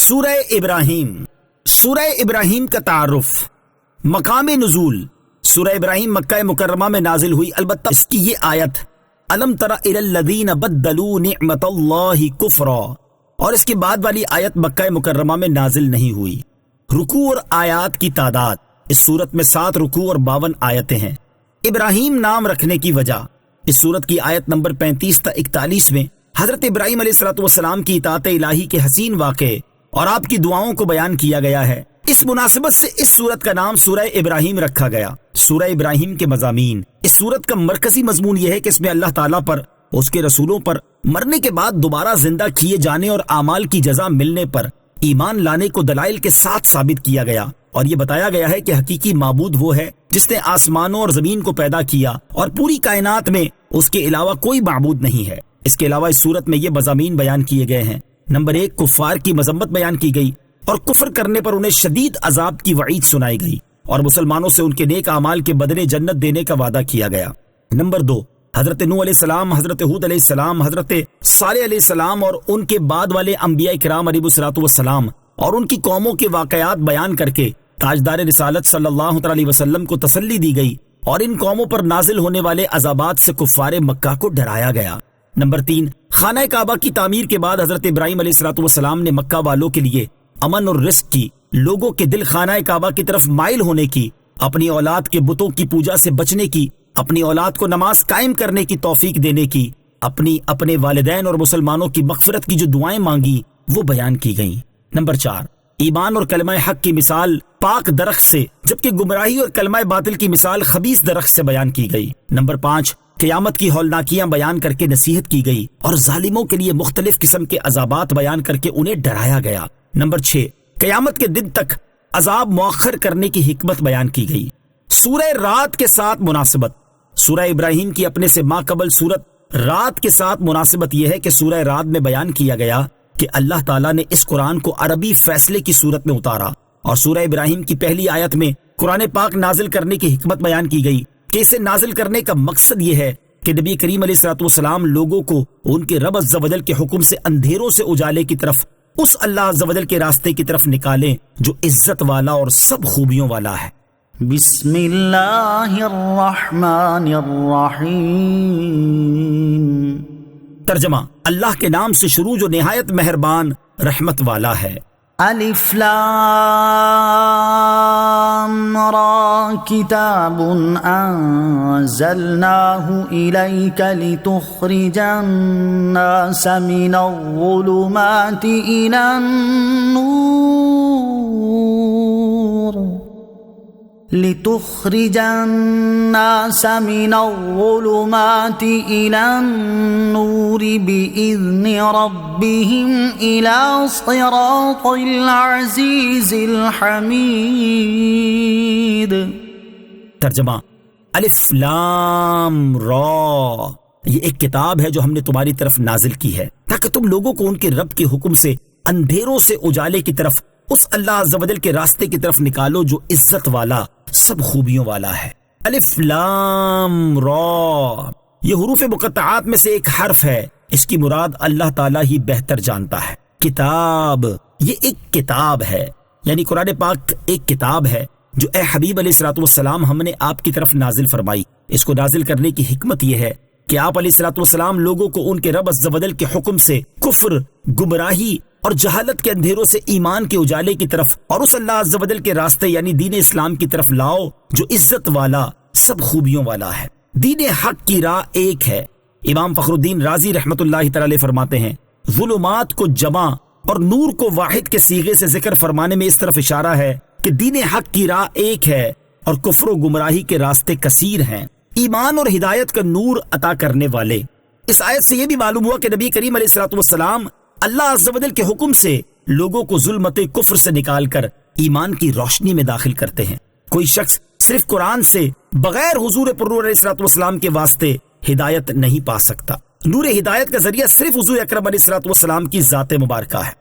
سورہ ابراہیم. سورہ ابراہیم کا تعارف. مقام نزول. سورہ ابراہیم مکہ مکرمہ میں نازل ہوئی، البتہ اس کی یہ آیت الم تر الی الذین بدلوا نعمت اللہ کفرا، اور اس کے بعد والی آیت مکہ مکرمہ میں نازل نہیں ہوئی. رکوع اور آیات کی تعداد. اس صورت میں 7 رکوع اور 52 آیتیں ہیں. ابراہیم نام رکھنے کی وجہ. اس صورت کی آیت نمبر 35 تا 41 میں حضرت ابراہیم علیہ السلام کی اطاعت الہی کے حسین واقعے اور آپ کی دعاؤں کو بیان کیا گیا ہے. اس مناسبت سے اس سورت کا نام سورہ ابراہیم رکھا گیا. سورہ ابراہیم کے مضامین. اس سورت کا مرکزی مضمون یہ ہے کہ اس میں اللہ تعالیٰ پر، اس کے رسولوں پر مرنے کے بعد دوبارہ زندہ کیے جانے اور اعمال کی جزا ملنے پر ایمان لانے کو دلائل کے ساتھ ثابت کیا گیا، اور یہ بتایا گیا ہے کہ حقیقی معبود وہ ہے جس نے آسمانوں اور زمین کو پیدا کیا اور پوری کائنات میں اس کے علاوہ کوئی معبود نہیں ہے. اس کے علاوہ اس صورت میں یہ مضامین بیان کیے گئے ہیں. نمبر 1، کفار کی مذمت بیان کی گئی اور کفر کرنے پر انہیں شدید عذاب کی وعید سنائی گئی، اور مسلمانوں سے ان کے نیک اعمال کے بدلے جنت دینے کا وعدہ کیا گیا. نمبر 2، حضرت نوح علیہ السلام، حضرت ہود علیہ السلام، حضرت صالح علیہ السلام اور ان کے بعد والے انبیاء کرام علیہ الصلوۃ والسلام اور ان کی قوموں کے واقعات بیان کر کے تاجدار رسالت صلی اللہ علیہ وسلم کو تسلی دی گئی اور ان قوموں پر نازل ہونے والے عذابات سے کفار مکہ کو ڈرایا گیا. نمبر 3، خانہ کعبہ کی تعمیر کے بعد حضرت ابراہیم علیہ الصلوۃ والسلام نے مکہ والوں کے لیے امن اور رزق کی، لوگوں کے دل خانہ کعبہ کی طرف مائل ہونے کی، اپنی اولاد کے بتوں کی پوجا سے بچنے کی، اپنی اولاد کو نماز قائم کرنے کی توفیق دینے کی، اپنے والدین اور مسلمانوں کی مغفرت کی جو دعائیں مانگی وہ بیان کی گئیں. نمبر 4، ایمان اور کلمہ حق کی مثال پاک درخت سے، جبکہ گمراہی اور کلمہ باطل کی مثال خبیث درخت سے بیان کی گئی. نمبر 5، قیامت کی ہولناکیاں بیان کر کے نصیحت کی گئی اور ظالموں کے لیے مختلف قسم کے عذابات بیان کر کے انہیں ڈرایا گیا. نمبر 6، قیامت کے دن تک عذاب مؤخر کرنے کی حکمت بیان کی گئی. سورہ رات کے ساتھ مناسبت. سورہ ابراہیم کی اپنے سے ماقبل سورت رات کے ساتھ مناسبت یہ ہے کہ سورہ رات میں بیان کیا گیا کہ اللہ تعالیٰ نے اس قرآن کو عربی فیصلے کی صورت میں اتارا، اور سورہ ابراہیم کی پہلی آیت میں قرآن پاک نازل کرنے کی حکمت بیان کی گئی کہ اسے نازل کرنے کا مقصد یہ ہے کہ نبی کریم علیہ الصلوۃ والسلام لوگوں کو ان کے رب عز و جل کے حکم سے اندھیروں سے اجالے کی طرف، اس اللہ عز و جل کے راستے کی طرف نکالیں جو عزت والا اور سب خوبیوں والا ہے. بسم اللہ الرحمن الرحیم. ترجمہ: اللہ کے نام سے شروع جو نہایت مہربان رحمت والا ہے. الف لام را کتاب انزلناه الیک لتخرج الناس من الظلمات الی النور لتخرج الناس من الظلمات إلى النور بإذن ربهم إلى صراط العزيز الحميد. ترجمہ: الف لام را، یہ ایک کتاب ہے جو ہم نے تمہاری طرف نازل کی ہے تاکہ تم لوگوں کو ان کے رب کے حکم سے اندھیروں سے اجالے کی طرف، اس اللہ عز و جل کے راستے کی طرف نکالو جو عزت والا سب خوبیوں والا ہے. الف لام را، یہ حروف مقطعات میں سے ایک حرف ہے. اس کی مراد اللہ تعالیٰ ہی بہتر جانتا ہے. کتاب، یہ ایک کتاب ہے، یعنی قرآن پاک ایک کتاب ہے جو اے حبیب علیہ الصلوۃ والسلام ہم نے آپ کی طرف نازل فرمائی. اس کو نازل کرنے کی حکمت یہ ہے کہ آپ علیہ الصلوۃ والسلام لوگوں کو ان کے رب عز و جل کے حکم سے کفر، گمراہی اور جہالت کے اندھیروں سے ایمان کے اجالے کی طرف اور اس اللہ عز و جل کے راستے یعنی دین اسلام کی طرف لاؤ جو عزت والا سب خوبیوں والا ہے. دین حق کی راہ ایک ہے. امام فخر الدین رازی رحمت اللہ تعالی فرماتے ہیں، ظلمات کو جمع اور نور کو واحد کے صیغے سے ذکر فرمانے میں اس طرف اشارہ ہے کہ دین حق کی راہ ایک ہے اور کفر و گمراہی کے راستے کثیر ہیں. ایمان اور ہدایت کا نور عطا کرنے والے. اس آیت سے یہ بھی معلوم ہوا کہ نبی کریم علیہ الصلوۃ والسلام اللہ عز و جل کے حکم سے لوگوں کو ظلمت کفر سے نکال کر ایمان کی روشنی میں داخل کرتے ہیں. کوئی شخص صرف قرآن سے بغیر حضور پرنور علیہ الصلوۃ والسلام کے واسطے ہدایت نہیں پا سکتا. نور ہدایت کا ذریعہ صرف حضور اکرم علیہ الصلوۃ والسلام کی ذات مبارکہ ہے.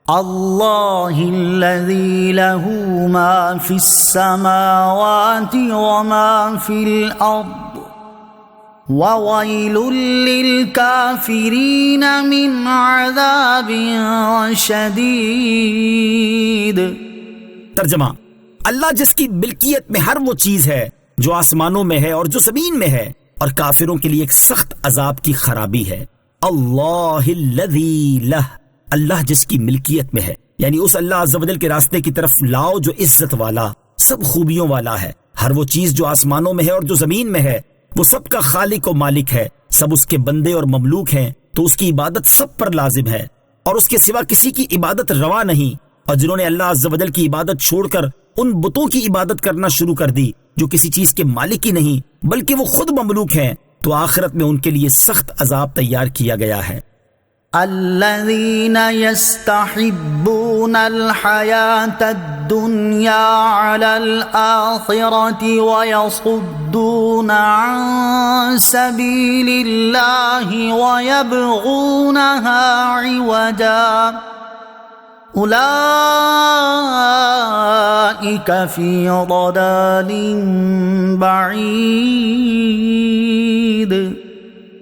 اللہ الذی لہ ما فی السماوات وما فی الارض وَوَيْلٌ لِّلْكَافِرِينَ مِنْ عَذَابٍ شَدِيدٍ۔ ترجمہ: اللہ جس کی ملکیت میں ہر وہ چیز ہے جو آسمانوں میں ہے اور جو زمین میں ہے، اور کافروں کے لیے ایک سخت عذاب کی خرابی ہے۔ اللہ الذی لہ، اللہ جس کی ملکیت میں ہے، یعنی اس اللہ عز و جل کے راستے کی طرف لاؤ جو عزت والا، سب خوبیوں والا ہے۔ ہر وہ چیز جو آسمانوں میں ہے اور جو زمین میں ہے، وہ سب کا خالق و مالک ہے، سب اس کے بندے اور مملوک ہیں، تو اس کی عبادت سب پر لازم ہے، اور اس کے سوا کسی کی عبادت روا نہیں۔ اور جنہوں نے اللہ عز و جل کی عبادت چھوڑ کر ان بتوں کی عبادت کرنا شروع کر دی جو کسی چیز کے مالک ہی نہیں بلکہ وہ خود مملوک ہیں، تو آخرت میں ان کے لیے سخت عذاب تیار کیا گیا ہے۔ الذين يستحبون الحياة الدنيا على الآخرة ويصدون عن سبيل الله ويبغونها عوجا أولئك في ضلال بعيد۔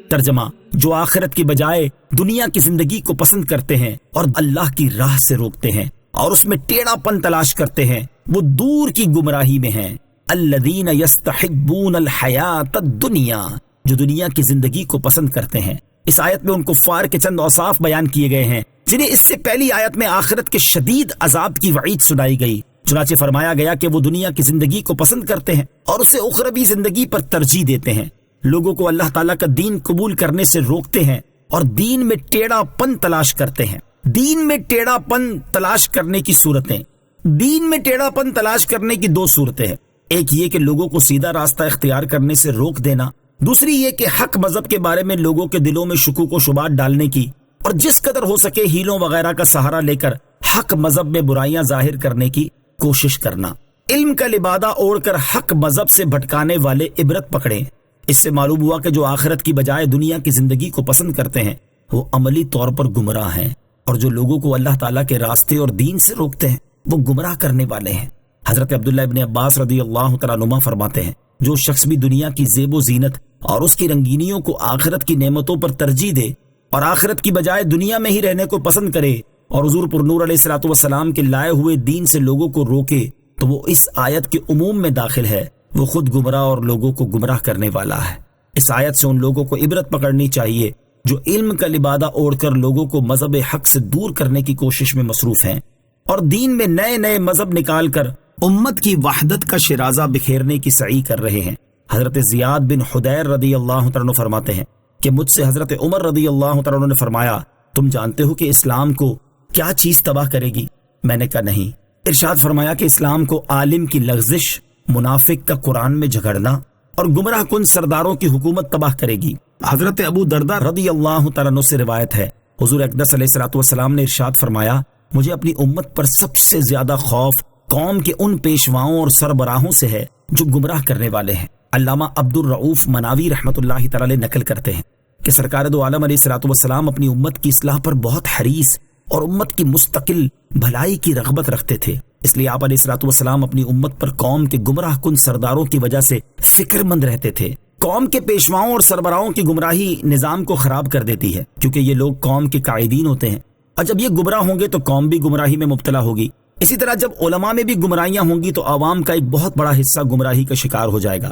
ترجمہ: جو آخرت کی بجائے دنیا کی زندگی کو پسند کرتے ہیں اور اللہ کی راہ سے روکتے ہیں اور اس میں ٹیڑھا پن تلاش کرتے ہیں، وہ دور کی گمراہی میں ہیں۔ الذین یستحبون الحیات الدنیا، جو دنیا کی زندگی کو پسند کرتے ہیں۔ اس آیت میں ان کفار کے چند اوصاف بیان کیے گئے ہیں جنہیں اس سے پہلی آیت میں آخرت کے شدید عذاب کی وعید سنائی گئی۔ چنانچہ فرمایا گیا کہ وہ دنیا کی زندگی کو پسند کرتے ہیں اور اسے اخروی زندگی پر ترجیح دیتے ہیں، لوگوں کو اللہ تعالیٰ کا دین قبول کرنے سے روکتے ہیں اور دین میں ٹیڑھا پن تلاش کرتے ہیں۔ دین میں ٹیڑھا پن تلاش کرنے کی صورتیں، دین میں ٹیڑھا پن تلاش کرنے کی دو صورتیں ہیں۔ ایک یہ کہ لوگوں کو سیدھا راستہ اختیار کرنے سے روک دینا، دوسری یہ کہ حق مذہب کے بارے میں لوگوں کے دلوں میں شکوک و شبہات ڈالنے کی اور جس قدر ہو سکے ہیلوں وغیرہ کا سہارا لے کر حق مذہب میں برائیاں ظاہر کرنے کی کوشش کرنا۔ علم کا لبادہ اوڑھ کر حق مذہب سے بھٹکانے والے عبرت پکڑیں۔ اس سے معلوم ہوا کہ جو آخرت کی بجائے دنیا کی زندگی کو پسند کرتے ہیں وہ عملی طور پر گمراہ ہیں، اور جو لوگوں کو اللہ تعالیٰ کے راستے اور دین سے روکتے ہیں وہ گمراہ کرنے والے ہیں۔ حضرت عبداللہ ابن عباس رضی اللہ تعالیٰ عنہما فرماتے ہیں، جو شخص بھی دنیا کی زیب و زینت اور اس کی رنگینیوں کو آخرت کی نعمتوں پر ترجیح دے اور آخرت کی بجائے دنیا میں ہی رہنے کو پسند کرے اور حضور پر نور علیہ الصلوۃ والسلام کے لائے ہوئے دین سے لوگوں کو روکے، تو وہ اس آیت کے عموم میں داخل ہے، وہ خود گمراہ اور لوگوں کو گمراہ کرنے والا ہے۔ اس آیت سے ان لوگوں کو عبرت پکڑنی چاہیے جو علم کا لبادہ اوڑھ کر لوگوں کو مذہب حق سے دور کرنے کی کوشش میں مصروف ہیں اور دین میں نئے نئے مذہب نکال کر امت کی وحدت کا شرازہ بکھیرنے کی سعی کر رہے ہیں۔ حضرت زیاد بن حدیر رضی اللہ عنہ فرماتے ہیں کہ مجھ سے حضرت عمر رضی اللہ عنہ نے فرمایا، تم جانتے ہو کہ اسلام کو کیا چیز تباہ کرے گی؟ میں نے کہا نہیں۔ ارشاد فرمایا کہ اسلام کو عالم کی لغزش، منافق کا قرآن میں جھگڑنا اور گمراہ کن سرداروں کی حکومت تباہ کرے گی۔ حضرت ابو دردہ رضی اللہ تعالیٰ عنہ سے روایت ہے، حضور اقدس علیہ الصلوۃ والسلام نے ارشاد فرمایا، مجھے اپنی امت پر سب سے زیادہ خوف قوم کے ان پیشواؤں اور سربراہوں سے ہے جو گمراہ کرنے والے ہیں۔ علامہ عبد الرؤوف مناوی رحمۃ اللہ تعالی نقل کرتے ہیں کہ سرکار دو عالم علیہ الصلوۃ والسلام اپنی امت کی اصلاح پر بہت حریص اور امت کی مستقل بھلائی کی رغبت رکھتے تھے، اس لیے آپ علیہ الصلوۃ والسلام اپنی امت پر قوم کے گمراہ کن سرداروں کی وجہ سے فکر مند رہتے تھے۔ قوم کے پیشواؤں اور سربراہوں کی گمراہی نظام کو خراب کر دیتی ہے، کیونکہ یہ لوگ قوم کے قائدین ہوتے ہیں، اور جب یہ گمراہ ہوں گے تو قوم بھی گمراہی میں مبتلا ہوگی۔ اسی طرح جب علماء میں بھی گمراہیاں ہوں گی تو عوام کا ایک بہت بڑا حصہ گمراہی کا شکار ہو جائے گا۔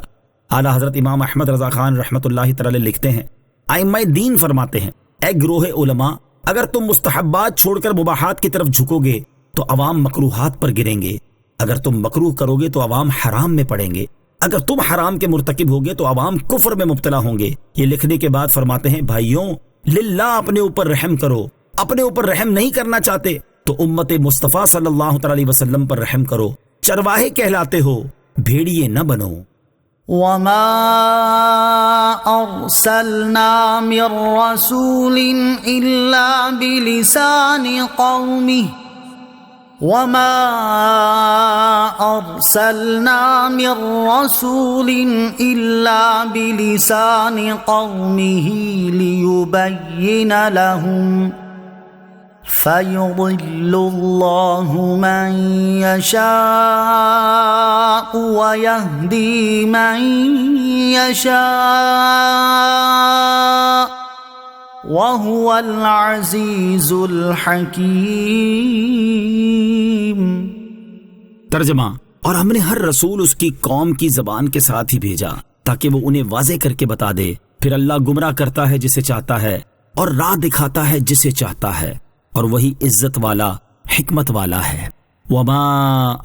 اعلیٰ حضرت امام احمد رضا خان رحمۃ اللہ تعالی لکھتے ہیں، ائمہ دین فرماتے ہیں، اے گروہ علماء، اگر تم مستحبات چھوڑ کر مباحات کی طرف جھکو گے تو عوام مکروہات پر گریں گے، اگر تم مکروہ کرو گے تو عوام حرام میں پڑیں گے، اگر تم حرام کے مرتکب ہوگے تو عوام کفر میں مبتلا ہوں گے۔ یہ لکھنے کے بعد فرماتے ہیں، بھائیوں للہ اپنے اوپر رحم کرو، اپنے اوپر رحم نہیں کرنا چاہتے تو امت مصطفیٰ صلی اللہ تعالی وسلم پر رحم کرو، چرواہے کہلاتے ہو، بھیڑیے نہ بنو۔ وما ارسلنا من رسول الا بلسان قومه وما ارسلنا من رسول الا بلسان قومه ليبين لهم فَيُضِلُّ اللَّهُ مَن يَشَاءُ وَيَهْدِي مَن يَشَاءُ وَهُوَ الْعَزِيزُ الْحَكِيمُ۔ ترجمہ: اور ہم نے ہر رسول اس کی قوم کی زبان کے ساتھ ہی بھیجا تاکہ وہ انہیں واضح کر کے بتا دے، پھر اللہ گمراہ کرتا ہے جسے چاہتا ہے اور راہ دکھاتا ہے جسے چاہتا ہے، اور وہی عزت والا حکمت والا ہے۔ وَمَا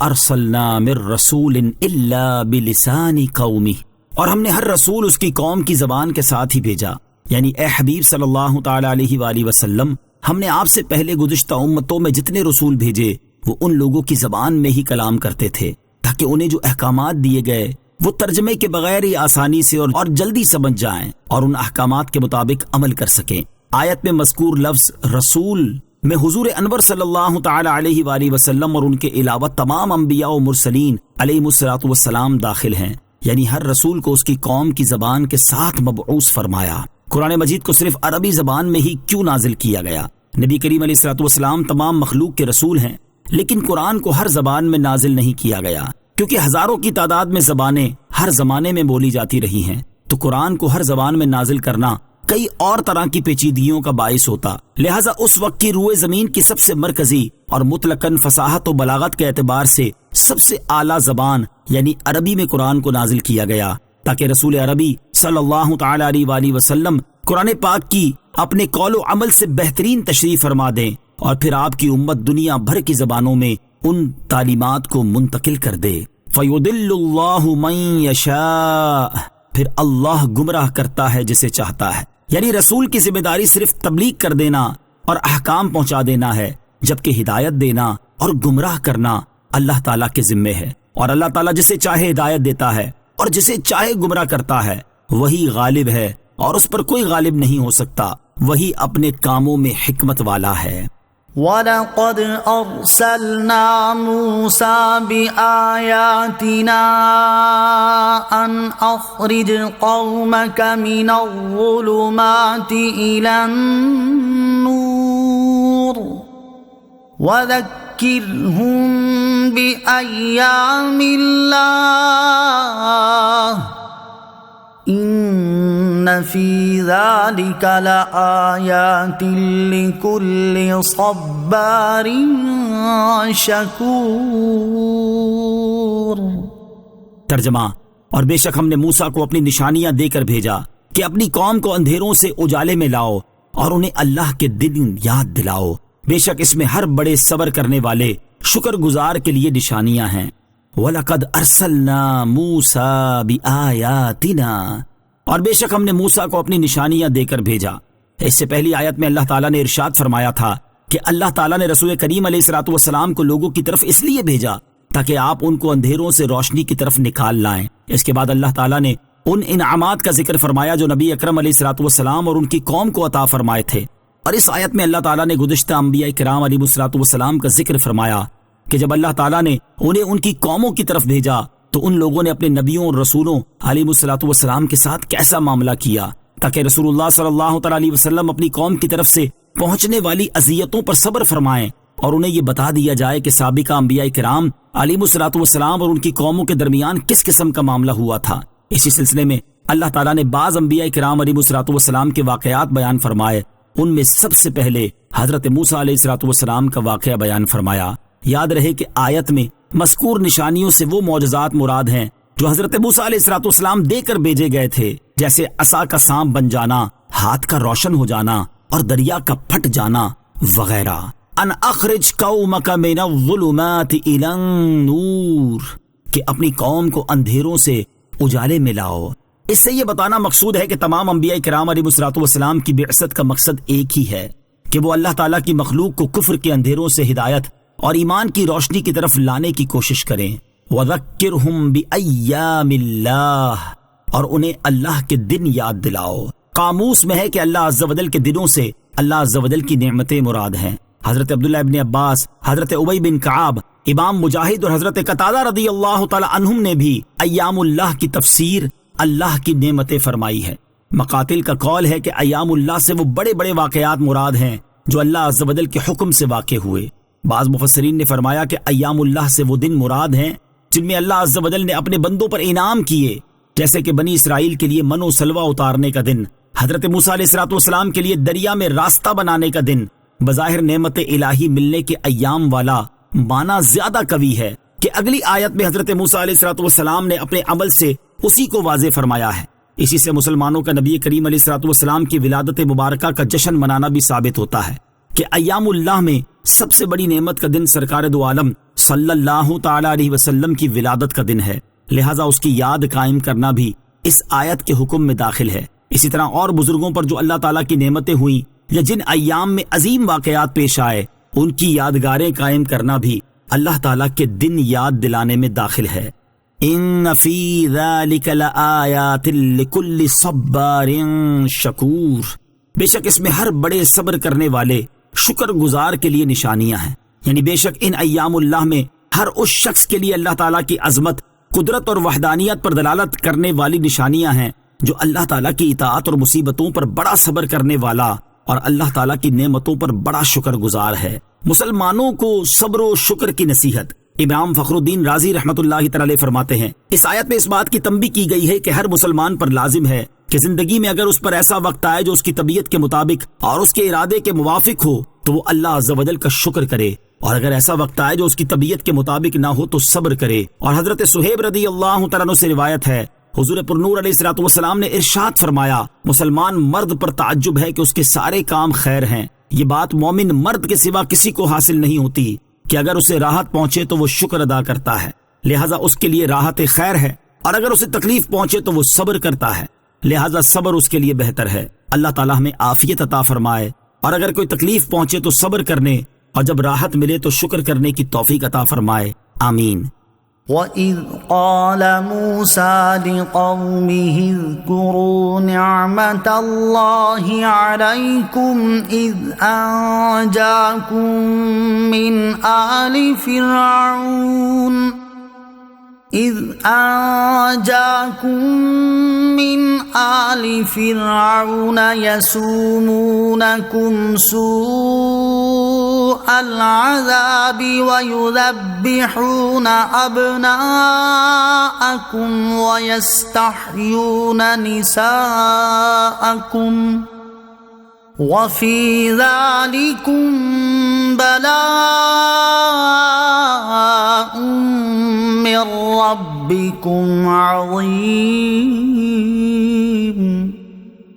أَرْسَلْنَا مِن رَّسُولٍ إِلَّا بِلِسَانِ قَوْمِهِ، اور ہم نے ہر رسول اس کی قوم کی زبان کے ساتھ ہی بھیجا، یعنی اے حبیب صلی اللہ تعالی علیہ وآلہ وسلم، ہم نے آپ سے پہلے گزشتہ امتوں میں جتنے رسول بھیجے وہ ان لوگوں کی زبان میں ہی کلام کرتے تھے تاکہ انہیں جو احکامات دیے گئے وہ ترجمے کے بغیر ہی آسانی سے اور جلدی سمجھ جائیں اور ان احکامات کے مطابق عمل کر سکیں۔ آیت میں مذکور لفظ رسول میں حضور انور صلی اللہ تعالی علیہ وآلہ وسلم اور ان کے علاوہ تمام انبیاء و مرسلین علیہم الصلوۃ والسلام داخل ہیں، یعنی ہر رسول کو اس کی قوم کی زبان کے ساتھ مبعوث فرمایا۔ قرآن مجید کو صرف عربی زبان میں ہی کیوں نازل کیا گیا؟ نبی کریم علیہ الصلوۃ والسلام تمام مخلوق کے رسول ہیں، لیکن قرآن کو ہر زبان میں نازل نہیں کیا گیا کیونکہ ہزاروں کی تعداد میں زبانیں ہر زمانے میں بولی جاتی رہی ہیں، تو قرآن کو ہر زبان میں نازل کرنا کئی اور طرح کی پیچیدگیوں کا باعث ہوتا، لہٰذا اس وقت کی روئے زمین کی سب سے مرکزی اور مطلقاً فصاحت و بلاغت کے اعتبار سے سب سے اعلیٰ زبان یعنی عربی میں قرآن کو نازل کیا گیا تاکہ رسول عربی صلی اللہ تعالی علیہ وآلہ وسلم قرآن پاک کی اپنے قول و عمل سے بہترین تشریح فرما دیں اور پھر آپ کی امت دنیا بھر کی زبانوں میں ان تعلیمات کو منتقل کر دے۔ فَيُضِلُّ اللَّهُ مَن يَشَاءُ، پھر اللہ گمراہ کرتا ہے جسے چاہتا ہے، یعنی رسول کی ذمہ داری صرف تبلیغ کر دینا اور احکام پہنچا دینا ہے، جبکہ ہدایت دینا اور گمراہ کرنا اللہ تعالیٰ کے ذمے ہے، اور اللہ تعالیٰ جسے چاہے ہدایت دیتا ہے اور جسے چاہے گمراہ کرتا ہے، وہی غالب ہے اور اس پر کوئی غالب نہیں ہو سکتا، وہی اپنے کاموں میں حکمت والا ہے۔ وَلَقَدْ أَرْسَلْنَا مُوسَى بِآيَاتِنَا أَنْ أَخْرِجْ قَوْمَكَ مِنَ الظُّلُمَاتِ إِلَى النُّورِ وَذَكِّرْهُمْ بِأَيَّامِ اللَّهِ إِنَّ فِي ذَلِكَ لَآيَاتٍ لِكُلِّ صَبَّارٍ شَكُورٍ۔ ترجمہ: اور بے شک ہم نے موسیٰ کو اپنی نشانیاں دے کر بھیجا کہ اپنی قوم کو اندھیروں سے اجالے میں لاؤ اور انہیں اللہ کے دن یاد دلاؤ، بے شک اس میں ہر بڑے صبر کرنے والے شکر گزار کے لیے نشانیاں ہیں۔ وَلَقَدْ أَرْسَلْنَا مُوسَى بِآيَاتِنَا، اور بے شک ہم نے موسیٰ کو اپنی نشانیاں دے کر بھیجا۔ اس سے پہلی آیت میں اللہ تعالیٰ نے ارشاد فرمایا تھا کہ اللہ تعالیٰ نے رسول کریم علیہ الصلوۃ والسلام کو لوگوں کی طرف اس لیے بھیجا تاکہ آپ ان کو اندھیروں سے روشنی کی طرف نکال لائیں۔ اس کے بعد اللہ تعالیٰ نے ان انعامات کا ذکر فرمایا جو نبی اکرم علیہ الصلوۃ والسلام اور ان کی قوم کو عطا فرمائے تھے، اور اس آیت میں اللہ تعالیٰ نے گزشتہ انبیاء کرام علیہ الصلوۃ والسلام کا ذکر فرمایا کہ جب اللہ تعالیٰ نے انہیں ان کی قوموں کی طرف بھیجا تو ان لوگوں نے اپنے نبیوں اور رسولوں علیہ الصلوۃ والسلام کے ساتھ کیسا معاملہ کیا تاکہ رسول اللہ صلی اللہ تعالی علیہ وسلم اپنی قوم کی طرف سے پہنچنے والی اذیتوں پر صبر فرمائیں اور انہیں یہ بتا دیا جائے کہ سابقہ انبیاء کرام علیہ الصلوۃ والسلام اور ان کی قوموں کے درمیان کس قسم کا معاملہ ہوا تھا۔ اسی سلسلے میں اللہ تعالیٰ نے بعض انبیاء کرام علیہ الصلوۃ والسلام کے واقعات بیان فرمائے، ان میں سب سے پہلے حضرت موسیٰ علیہ الصلوۃ والسلام کا واقعہ بیان فرمایا۔ یاد رہے کہ آیت میں مذکور نشانیوں سے وہ معجزات مراد ہیں جو حضرت موسیٰ علیہ الصلوۃ والسلام دے کر بھیجے گئے تھے، جیسے عصا کا سانپ بن جانا، ہاتھ کا روشن ہو جانا اور دریا کا پھٹ جانا وغیرہ۔ ان اخرج قومک من الظلمات الی النور، کہ اپنی قوم کو اندھیروں سے اجالے میں لاؤ۔ اس سے یہ بتانا مقصود ہے کہ تمام انبیاء کرام علیہ الصلوۃ والسلام کی بعثت کا مقصد ایک ہی ہے کہ وہ اللہ تعالیٰ کی مخلوق کو کفر کے اندھیروں سے ہدایت اور ایمان کی روشنی کی طرف لانے کی کوشش کریں۔ وَذَكِّرْهُمْ بِأَيَّامِ اللَّهِ، اور انہیں اللہ کے دن یاد دلاؤ۔ قاموس میں ہے کہ اللہ عز و جل کے دنوں سے اللہ عز و جل کی نعمتیں مراد ہیں۔ حضرت عبداللہ ابن عباس، حضرت ابی بن کعب، امام مجاہد اور حضرت قتادہ رضی اللہ تعالی عنہم نے بھی ایام اللہ کی تفسیر اللہ کی نعمتیں فرمائی ہے۔ مقاتل کا قول ہے کہ ایام اللہ سے وہ بڑے بڑے واقعات مراد ہیں جو اللہ عز و جل کے حکم سے واقع ہوئے۔ بعض مفسرین نے فرمایا کہ ایام اللہ سے وہ دن مراد ہیں جن میں اللہ عز و جل نے اپنے بندوں پر انعام کیے، جیسے کہ بنی اسرائیل کے لیے من و سلوہ اتارنے کا دن، حضرت موسیٰ علیہ السلام کے لیے دریا میں راستہ بنانے کا دن۔ بظاہر نعمت الہی ملنے کے ایام والا معنی زیادہ قوی ہے کہ اگلی آیت میں حضرت موسیٰ علیہ السلام نے اپنے عمل سے اسی کو واضح فرمایا ہے۔ اسی سے مسلمانوں کا نبی کریم علیہ السلام کی ولادت مبارکہ کا جشن منانا بھی ثابت ہوتا ہے کہ ایام اللہ میں سب سے بڑی نعمت کا دن سرکار دو عالم صلی اللہ تعالی علیہ وسلم کی ولادت کا دن ہے، لہٰذا اس کی یاد قائم کرنا بھی اس آیت کے حکم میں داخل ہے۔ اسی طرح اور بزرگوں پر جو اللہ تعالیٰ کی نعمتیں ہوئیں یا جن ایام میں عظیم واقعات پیش آئے، ان کی یادگاریں قائم کرنا بھی اللہ تعالیٰ کے دن یاد دلانے میں داخل ہے۔ ان فی ذلک لآیات لکل صبار شکور، بے شک اس میں ہر بڑے صبر کرنے والے شکر گزار کے لیے نشانیاں ہیں، یعنی بے شک ان ایام اللہ میں ہر اس شخص کے لیے اللہ تعالیٰ کی عظمت، قدرت اور وحدانیت پر دلالت کرنے والی نشانیاں ہیں، جو اللہ تعالیٰ کی اطاعت اور مصیبتوں پر بڑا صبر کرنے والا اور اللہ تعالیٰ کی نعمتوں پر بڑا شکر گزار ہے۔ مسلمانوں کو صبر و شکر کی نصیحت امام فخر الدین رازی رحمۃ اللہ تعالی فرماتے ہیں، اس آیت میں اس بات کی تنبیہ کی گئی ہے کہ ہر مسلمان پر لازم ہے کہ زندگی میں اگر اس پر ایسا وقت آئے جو اس کی طبیعت کے مطابق اور اس کے ارادے کے موافق ہو تو وہ اللہ عز و جل کا شکر کرے، اور اگر ایسا وقت آئے جو اس کی طبیعت کے مطابق نہ ہو تو صبر کرے۔ اور حضرت صہیب رضی اللہ تعالیٰ عنہ سے روایت ہے، حضور پرنور علیہ السلام نے ارشاد فرمایا، مسلمان مرد پر تعجب ہے کہ اس کے سارے کام خیر ہیں۔ یہ بات مومن مرد کے سوا کسی کو حاصل نہیں ہوتی کہ اگر اسے راحت پہنچے تو وہ شکر ادا کرتا ہے، لہٰذا اس کے لیے راحت خیر ہے، اور اگر اسے تکلیف پہنچے تو وہ صبر کرتا ہے، لہٰذا صبر اس کے لیے بہتر ہے۔ اللہ تعالیٰ ہمیں عافیت عطا فرمائے، اور اگر کوئی تکلیف پہنچے تو صبر کرنے، اور جب راحت ملے تو شکر کرنے کی توفیق عطا فرمائے، آمین۔ وَإِذْ قَالَ مُوسَى لِقَوْمِهِ اذْكُرُوا نِعْمَةَ اللَّهِ عَلَيْكُمْ إِذْ أَنْجَاكُمْ مِنْ آلِ فِرْعَوْنَ يَسُومُونَكُمْ سُوءَ الْعَذَابِ وَيُذَبِّحُونَ أَبْنَاءَكُمْ وَيَسْتَحْيُونَ نِسَاءَكُمْ وَفِي ذَلِكُمْ بَلَاءٌ مِّن رَّبِّكُمْ عَظِيمٌ۔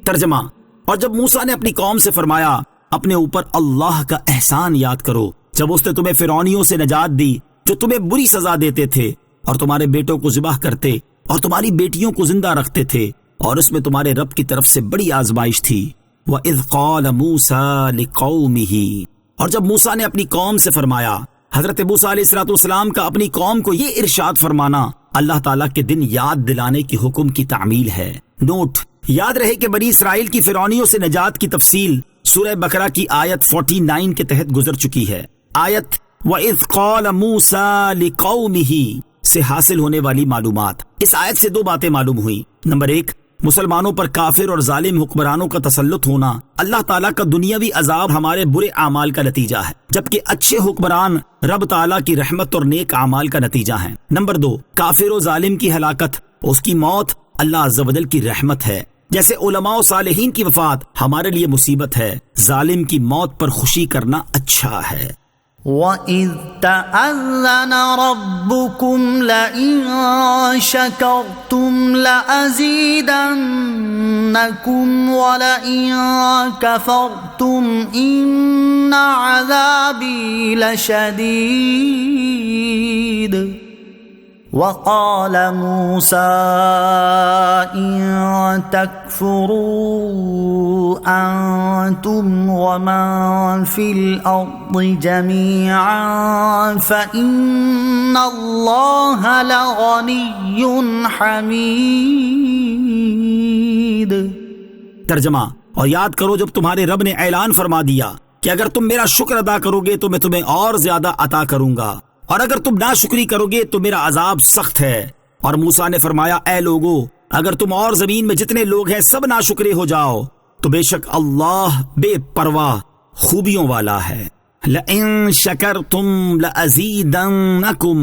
ترجمہ: اور جب موسیٰ نے اپنی قوم سے فرمایا، اپنے اوپر اللہ کا احسان یاد کرو جب اس نے تمہیں فرعونیوں سے نجات دی جو تمہیں بری سزا دیتے تھے اور تمہارے بیٹوں کو ذبح کرتے اور تمہاری بیٹیوں کو زندہ رکھتے تھے، اور اس میں تمہارے رب کی طرف سے بڑی آزمائش تھی۔ وَإِذْ قَالَ مُوسَىٰ لِقَوْمِهِ، اور جب موسیٰ نے اپنی قوم سے فرمایا، حضرت موسیٰ علیہ السلام کا اپنی قوم کو یہ ارشاد فرمانا اللہ تعالیٰ کے دن یاد دلانے کی حکم کی تعمیل ہے۔ نوٹ: یاد رہے کہ بنی اسرائیل کی فرعونیوں سے نجات کی تفصیل سورہ بقرہ کی آیت 49 کے تحت گزر چکی ہے۔ آیت وَإِذْ قَالَ مُوسَىٰ لِقَوْمِهِ سے حاصل ہونے والی معلومات۔ اس آیت سے دو باتیں معلوم ہوئیں۔ نمبر 1، مسلمانوں پر کافر اور ظالم حکمرانوں کا تسلط ہونا اللہ تعالیٰ کا دنیاوی عذاب ہمارے برے اعمال کا نتیجہ ہے، جبکہ اچھے حکمران رب تعالیٰ کی رحمت اور نیک اعمال کا نتیجہ ہیں۔ نمبر 2، کافر و ظالم کی ہلاکت، اس کی موت اللہ عز و جل کی رحمت ہے۔ جیسے علماء و صالحین کی وفات ہمارے لیے مصیبت ہے، ظالم کی موت پر خوشی کرنا اچھا ہے۔ وَإِذْ تَأَذَّنَ رَبُّكُمْ لَئِن شَكَرْتُمْ لَأَزِيدَنَّكُمْ وَلَئِن كَفَرْتُمْ إِنَّ عَذَابِي لَشَدِيدٌ۔ وَقَالَ مُوسَىٰ إِن تَكْفُرُوا أَنتُمْ وَمَن فِي الْأَرْضِ جَمِيعًا فَإِنَّ اللَّهَ لَغَنِيٌّ حَمِيدٌ۔ ترجمہ: اور یاد کرو جب تمہارے رب نے اعلان فرما دیا کہ اگر تم میرا شکر ادا کرو گے تو میں تمہیں اور زیادہ عطا کروں گا، اور اگر تم ناشکری کرو گے تو میرا عذاب سخت ہے۔ اور موسیٰ نے فرمایا، اے لوگو، اگر تم اور زمین میں جتنے لوگ ہیں سب ناشکرے ہو جاؤ تو بے شک اللہ بے پرواہ خوبیوں والا ہے۔ لئن شکرتم لازیدنکم،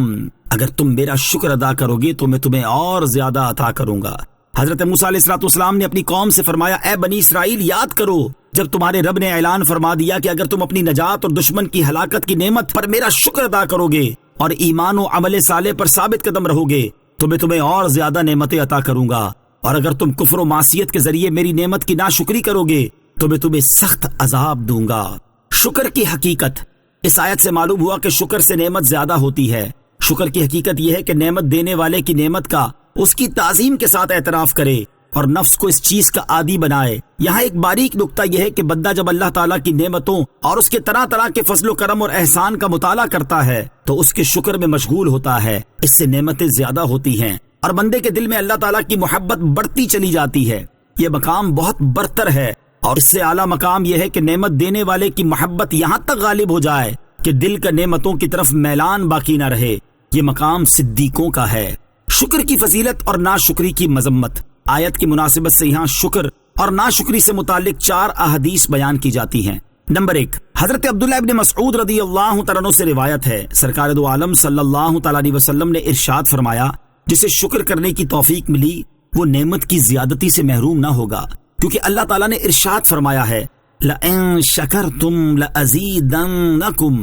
اگر تم میرا شکر ادا کرو گے تو میں تمہیں اور زیادہ عطا کروں گا۔ حضرت موسیٰ علیہ السلام نے اپنی قوم سے فرمایا، اے بنی اسرائیل یاد کرو جب تمہارے رب نے اعلان فرما دیا کہ اگر تم اپنی نجات اور دشمن کی ہلاکت کی نعمت پر میرا شکر ادا کرو گے اور ایمان و عمل صالح پر ثابت قدم رہو گے تو میں تمہیں اور زیادہ نعمتیں عطا کروں گا، اور اگر تم کفر و معصیت کے ذریعے میری نعمت کی ناشکری کرو گے تو میں تمہیں سخت عذاب دوں گا۔ شکر کی حقیقت، اس آیت سے معلوم ہوا کہ شکر سے نعمت زیادہ ہوتی ہے۔ شکر کی حقیقت یہ ہے کہ نعمت دینے والے کی نعمت کا اس کی تعظیم کے ساتھ اعتراف کرے اور نفس کو اس چیز کا عادی بنائے۔ یہاں ایک باریک نکتہ یہ ہے کہ بندہ جب اللہ تعالیٰ کی نعمتوں اور اس کے طرح طرح کے فضل و کرم اور احسان کا مطالعہ کرتا ہے تو اس کے شکر میں مشغول ہوتا ہے، اس سے نعمتیں زیادہ ہوتی ہیں اور بندے کے دل میں اللہ تعالیٰ کی محبت بڑھتی چلی جاتی ہے۔ یہ مقام بہت برتر ہے، اور اس سے اعلیٰ مقام یہ ہے کہ نعمت دینے والے کی محبت یہاں تک غالب ہو جائے کہ دل کا نعمتوں کی طرف میلان باقی نہ رہے۔ یہ مقام صدیقوں کا ہے۔ شکر کی فضیلت اور ناشکری کی مذمت۔ آیت کی مناسبت سے یہاں شکر اور ناشکری سے متعلق 4 احادیث بیان کی جاتی ہیں۔ نمبر 1، حضرت عبداللہ ابن مسعود رضی اللہ تعالیٰ عنہ سے روایت ہے، سرکار دو عالم صلی اللہ تعالیٰ علیہ وسلم نے ارشاد فرمایا، جسے شکر کرنے کی توفیق ملی وہ نعمت کی زیادتی سے محروم نہ ہوگا، کیونکہ اللہ تعالیٰ نے ارشاد فرمایا ہے لَإِن شَكَرْتُمْ لَأَزِيدَنَّكُمْ،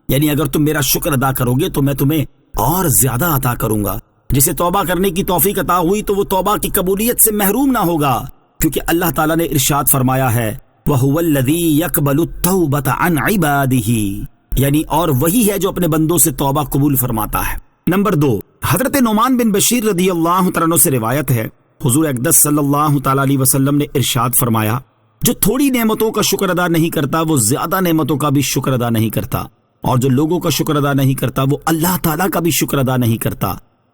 یعنی اگر تم میرا شکر ادا کرو گے تو میں تمہیں اور زیادہ عطا کروں گا۔ جسے توبہ کرنے کی توفیق عطا ہوئی تو وہ توبہ کی قبولیت سے محروم نہ ہوگا، کیونکہ اللہ تعالیٰ نے ارشاد فرمایا ہے وَهُوَ الَّذِي يَقْبَلُ التَّوْبَةَ عَنْ عِبَادِهِ، یعنی اور وہی ہے جو اپنے بندوں سے توبہ قبول فرماتا ہے۔ نمبر 2، حضرت نعمان بن بشیر رضی اللہ تعالیٰ عنہ سے روایت ہے، حضور اقدس صلی اللہ تعالیٰ علیہ وسلم نے ارشاد فرمایا، جو تھوڑی نعمتوں کا شکر ادا نہیں کرتا وہ زیادہ نعمتوں کا بھی شکر ادا نہیں کرتا، اور جو لوگوں کا شکر ادا نہیں کرتا وہ اللہ تعالیٰ کا بھی شکر ادا نہیں کرتا،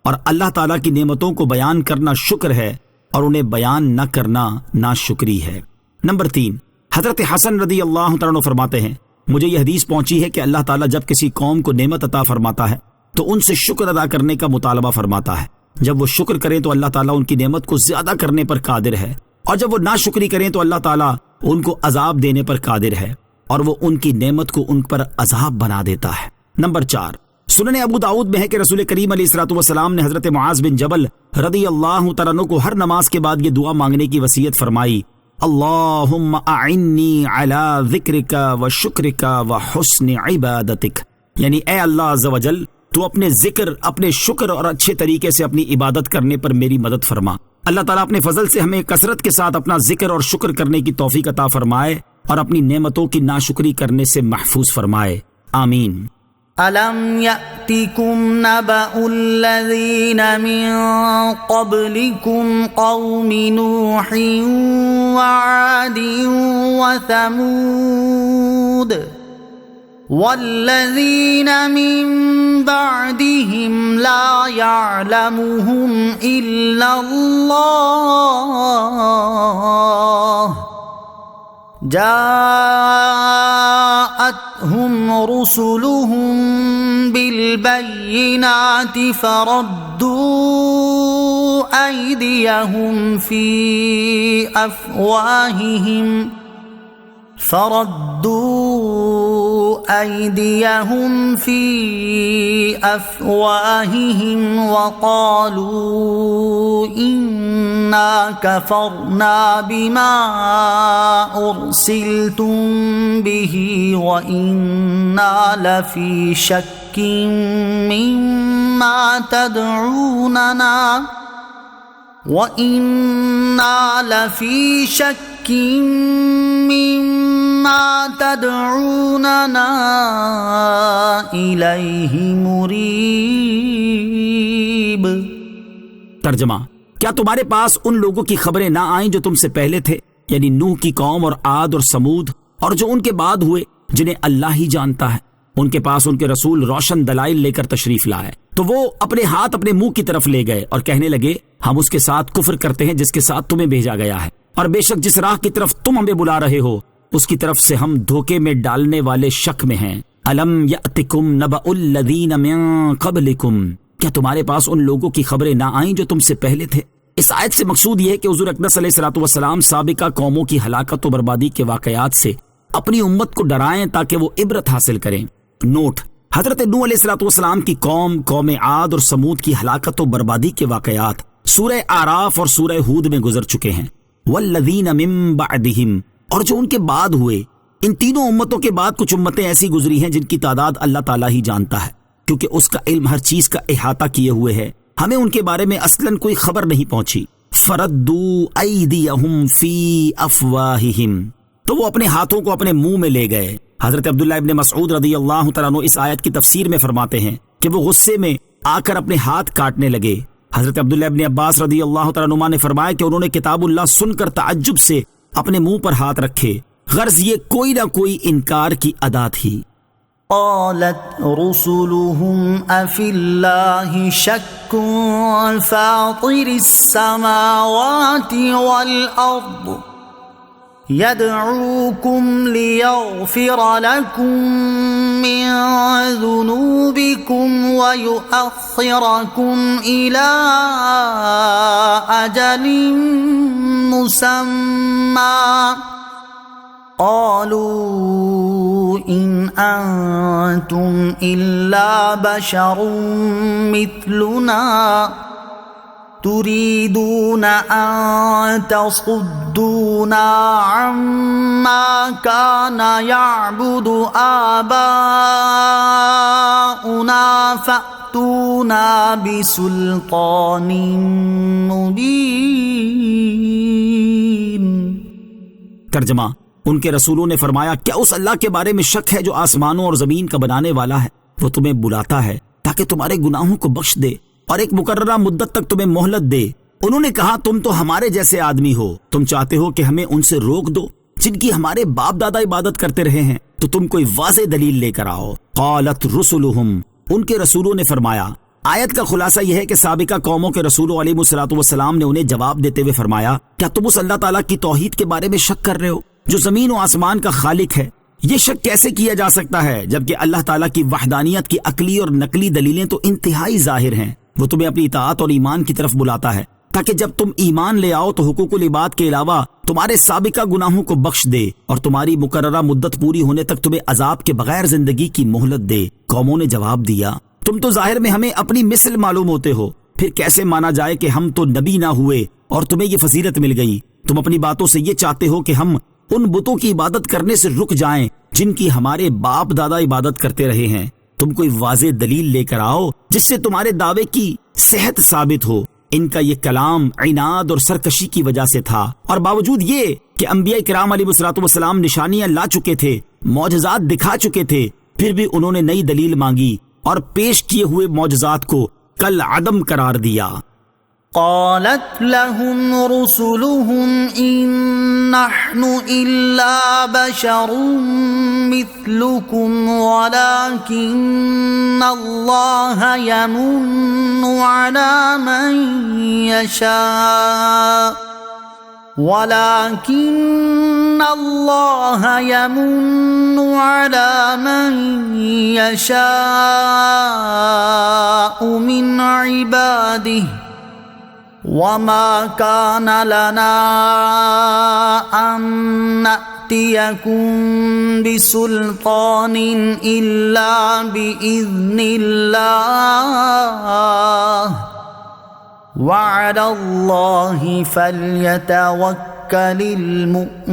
اور اللہ تعالیٰ کی نعمتوں کو بیان کرنا شکر ہے اور انہیں بیان نہ کرنا ناشکری ہے۔ نمبر 3، حضرت حسن رضی اللہ تعالیٰ عنہ فرماتے ہیں، مجھے یہ حدیث پہنچی ہے کہ اللہ تعالیٰ جب کسی قوم کو نعمت عطا فرماتا ہے تو ان سے شکر ادا کرنے کا مطالبہ فرماتا ہے۔ جب وہ شکر کریں تو اللہ تعالیٰ ان کی نعمت کو زیادہ کرنے پر قادر ہے، اور جب وہ ناشکری کریں تو اللہ تعالیٰ ان کو عذاب دینے پر قادر ہے، اور وہ ان کی نعمت کو ان پر عذاب بنا دیتا ہے۔ نمبر 4، سنن ابو داؤد میں ہے کہ رسول کریم علیہ الصلوۃ والسلام نے حضرت معاذ بن جبل رضی اللہ تعالیٰ عنہ کو ہر نماز کے بعد یہ دعا مانگنے کی وصیت فرمائی، اللہم اعنی علی ذکرک و شکرک و حسن عبادتک، یعنی اے اللہ عز و جل تو اپنے ذکر، اپنے شکر اور اچھے طریقے سے اپنی عبادت کرنے پر میری مدد فرما۔ اللہ تعالیٰ اپنے فضل سے ہمیں کثرت کے ساتھ اپنا ذکر اور شکر کرنے کی توفیق عطا فرمائے اور اپنی نعمتوں کی ناشکری کرنے سے محفوظ فرمائے، آمین۔ أَلَمْ يَأْتِكُمْ نَبَأُ الَّذِينَ مِن قَبْلِكُمْ قَوْمِ نُوحٍ وَعَادٍ وَثَمُودَ وَالَّذِينَ مِن بَعْدِهِمْ لَا يَعْلَمُهُمْ إِلَّا اللَّهُ جاءتهم رسلهم بالبينات فردوا أيديهم في أفواههم وقالوا إنا كفرنا بما أرسلتم به وإنا لفي شك مما تدعوننا إليه مريب۔ ترجمہ، کیا تمہارے پاس ان لوگوں کی خبریں نہ آئیں جو تم سے پہلے تھے، یعنی نوح کی قوم اور عاد اور سمود، اور جو ان کے بعد ہوئے جنہیں اللہ ہی جانتا ہے؟ ان کے پاس ان کے رسول روشن دلائل لے کر تشریف لائے تو وہ اپنے ہاتھ اپنے منہ کی طرف لے گئے اور کہنے لگے، ہم اس کے ساتھ کفر کرتے ہیں جس کے ساتھ تمہیں بھیجا گیا ہے، اور بے شک جس راہ کی طرف تم ہمیں بلا رہے ہو اس کی طرف سے ہم دھوکے میں ڈالنے والے شک میں ہیں۔ الم یأتکم نبأ الذین من قبلکم، کیا تمہارے پاس ان لوگوں کی خبریں نہ آئیں جو تم سے پہلے تھے؟ اس آیت سے مقصود یہ ہے کہ حضور اقدس علیہ الصلوۃ والسلام سابقہ قوموں کی ہلاکت و بربادی کے واقعات سے اپنی امت کو ڈرائیں تاکہ وہ عبرت حاصل کریں۔ نوٹ: حضرت نوح علیہ السلام کی قوم عاد اور سمود کی ہلاکت و بربادی کے واقعات سورہ اعراف اور سورہ ہود میں گزر چکے ہیں۔ والذین من بعدہم، اور جو ان کے بعد ہوئے، ان تینوں امتوں کے بعد کچھ امتیں ایسی گزری ہیں جن کی تعداد اللہ تعالیٰ ہی جانتا ہے، کیونکہ اس کا علم ہر چیز کا احاطہ کیے ہوئے ہے۔ ہمیں ان کے بارے میں اصلاً کوئی خبر نہیں پہنچی۔ فردوا ایدیہم فی افواہہم، تو وہ اپنے ہاتھوں کو اپنے منہ میں لے گئے۔ حضرت عبداللہ ابن مسعود رضی اللہ تعالیٰ عنہ اس آیت کی تفسیر میں فرماتے ہیں کہ وہ غصے میں آ کر اپنے ہاتھ کاٹنے لگے۔ حضرت عبداللہ ابن عباس رضی اللہ تعالیٰ عنہ نے فرمایا کہ انہوں نے کتاب اللہ سن کر تعجب سے اپنے منہ پر ہاتھ رکھے، غرض یہ کوئی نہ کوئی انکار کی ادا تھی۔ قالت رسلهم أفي الله شك فاطر السماوات والأرض يدعوكم ليغفر لكم من ذنوبكم ويؤخركم إلى أجل مسمى قالوا إن أنتم إلا بشر مثلنا تريدون أن تصدونا عما كان يعبد آباؤنا فأتونا بسلطان مبين۔ ترجمہ: ان کے رسولوں نے فرمایا، کیا اس اللہ کے بارے میں شک ہے جو آسمانوں اور زمین کا بنانے والا ہے؟ وہ تمہیں بلاتا ہے تاکہ تمہارے گناہوں کو بخش دے اور ایک مقررہ مدت تک تمہیں مہلت دے۔ انہوں نے کہا، تم تو ہمارے جیسے آدمی ہو، تم چاہتے ہو کہ ہمیں ان سے روک دو جن کی ہمارے باپ دادا عبادت کرتے رہے ہیں، تو تم کوئی واضح دلیل لے کر آؤ۔ قالت رسلہم، ان کے رسولوں نے فرمایا۔ آیت کا خلاصہ یہ ہے کہ سابقہ قوموں کے رسولوں علیہ السلام نے انہیں جواب دیتے ہوئے فرمایا، کیا تم اس اللہ تعالیٰ کی توحید کے بارے میں شک کر رہے ہو جو زمین و آسمان کا خالق ہے؟ یہ شک کیسے کیا جا سکتا ہے جبکہ اللہ تعالیٰ کی وحدانیت کی عقلی اور نقلی دلیلیں تو انتہائی ظاہر ہیں۔ وہ تمہیں اپنی اطاعت اور ایمان کی طرف بلاتا ہے تاکہ جب تم ایمان لے آؤ تو حقوق العباد کے علاوہ تمہارے سابقہ گناہوں کو بخش دے اور تمہاری مقررہ مدت پوری ہونے تک تمہیں عذاب کے بغیر زندگی کی مہلت دے۔ قوموں نے جواب دیا، تم تو ظاہر میں ہمیں اپنی مثل معلوم ہوتے ہو، پھر کیسے مانا جائے کہ ہم تو نبی نہ ہوئے اور تمہیں یہ فضیلت مل گئی؟ تم اپنی باتوں سے یہ چاہتے ہو کہ ہم ان بتوں کی عبادت کرنے سے رک جائیں جن کی ہمارے باپ دادا عبادت کرتے رہے ہیں۔ تم کوئی واضح دلیل لے کر آؤ جس سے تمہارے دعوے کی صحت ثابت ہو۔ ان کا یہ کلام عناد اور سرکشی کی وجہ سے تھا، اور باوجود یہ کہ انبیاء کرام علیہ السلام نشانیاں لا چکے تھے، معجزات دکھا چکے تھے، پھر بھی انہوں نے نئی دلیل مانگی اور پیش کیے ہوئے معجزات کو کل عدم قرار دیا۔ قالت لهم رسلهم إن نحن إلا بشر مثلكم ولكن الله يمن على من يشاء من عباده وما كان لنا أن نأتيكم بسلطان إلا بإذن الله وعلى الله فليتوكل المؤمنون۔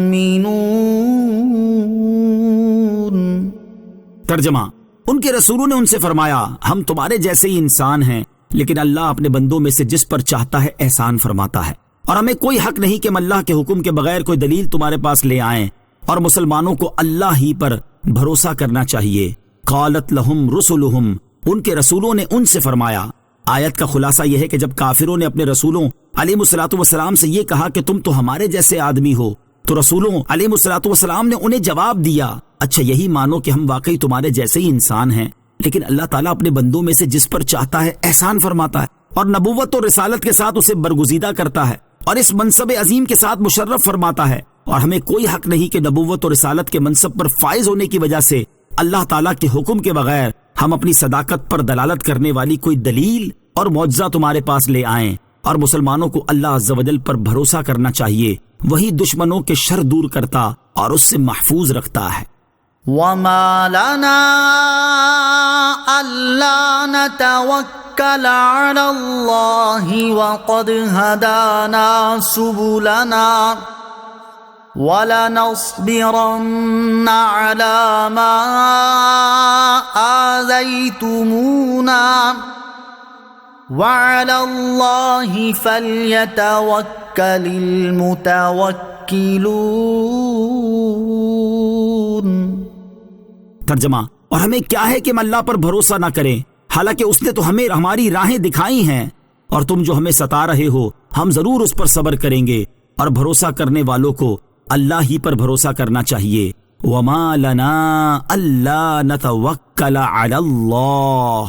ترجمہ: ان کے رسولوں نے ان سے فرمایا، ہم تمہارے جیسے ہی انسان ہیں، لیکن اللہ اپنے بندوں میں سے جس پر چاہتا ہے احسان فرماتا ہے، اور ہمیں کوئی حق نہیں کہ ہم اللہ کے حکم کے بغیر کوئی دلیل تمہارے پاس لے آئیں، اور مسلمانوں کو اللہ ہی پر بھروسہ کرنا چاہیے۔ قالت لہم رسلہم، ان کے رسولوں نے ان سے فرمایا۔ آیت کا خلاصہ یہ ہے کہ جب کافروں نے اپنے رسولوں علیہ السلام سے یہ کہا کہ تم تو ہمارے جیسے آدمی ہو، تو رسولوں علیہ السلام نے انہیں جواب دیا، اچھا یہی مانو کہ ہم واقعی تمہارے جیسے ہی انسان ہیں، لیکن اللہ تعالیٰ اپنے بندوں میں سے جس پر چاہتا ہے احسان فرماتا ہے، اور نبوت اور رسالت کے ساتھ اسے برگزیدہ کرتا ہے، اور اس منصب عظیم کے ساتھ مشرف فرماتا ہے، اور ہمیں کوئی حق نہیں کہ نبوت اور رسالت کے منصب پر فائز ہونے کی وجہ سے اللہ تعالیٰ کے حکم کے بغیر ہم اپنی صداقت پر دلالت کرنے والی کوئی دلیل اور معجزہ تمہارے پاس لے آئیں۔ اور مسلمانوں کو اللہ عز و جل پر بھروسہ کرنا چاہیے، وہی دشمنوں کے شر دور کرتا اور اس سے محفوظ رکھتا ہے۔ وما لنا ألا نتوكل على الله وقد هدانا سبلنا ولنصبرن على ما آذيتمونا وعلى الله فليتوكل المتوكلون۔ ترجمہ، اور ہمیں کیا ہے کہ ہم اللہ پر بھروسہ نہ کریں، حالانکہ اس نے تو ہمیں ہماری راہیں دکھائی ہیں، اور تم جو ہمیں ستا رہے ہو ہم ضرور اس پر صبر کریں گے، اور بھروسہ کرنے والوں کو اللہ ہی پر بھروسہ کرنا چاہیے۔ وما لنا الا نتوکل علی اللہ،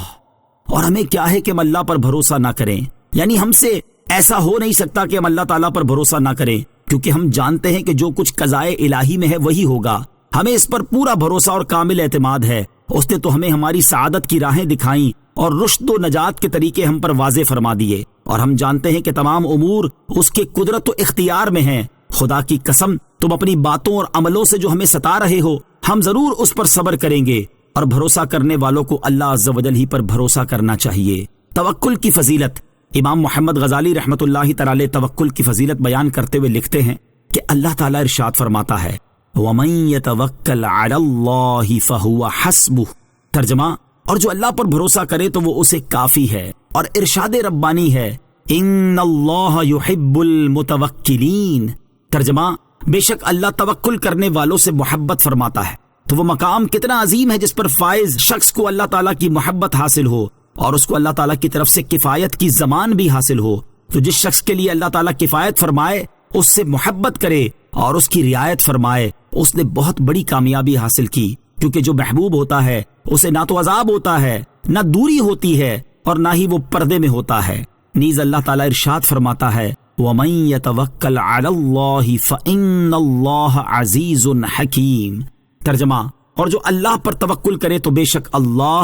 اور ہمیں کیا ہے کہ ہم اللہ پر بھروسہ نہ کریں، یعنی ہم سے ایسا ہو نہیں سکتا کہ ہم اللہ تعالیٰ پر بھروسہ نہ کریں، کیونکہ ہم جانتے ہیں کہ جو کچھ قضائے الہی میں ہے وہی ہوگا، ہمیں اس پر پورا بھروسہ اور کامل اعتماد ہے۔ اس نے تو ہمیں ہماری سعادت کی راہیں دکھائیں اور رشد و نجات کے طریقے ہم پر واضح فرما دیے، اور ہم جانتے ہیں کہ تمام امور اس کے قدرت و اختیار میں ہیں۔ خدا کی قسم، تم اپنی باتوں اور عملوں سے جو ہمیں ستا رہے ہو ہم ضرور اس پر صبر کریں گے، اور بھروسہ کرنے والوں کو اللہ عز و جل ہی پر بھروسہ کرنا چاہیے۔ توکل کی فضیلت، امام محمد غزالی رحمۃ اللہ تعالی توکل کی فضیلت بیان کرتے ہوئے لکھتے ہیں کہ اللہ تعالیٰ ارشاد فرماتا ہے وَمَن يَتَوَكَّلْ عَلَى اللَّهِ فَهُوَ حَسْبُهُ۔ ترجمہ، اور جو اللہ پر بھروسہ کرے تو وہ اسے کافی ہے، اور ارشاد ربانی ہے ان اللہ یحب المتوکلین۔ ترجمہ، بے شک اللہ توکل کرنے والوں سے محبت فرماتا ہے۔ تو وہ مقام کتنا عظیم ہے جس پر فائز شخص کو اللہ تعالیٰ کی محبت حاصل ہو، اور اس کو اللہ تعالیٰ کی طرف سے کفایت کی زمان بھی حاصل ہو۔ تو جس شخص کے لیے اللہ تعالیٰ کفایت فرمائے، اس سے محبت کرے اور اس کی رعایت فرمائے، اس نے بہت بڑی کامیابی حاصل کی، کیونکہ جو محبوب ہوتا ہے اسے نہ تو عذاب ہوتا ہے، نہ دوری ہوتی ہے، اور نہ ہی وہ پردے میں ہوتا ہے۔ نیز اللہ تعالیٰ ارشاد فرماتا ہے وَمَن يَتَوَكَّلْ عَلَى اللَّهِ فَإِنَّ اللَّهَ عَزِيزٌ حَكِيمٌ۔ ترجمہ، اور جو اللہ پر توکل کرے تو بے شک اللہ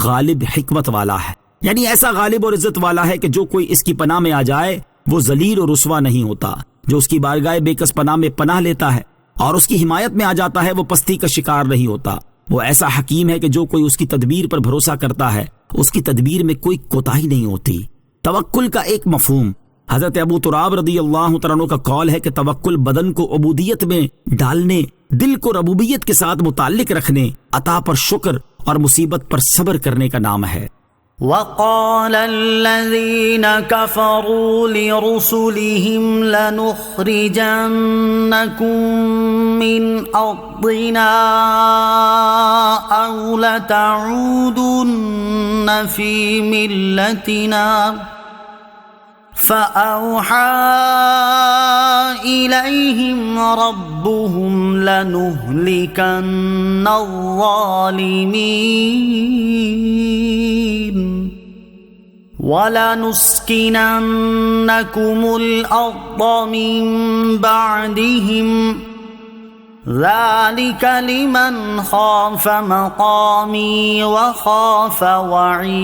غالب حکمت والا ہے، یعنی ایسا غالب اور عزت والا ہے کہ جو کوئی اس کی پناہ میں آ جائے وہ ذلیل اور رسوا نہیں ہوتا، جو اس کی بارگاہ بے کس پناہ میں پناہ لیتا ہے اور اس کی حمایت میں آ جاتا ہے وہ پستی کا شکار نہیں ہوتا۔ وہ ایسا حکیم ہے کہ جو کوئی اس کی تدبیر پر بھروسہ کرتا ہے اس کی تدبیر میں کوئی کوتاہی نہیں ہوتی۔ توکل کا ایک مفہوم، حضرت ابو تراب رضی اللہ تعالیٰ عنہ کا قول ہے کہ توکل بدن کو عبودیت میں ڈالنے، دل کو ربوبیت کے ساتھ متعلق رکھنے، عطا پر شکر اور مصیبت پر صبر کرنے کا نام ہے۔ وقال الذين كفروا لرسلهم لنخرجنكم من أرضنا أو لتعودن في ملتنا فأوحى إليهم ربهم لنهلكن الظالمين وَلَنُسْكِنَنَّكُمُ الْأَرْضَ مِنْ بَعْدِهِمْ ذَلِكَ لِمَنْ خَافَ مَقَامِي وَخَافَ وَعِيدِ۔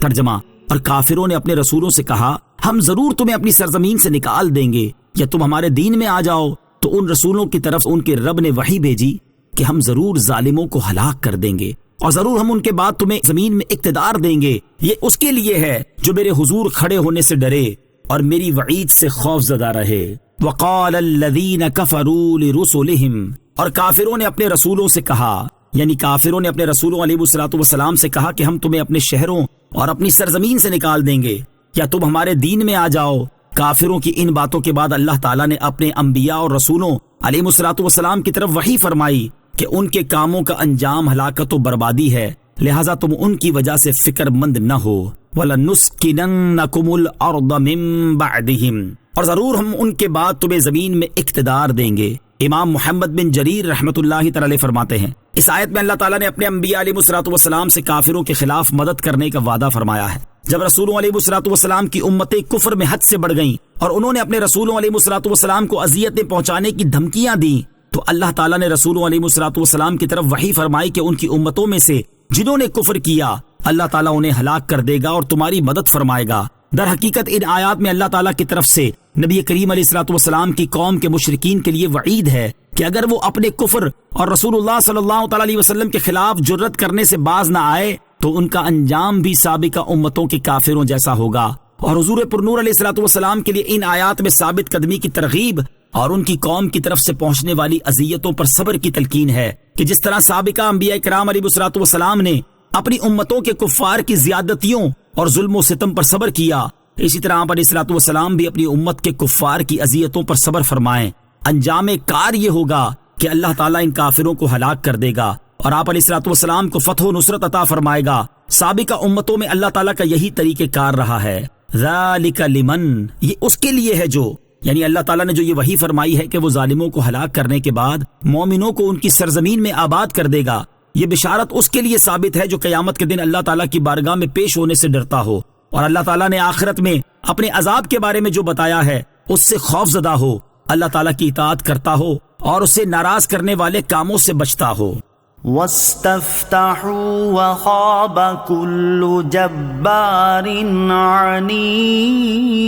ترجمہ، اور کافروں نے اپنے رسولوں سے کہا ہم ضرور تمہیں اپنی سرزمین سے نکال دیں گے یا تم ہمارے دین میں آ جاؤ، تو ان رسولوں کی طرف ان کے رب نے وحی بھیجی کہ ہم ضرور ظالموں کو ہلاک کر دیں گے، اور ضرور ہم ان کے بعد تمہیں زمین میں اقتدار دیں گے۔ یہ اس کے لیے ہے جو میرے حضور کھڑے ہونے سے ڈرے اور میری وعید سے خوف زدہ رہے۔ وقال الذین کفروا لرسلہم، اور کافروں نے اپنے رسولوں سے کہا، یعنی کافروں نے اپنے رسولوں علیہ السلام سے کہا کہ ہم تمہیں اپنے شہروں اور اپنی سرزمین سے نکال دیں گے یا تم ہمارے دین میں آ جاؤ۔ کافروں کی ان باتوں کے بعد اللہ تعالیٰ نے اپنے انبیاء اور رسولوں علیہ السلام کی طرف وحی فرمائی کہ ان کے کاموں کا انجام ہلاکت و بربادی ہے، لہٰذا تم ان کی وجہ سے فکر مند نہ ہو۔ وَلَنُسْكِنَنَّكُمُ الْأَرْضَ مِن بَعْدِهِمْ، اور ضرور ہم ان کے بعد تمہیں زمین میں اقتدار دیں گے۔ امام محمد بن جریر رحمۃ اللہ تعالی فرماتے ہیں اس آیت میں اللہ تعالیٰ نے اپنے انبیاء علیہ السلام سے کافروں کے خلاف مدد کرنے کا وعدہ فرمایا ہے۔ جب رسولوں علیہ السلام کی امتیں کفر میں حد سے بڑھ گئیں اور انہوں نے اپنے رسولوں علیہ السلام کو اذیتیں پہنچانے کی دھمکیاں دیں، تو اللہ تعالیٰ نے رسولوں علیہ السلام کی طرف وحی فرمائی کہ ان کی امتوں میں سے جنہوں نے کفر کیا اللہ تعالیٰ انہیں ہلاک کر دے گا اور تمہاری مدد فرمائے گا۔ در حقیقت ان آیات میں اللہ تعالیٰ کی طرف سے نبی کریم علیہ الصلوۃ والسلام کی قوم کے مشرکین کے لیے وعید ہے کہ اگر وہ اپنے کفر اور رسول اللہ صلی اللہ تعالیٰ علیہ وسلم کے خلاف جرت کرنے سے باز نہ آئے تو ان کا انجام بھی سابقہ امتوں کے کافروں جیسا ہوگا۔ اور حضور پرنور علیہ الصلوۃ والسلام کے لیے ان آیات میں ثابت قدمی کی ترغیب اور ان کی قوم کی طرف سے پہنچنے والی اذیتوں پر صبر کی تلقین ہے کہ جس طرح سابقہ انبیاء کرام علیہ الصلوۃ والسلام نے اپنی امتوں کے کفار کی زیادتیوں اور ظلم و ستم پر صبر کیا، اسی طرح آپ علیہ الصلوۃ والسلام بھی اپنی امت کے کفار کی اذیتوں پر صبر فرمائیں۔ انجام کار یہ ہوگا کہ اللہ تعالیٰ ان کافروں کو ہلاک کر دے گا اور آپ علیہ الصلوۃ والسلام کو فتح و نصرت عطا فرمائے گا۔ سابقہ امتوں میں اللہ تعالیٰ کا یہی طریقہ کار رہا ہے۔ ذالک لمن، یہ اس کے لیے ہے جو، یعنی اللہ تعالیٰ نے جو یہ وحی فرمائی ہے کہ وہ ظالموں کو ہلاک کرنے کے بعد مومنوں کو ان کی سرزمین میں آباد کر دے گا، یہ بشارت اس کے لیے ثابت ہے جو قیامت کے دن اللہ تعالیٰ کی بارگاہ میں پیش ہونے سے ڈرتا ہو اور اللہ تعالیٰ نے آخرت میں اپنے عذاب کے بارے میں جو بتایا ہے اس سے خوف زدہ ہو، اللہ تعالیٰ کی اطاعت کرتا ہو اور اسے ناراض کرنے والے کاموں سے بچتا ہو۔ واستفتحوا وخاب كل جبار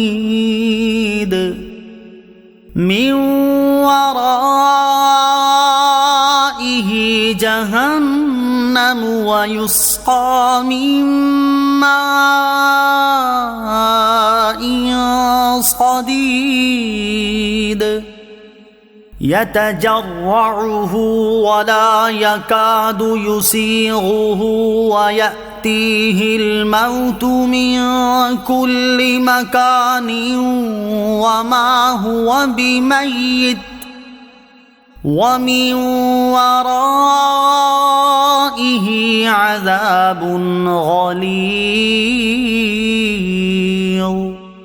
عنيد من ورائه جهنم ويسقى من ماء صديد يتجرعه ولا يكاد يسيغه ويأتيه الموت من كل مكان وما هو بميت ومن ورائه عذاب غليظ۔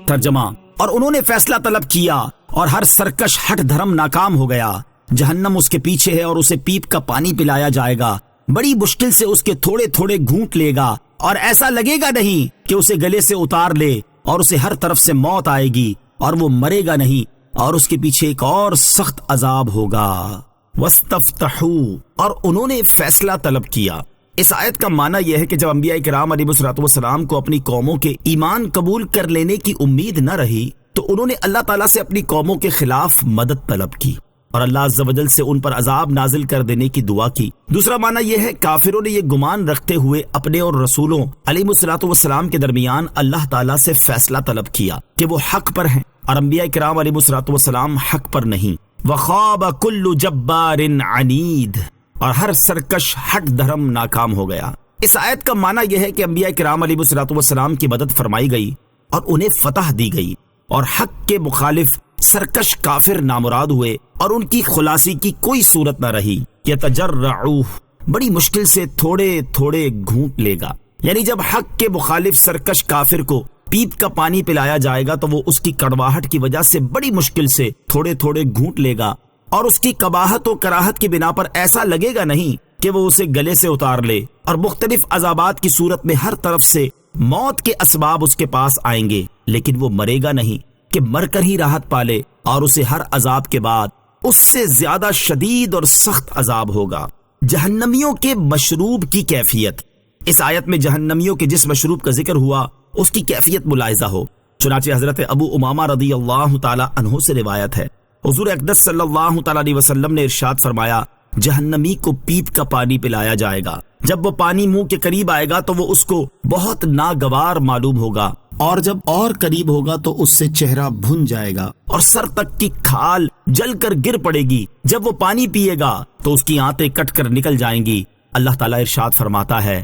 ترجمہ، اور انہوں نے فیصلہ طلب کیا اور ہر سرکش ہٹ دھرم ناکام ہو گیا، جہنم اس کے پیچھے ہے اور اسے پیپ کا پانی پلایا جائے گا، بڑی مشکل سے اس کے تھوڑے تھوڑے گھونٹ لے گا اور ایسا لگے گا نہیں کہ اسے گلے سے اتار لے، اور اسے ہر طرف سے موت آئے گی اور وہ مرے گا نہیں، اور اس کے پیچھے ایک اور سخت عذاب ہوگا۔ واستفتحوا، اور انہوں نے فیصلہ طلب کیا۔ اس آیت کا معنی یہ ہے کہ جب انبیاء کرام علیہ الصلوۃ والسلام کو اپنی قوموں کے ایمان قبول کر لینے کی امید نہ رہی تو انہوں نے اللہ تعالیٰ سے اپنی قوموں کے خلاف مدد طلب کی اور اللہ عز و جل سے ان پر عذاب نازل کر دینے کی دعا کی۔ دوسرا معنی یہ ہے کافروں نے یہ گمان رکھتے ہوئے اپنے اور رسولوں علیہ الصلوۃ والسلام کے درمیان اللہ تعالیٰ سے فیصلہ طلب کیا کہ وہ حق پر ہیں اور انبیاء کرام علیہ الصلوۃ والسلام حق پر نہیں۔ وخاب کل جبار عنید، اور ہر سرکش ہٹ دھرم ناکام ہو گیا۔ اس آیت کا معنی یہ ہے کہ انبیاء کرام علیہ الصلوۃ والسلام کی مدد فرمائی گئی اور انہیں فتح دی گئی اور حق کے مخالف سرکش کافر نامراد ہوئے اور ان کی خلاصی کی کوئی صورت نہ رہی۔ یتجرعوہ، بڑی مشکل سے تھوڑے تھوڑے گھونٹ لے گا، یعنی جب حق کے مخالف سرکش کافر کو پیپ کا پانی پلایا جائے گا تو وہ اس کی کڑواہٹ کی وجہ سے بڑی مشکل سے تھوڑے تھوڑے گھونٹ لے گا اور اس کی قباحت و کراہت کی بنا پر ایسا لگے گا نہیں کہ وہ اسے گلے سے اتار لے، اور مختلف عذابات کی صورت میں ہر طرف سے موت کے اسباب اس کے پاس آئیں گے، لیکن وہ مرے گا نہیں کہ مر کر ہی راحت پالے، اور اسے ہر عذاب کے بعد اس سے زیادہ شدید اور سخت عذاب ہوگا۔ جہنمیوں کے مشروب کی کیفیت، اس آیت میں جہنمیوں کے جس مشروب کا ذکر ہوا اس کی کیفیت ملاحظہ ہو۔ چنانچہ حضرت ابو امامہ رضی اللہ تعالی عنہ سے روایت ہے، حضور اقدس صلی اللہ تعالی علیہ وسلم نے ارشاد فرمایا، جہنمی کو پیپ کا پانی پلایا جائے گا، جب وہ پانی منہ کے قریب آئے گا تو وہ اس کو بہت ناگوار معلوم ہوگا، اور جب اور قریب ہوگا تو اس سے چہرہ بھن جائے گا اور سر تک کی کھال جل کر گر پڑے گی، جب وہ پانی پیے گا تو اس کی آنتیں کٹ کر نکل جائیں گی۔ اللہ تعالیٰ ارشاد فرماتا ہے،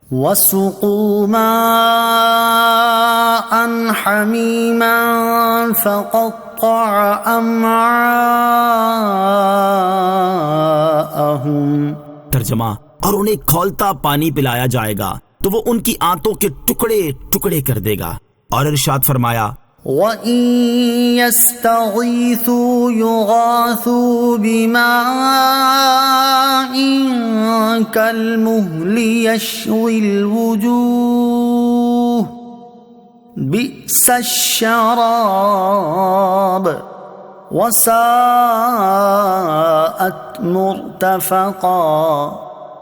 وَسُقُوا مَاءً حَمِيمًا فَقَطَّعَ أَمْعَاءَهُمْ۔ ترجمہ، اور انہیں کھولتا پانی پلایا جائے گا تو وہ ان کی آنتوں کے ٹکڑے ٹکڑے کر دے گا، اور ارشاد فرمایا، وَإِن يَسْتَغِيثُوا يُغَاثُوا بِمَاءٍ كَالْمُهْلِ يَشْوِي الْوُجُوهَ بِئْسَ الشَّرَابُ وَسَاءَتْ مُرْتَفَقًا۔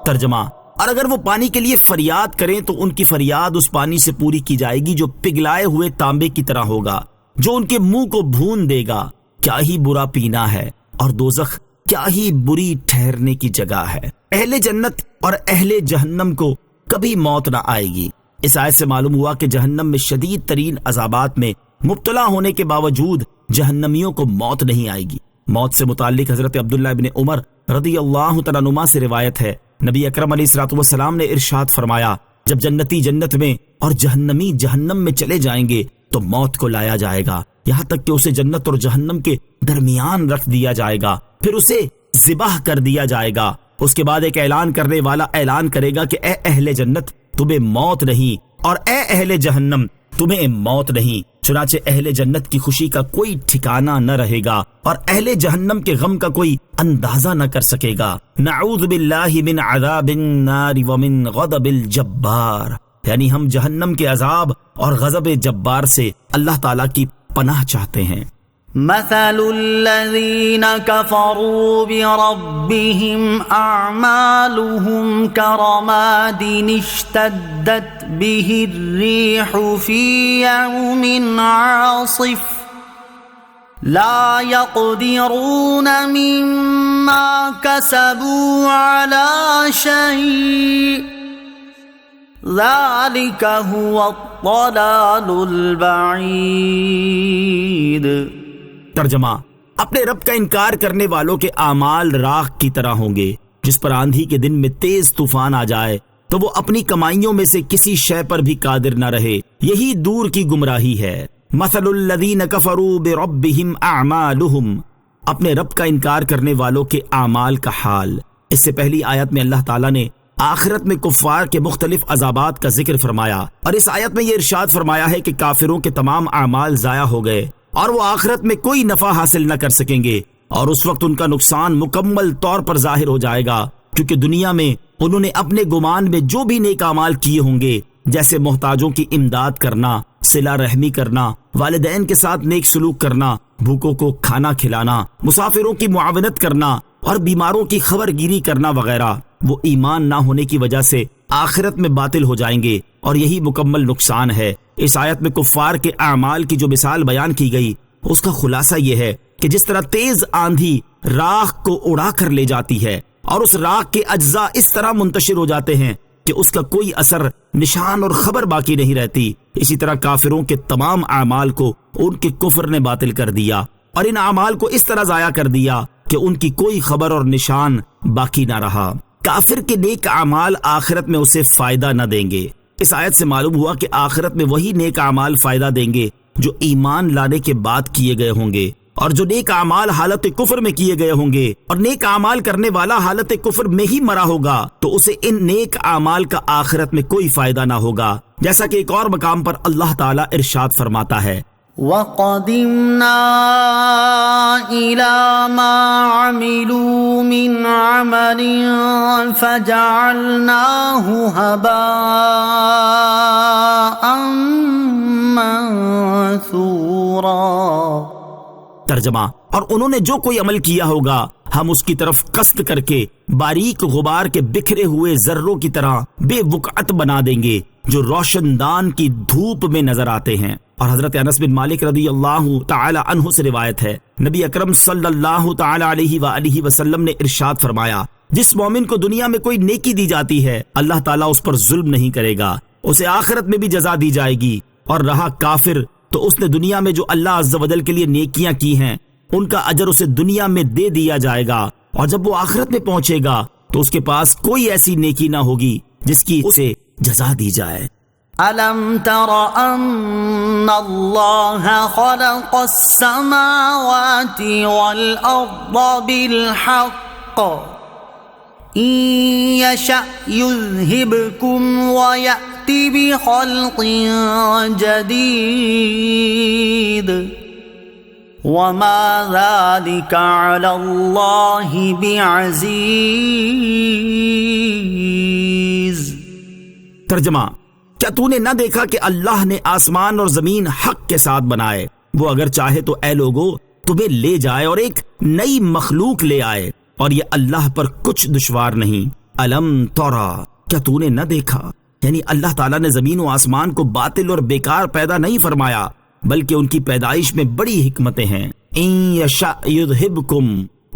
ترجمہ، اور اگر وہ پانی کے لیے فریاد کریں تو ان کی فریاد اس پانی سے پوری کی جائے گی جو پگھلائے ہوئے تانبے کی طرح ہوگا، جو ان کے منہ کو بھون دے گا۔ کیا ہی برا پینا ہے، اور دوزخ کیا ہی بری ٹھہرنے کی جگہ ہے۔ اہل جنت اور اہل جہنم کو کبھی موت نہ آئے گی۔ اس آیت سے معلوم ہوا کہ جہنم میں شدید ترین عذابات میں مبتلا ہونے کے باوجود جہنمیوں کو موت نہیں آئے گی۔ موت سے متعلق حضرت عبداللہ ابن عمر رضی اللہ تعالیٰ عنہما سے روایت ہے، نبی اکرم علیہ الصلوۃ والسلام نے ارشاد فرمایا، جب جنتی جنت میں اور جہنمی جہنم میں چلے جائیں گے تو موت کو لایا جائے گا، یہاں تک کہ اسے جنت اور جہنم کے درمیان رکھ دیا جائے گا، پھر اسے ذبح کر دیا جائے گا۔ اس کے بعد ایک اعلان کرنے والا اعلان کرے گا کہ اے اہل جنت تمہیں موت نہیں، اور اے اہل جہنم تمہیں موت نہیں۔ چنانچہ اہل جنت کی خوشی کا کوئی ٹھکانہ نہ رہے گا اور اہل جہنم کے غم کا کوئی اندازہ نہ کر سکے گا۔ نعوذ باللہ من عذاب النار ومن غضب الجبار، یعنی ہم جہنم کے عذاب اور غضب جبار سے اللہ تعالیٰ کی پناہ چاہتے ہیں۔ مثل الذين كفروا بربهم أعمالهم كرماد اشتدت به الريح في يوم عاصف لا يقدرون مما كسبوا على شيء ذلك هو الضلال البعيد۔ ترجمہ، اپنے رب کا انکار کرنے والوں کے اعمال راکھ کی طرح ہوں گے، جس پر آندھی کے دن میں تیز طوفان آ جائے تو وہ اپنی کمائیوں میں سے کسی شے پر بھی قادر نہ رہے، یہی دور کی گمراہی ہے۔ مثل الذین کفروا بربہم اعمالہم، اپنے رب کا انکار کرنے والوں کے اعمال کا حال۔ اس سے پہلی آیت میں اللہ تعالیٰ نے آخرت میں کفار کے مختلف عذابات کا ذکر فرمایا، اور اس آیت میں یہ ارشاد فرمایا ہے کہ کافروں کے تمام اعمال ضائع ہو گئے اور وہ آخرت میں کوئی نفع حاصل نہ کر سکیں گے، اور اس وقت ان کا نقصان مکمل طور پر ظاہر ہو جائے گا، کیونکہ دنیا میں انہوں نے اپنے گمان میں جو بھی نیک اعمال کیے ہوں گے، جیسے محتاجوں کی امداد کرنا، صلہ رحمی کرنا، والدین کے ساتھ نیک سلوک کرنا، بھوکوں کو کھانا کھلانا، مسافروں کی معاونت کرنا اور بیماروں کی خبر گیری کرنا وغیرہ، وہ ایمان نہ ہونے کی وجہ سے آخرت میں باطل ہو جائیں گے، اور یہی مکمل نقصان ہے۔ اس آیت میں کفار کے اعمال کی جو مثال بیان کی گئی، اس کا خلاصہ یہ ہے کہ جس طرح تیز آندھی راکھ کو اڑا کر لے جاتی ہے اور اس راکھ کے اجزاء اس طرح منتشر ہو جاتے ہیں کہ اس کا کوئی اثر، نشان اور خبر باقی نہیں رہتی، اسی طرح کافروں کے تمام اعمال کو ان کے کفر نے باطل کر دیا، اور ان اعمال کو اس طرح ضائع کر دیا کہ ان کی کوئی خبر اور نشان باقی نہ رہا۔ کافر کے نیک اعمال آخرت میں اسے فائدہ نہ دیں گے۔ اس آیت سے معلوم ہوا کہ آخرت میں وہی نیک اعمال فائدہ دیں گے جو ایمان لانے کے بعد کیے گئے ہوں گے، اور جو نیک اعمال حالت کفر میں کیے گئے ہوں گے اور نیک اعمال کرنے والا حالت کفر میں ہی مرا ہوگا تو اسے ان نیک اعمال کا آخرت میں کوئی فائدہ نہ ہوگا، جیسا کہ ایک اور مقام پر اللہ تعالیٰ ارشاد فرماتا ہے، وَقَدِمْنَا إِلَى مَا عَمِلُوا مِنْ عَمَلٍ فَجَعَلْنَاهُ هَبَاءً مَنثُورًا۔ ترجمہ، اور انہوں نے جو کوئی عمل کیا ہوگا ہم اس کی طرف قصد کر کے باریک غبار کے بکھرے ہوئے ذروں کی طرح بے وقعت بنا دیں گے جو روشن دان کی دھوپ میں نظر آتے ہیں۔ اور حضرت انس بن مالک رضی اللہ تعالی عنہ سے روایت ہے، نبی اکرم صلی اللہ تعالی علیہ وآلہ وسلم نے ارشاد فرمایا، جس مومن کو دنیا میں کوئی نیکی دی جاتی ہے اللہ تعالیٰ اس پر ظلم نہیں کرے گا، اسے آخرت میں بھی جزا دی جائے گی، اور رہا کافر تو اس نے دنیا میں جو اللہ عز و جل کے لیے نیکیاں کی ہیں ان کا اجر اسے دنیا میں دے دیا جائے گا، اور جب وہ آخرت میں پہنچے گا تو اس کے پاس کوئی ایسی نیکی نہ ہوگی جس کی اسے جزا دی جائے۔ أَلَمْ تَرَ أَنَّ اللَّهَ خَلَقَ السَّمَاوَاتِ وَالْأَرْضَ بِالْحَقِّ إِن يَشَأْ يُذْهِبْكُمْ وَيَأْتِ بِخَلْقٍ جَدِيدٍ وَمَا ذَلِكَ عَلَى اللَّهِ بِعَزِيزٍ۔ ترجمہ، کیا تو نے نہ دیکھا کہ اللہ نے آسمان اور زمین حق کے ساتھ بنائے، وہ اگر چاہے تو اے لوگو تمہیں لے جائے اور ایک نئی مخلوق لے آئے، اور یہ اللہ پر کچھ دشوار نہیں۔ الم ترا، کیا تو نے نہ دیکھا؟ یعنی اللہ تعالیٰ نے زمین و آسمان کو باطل اور بیکار پیدا نہیں فرمایا، بلکہ ان کی پیدائش میں بڑی حکمتیں ہیں۔ ان یشاء یذھبکم،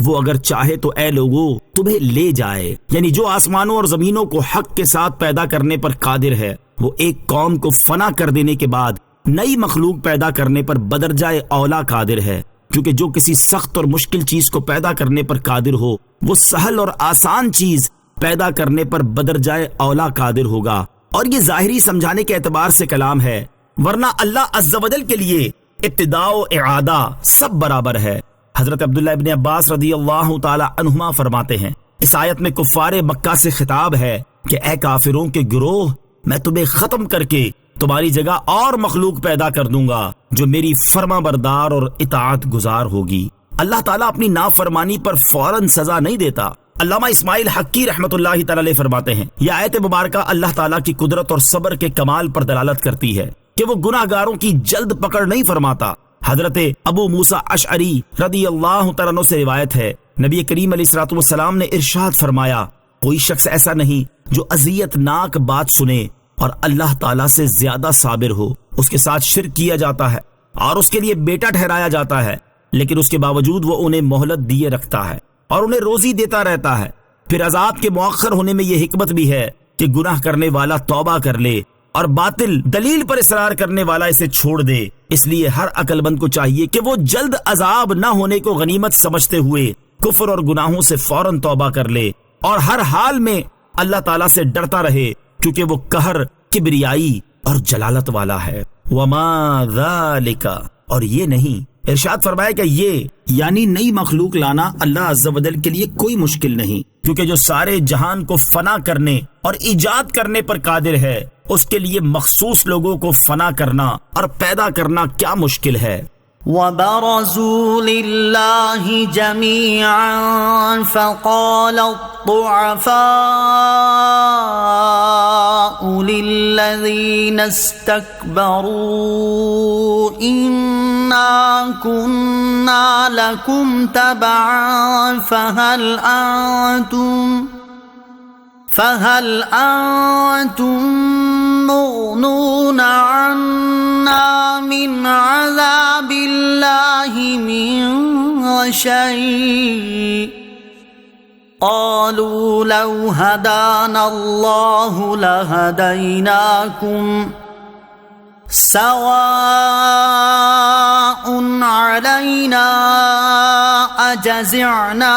وہ اگر چاہے تو اے لوگو تمہیں لے جائے، یعنی جو آسمانوں اور زمینوں کو حق کے ساتھ پیدا کرنے پر قادر ہے، وہ ایک قوم کو فنا کر دینے کے بعد نئی مخلوق پیدا کرنے پر بدرجائے اولا قادر ہے، کیونکہ جو کسی سخت اور مشکل چیز کو پیدا کرنے پر قادر ہو، وہ سہل اور آسان چیز پیدا کرنے پر بدرجائے اولا قادر ہوگا۔ اور یہ ظاہری سمجھانے کے اعتبار سے کلام ہے، ورنہ اللہ عز و جل کے لیے ابتداء و اعادہ سب برابر ہے۔ حضرت عبداللہ ابن عباس رضی اللہ تعالی عنہما فرماتے ہیں، اس آیت میں کفار مکہ سے خطاب ہے کہ اے کافروں کے گروہ، میں تمہیں ختم کر کے تمہاری جگہ اور مخلوق پیدا کر دوں گا جو میری فرما بردار اور اطاعت گزار ہوگی۔ اللہ تعالیٰ اپنی نافرمانی پر فوراً سزا نہیں دیتا۔ علامہ اسماعیل حقی رحمۃ اللہ تعالی علیہ فرماتے ہیں، یہ آیت مبارکہ اللہ تعالیٰ کی قدرت اور صبر کے کمال پر دلالت کرتی ہے کہ وہ گناہ گاروں کی جلد پکڑ نہیں فرماتا۔ حضرت ابو موسیٰ اشعری رضی اللہ تعالیٰ عنہ سے روایت ہے، نبی کریم علیہ الصلوۃ والسلام نے ارشاد فرمایا، کوئی شخص ایسا نہیں جو اذیت ناک بات سنے اور اللہ تعالیٰ سے زیادہ صابر ہو۔ اس کے ساتھ شرک کیا جاتا ہے اور اس کے لیے بیٹا ٹھہرایا جاتا ہے، لیکن اس کے باوجود وہ انہیں مہلت دیے رکھتا ہے اور انہیں روزی دیتا رہتا ہے۔ پھر عذاب کے مؤخر ہونے میں یہ حکمت بھی ہے کہ گناہ کرنے والا توبہ کر لے اور باطل دلیل پر اصرار کرنے والا اسے چھوڑ دے۔ اس لیے ہر عقل مند کو چاہیے کہ وہ جلد عذاب نہ ہونے کو غنیمت سمجھتے ہوئے کفر اور گناہوں سے فوراً توبہ کر لے اور ہر حال میں اللہ تعالیٰ سے ڈرتا رہے، کیونکہ وہ قہر، کبریائی اور جلالت والا ہے۔ وما ذالک، اور یہ نہیں، ارشاد فرمایا کہ یہ یعنی نئی مخلوق لانا اللہ عز و جل کے لیے کوئی مشکل نہیں، کیونکہ جو سارے جہان کو فنا کرنے اور ایجاد کرنے پر قادر ہے، اس کے لیے مخصوص لوگوں کو فنا کرنا اور پیدا کرنا کیا مشکل ہے۔ وَبَرَزُوا لِلَّهِ جَمِيعًا فَقَالَ الضُّعَفَاءُ لِلَّذِينَ اسْتَكْبَرُوا إِنَّا كُنَّا لَكُمْ تَبَعًا فَهَلْ أَنْتُمْ مُغْنُونَ عَنَّا مِنْ عَذَابِ اللَّهِ مِنْ شَيْءٍ قَالُوا لَوْ هَدَانَا اللَّهُ لَهَدَيْنَاكُمْ سواء علينا أجزعنا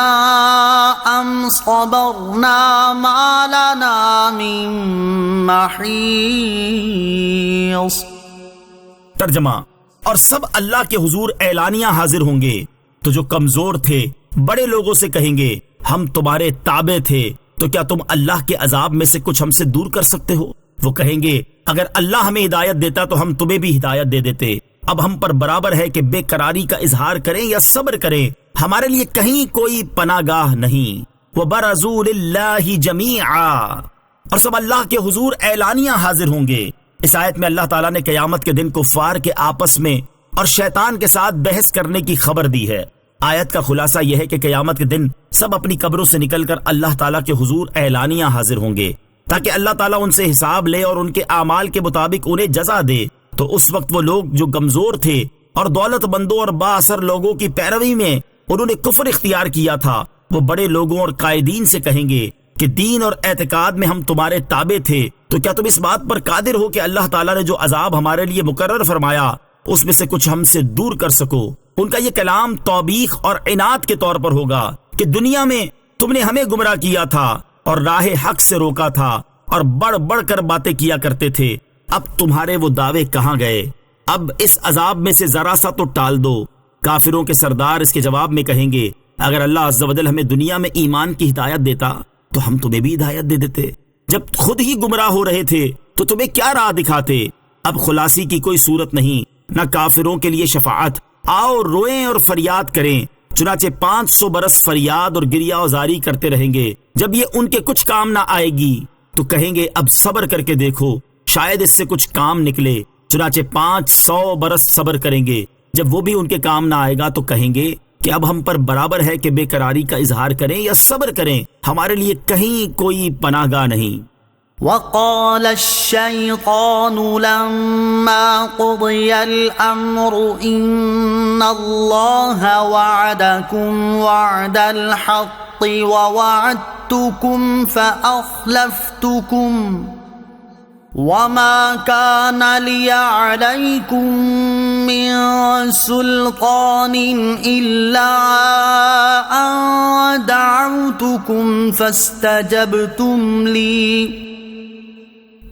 أم صبرنا ما لنا من محيص۔ ترجمہ، اور سب اللہ کے حضور اعلانیہ حاضر ہوں گے تو جو کمزور تھے بڑے لوگوں سے کہیں گے، ہم تمہارے تابع تھے، تو کیا تم اللہ کے عذاب میں سے کچھ ہم سے دور کر سکتے ہو؟ وہ کہیں گے، اگر اللہ ہمیں ہدایت دیتا تو ہم تمہیں بھی ہدایت دے دیتے۔ اب ہم پر برابر ہے کہ بے قراری کا اظہار کریں یا صبر کریں، ہمارے لیے کہیں کوئی پناہ گاہ نہیں۔ وَبَرَزُوا لِلَّهِ جَمِيعًا، اور سب اللہ کے حضور اعلانیہ حاضر ہوں گے۔ اس آیت میں اللہ تعالیٰ نے قیامت کے دن کفار کے آپس میں اور شیطان کے ساتھ بحث کرنے کی خبر دی ہے۔ آیت کا خلاصہ یہ ہے کہ قیامت کے دن سب اپنی قبروں سے نکل کر اللہ تعالیٰ کے حضور اعلانیہ حاضر ہوں گے، تاکہ اللہ تعالیٰ ان سے حساب لے اور ان کے اعمال کے مطابق انہیں جزا دے۔ تو اس وقت وہ لوگ جو کمزور تھے اور دولت مندوں اور با اثر لوگوں کی پیروی میں انہوں نے کفر اختیار کیا تھا، وہ بڑے لوگوں اور قائدین سے کہیں گے کہ دین اور اعتقاد میں ہم تمہارے تابع تھے، تو کیا تم اس بات پر قادر ہو کہ اللہ تعالیٰ نے جو عذاب ہمارے لیے مقرر فرمایا اس میں سے کچھ ہم سے دور کر سکو؟ ان کا یہ کلام توبیخ اور عناد کے طور پر ہوگا کہ دنیا میں تم نے ہمیں گمراہ کیا تھا اور راہ حق سے روکا تھا اور بڑھ بڑھ کر باتیں کیا کرتے تھے، اب تمہارے وہ دعوے کہاں گئے؟ اب اس عذاب میں سے ذرا سا تو ٹال دو۔ کافروں کے سردار اس کے جواب میں کہیں گے، اگر اللہ عز و جل ہمیں دنیا میں ایمان کی ہدایت دیتا تو ہم تمہیں بھی ہدایت دے دیتے، جب خود ہی گمراہ ہو رہے تھے تو تمہیں کیا راہ دکھاتے؟ اب خلاصی کی کوئی صورت نہیں، نہ کافروں کے لیے شفاعت۔ آؤ روئیں اور فریاد کریں۔ چنانچہ 500 برس فریاد اور گریہ وزاری کرتے رہیں گے۔ جب یہ ان کے کچھ کام نہ آئے گی تو کہیں گے اب صبر کر کے دیکھو، شاید اس سے کچھ کام نکلے۔ چنانچہ 500 برس صبر کریں گے۔ جب وہ بھی ان کے کام نہ آئے گا تو کہیں گے کہ اب ہم پر برابر ہے کہ بے قراری کا اظہار کریں یا صبر کریں، ہمارے لیے کہیں کوئی پناہ گاہ نہیں۔ وقال الشيطان لما قضي الأمر إن الله وعدكم وعد الحق ووعدتكم فأخلفتكم وما كان لي عليكم من سلطان إلا أن دعوتكم فاستجبتم لي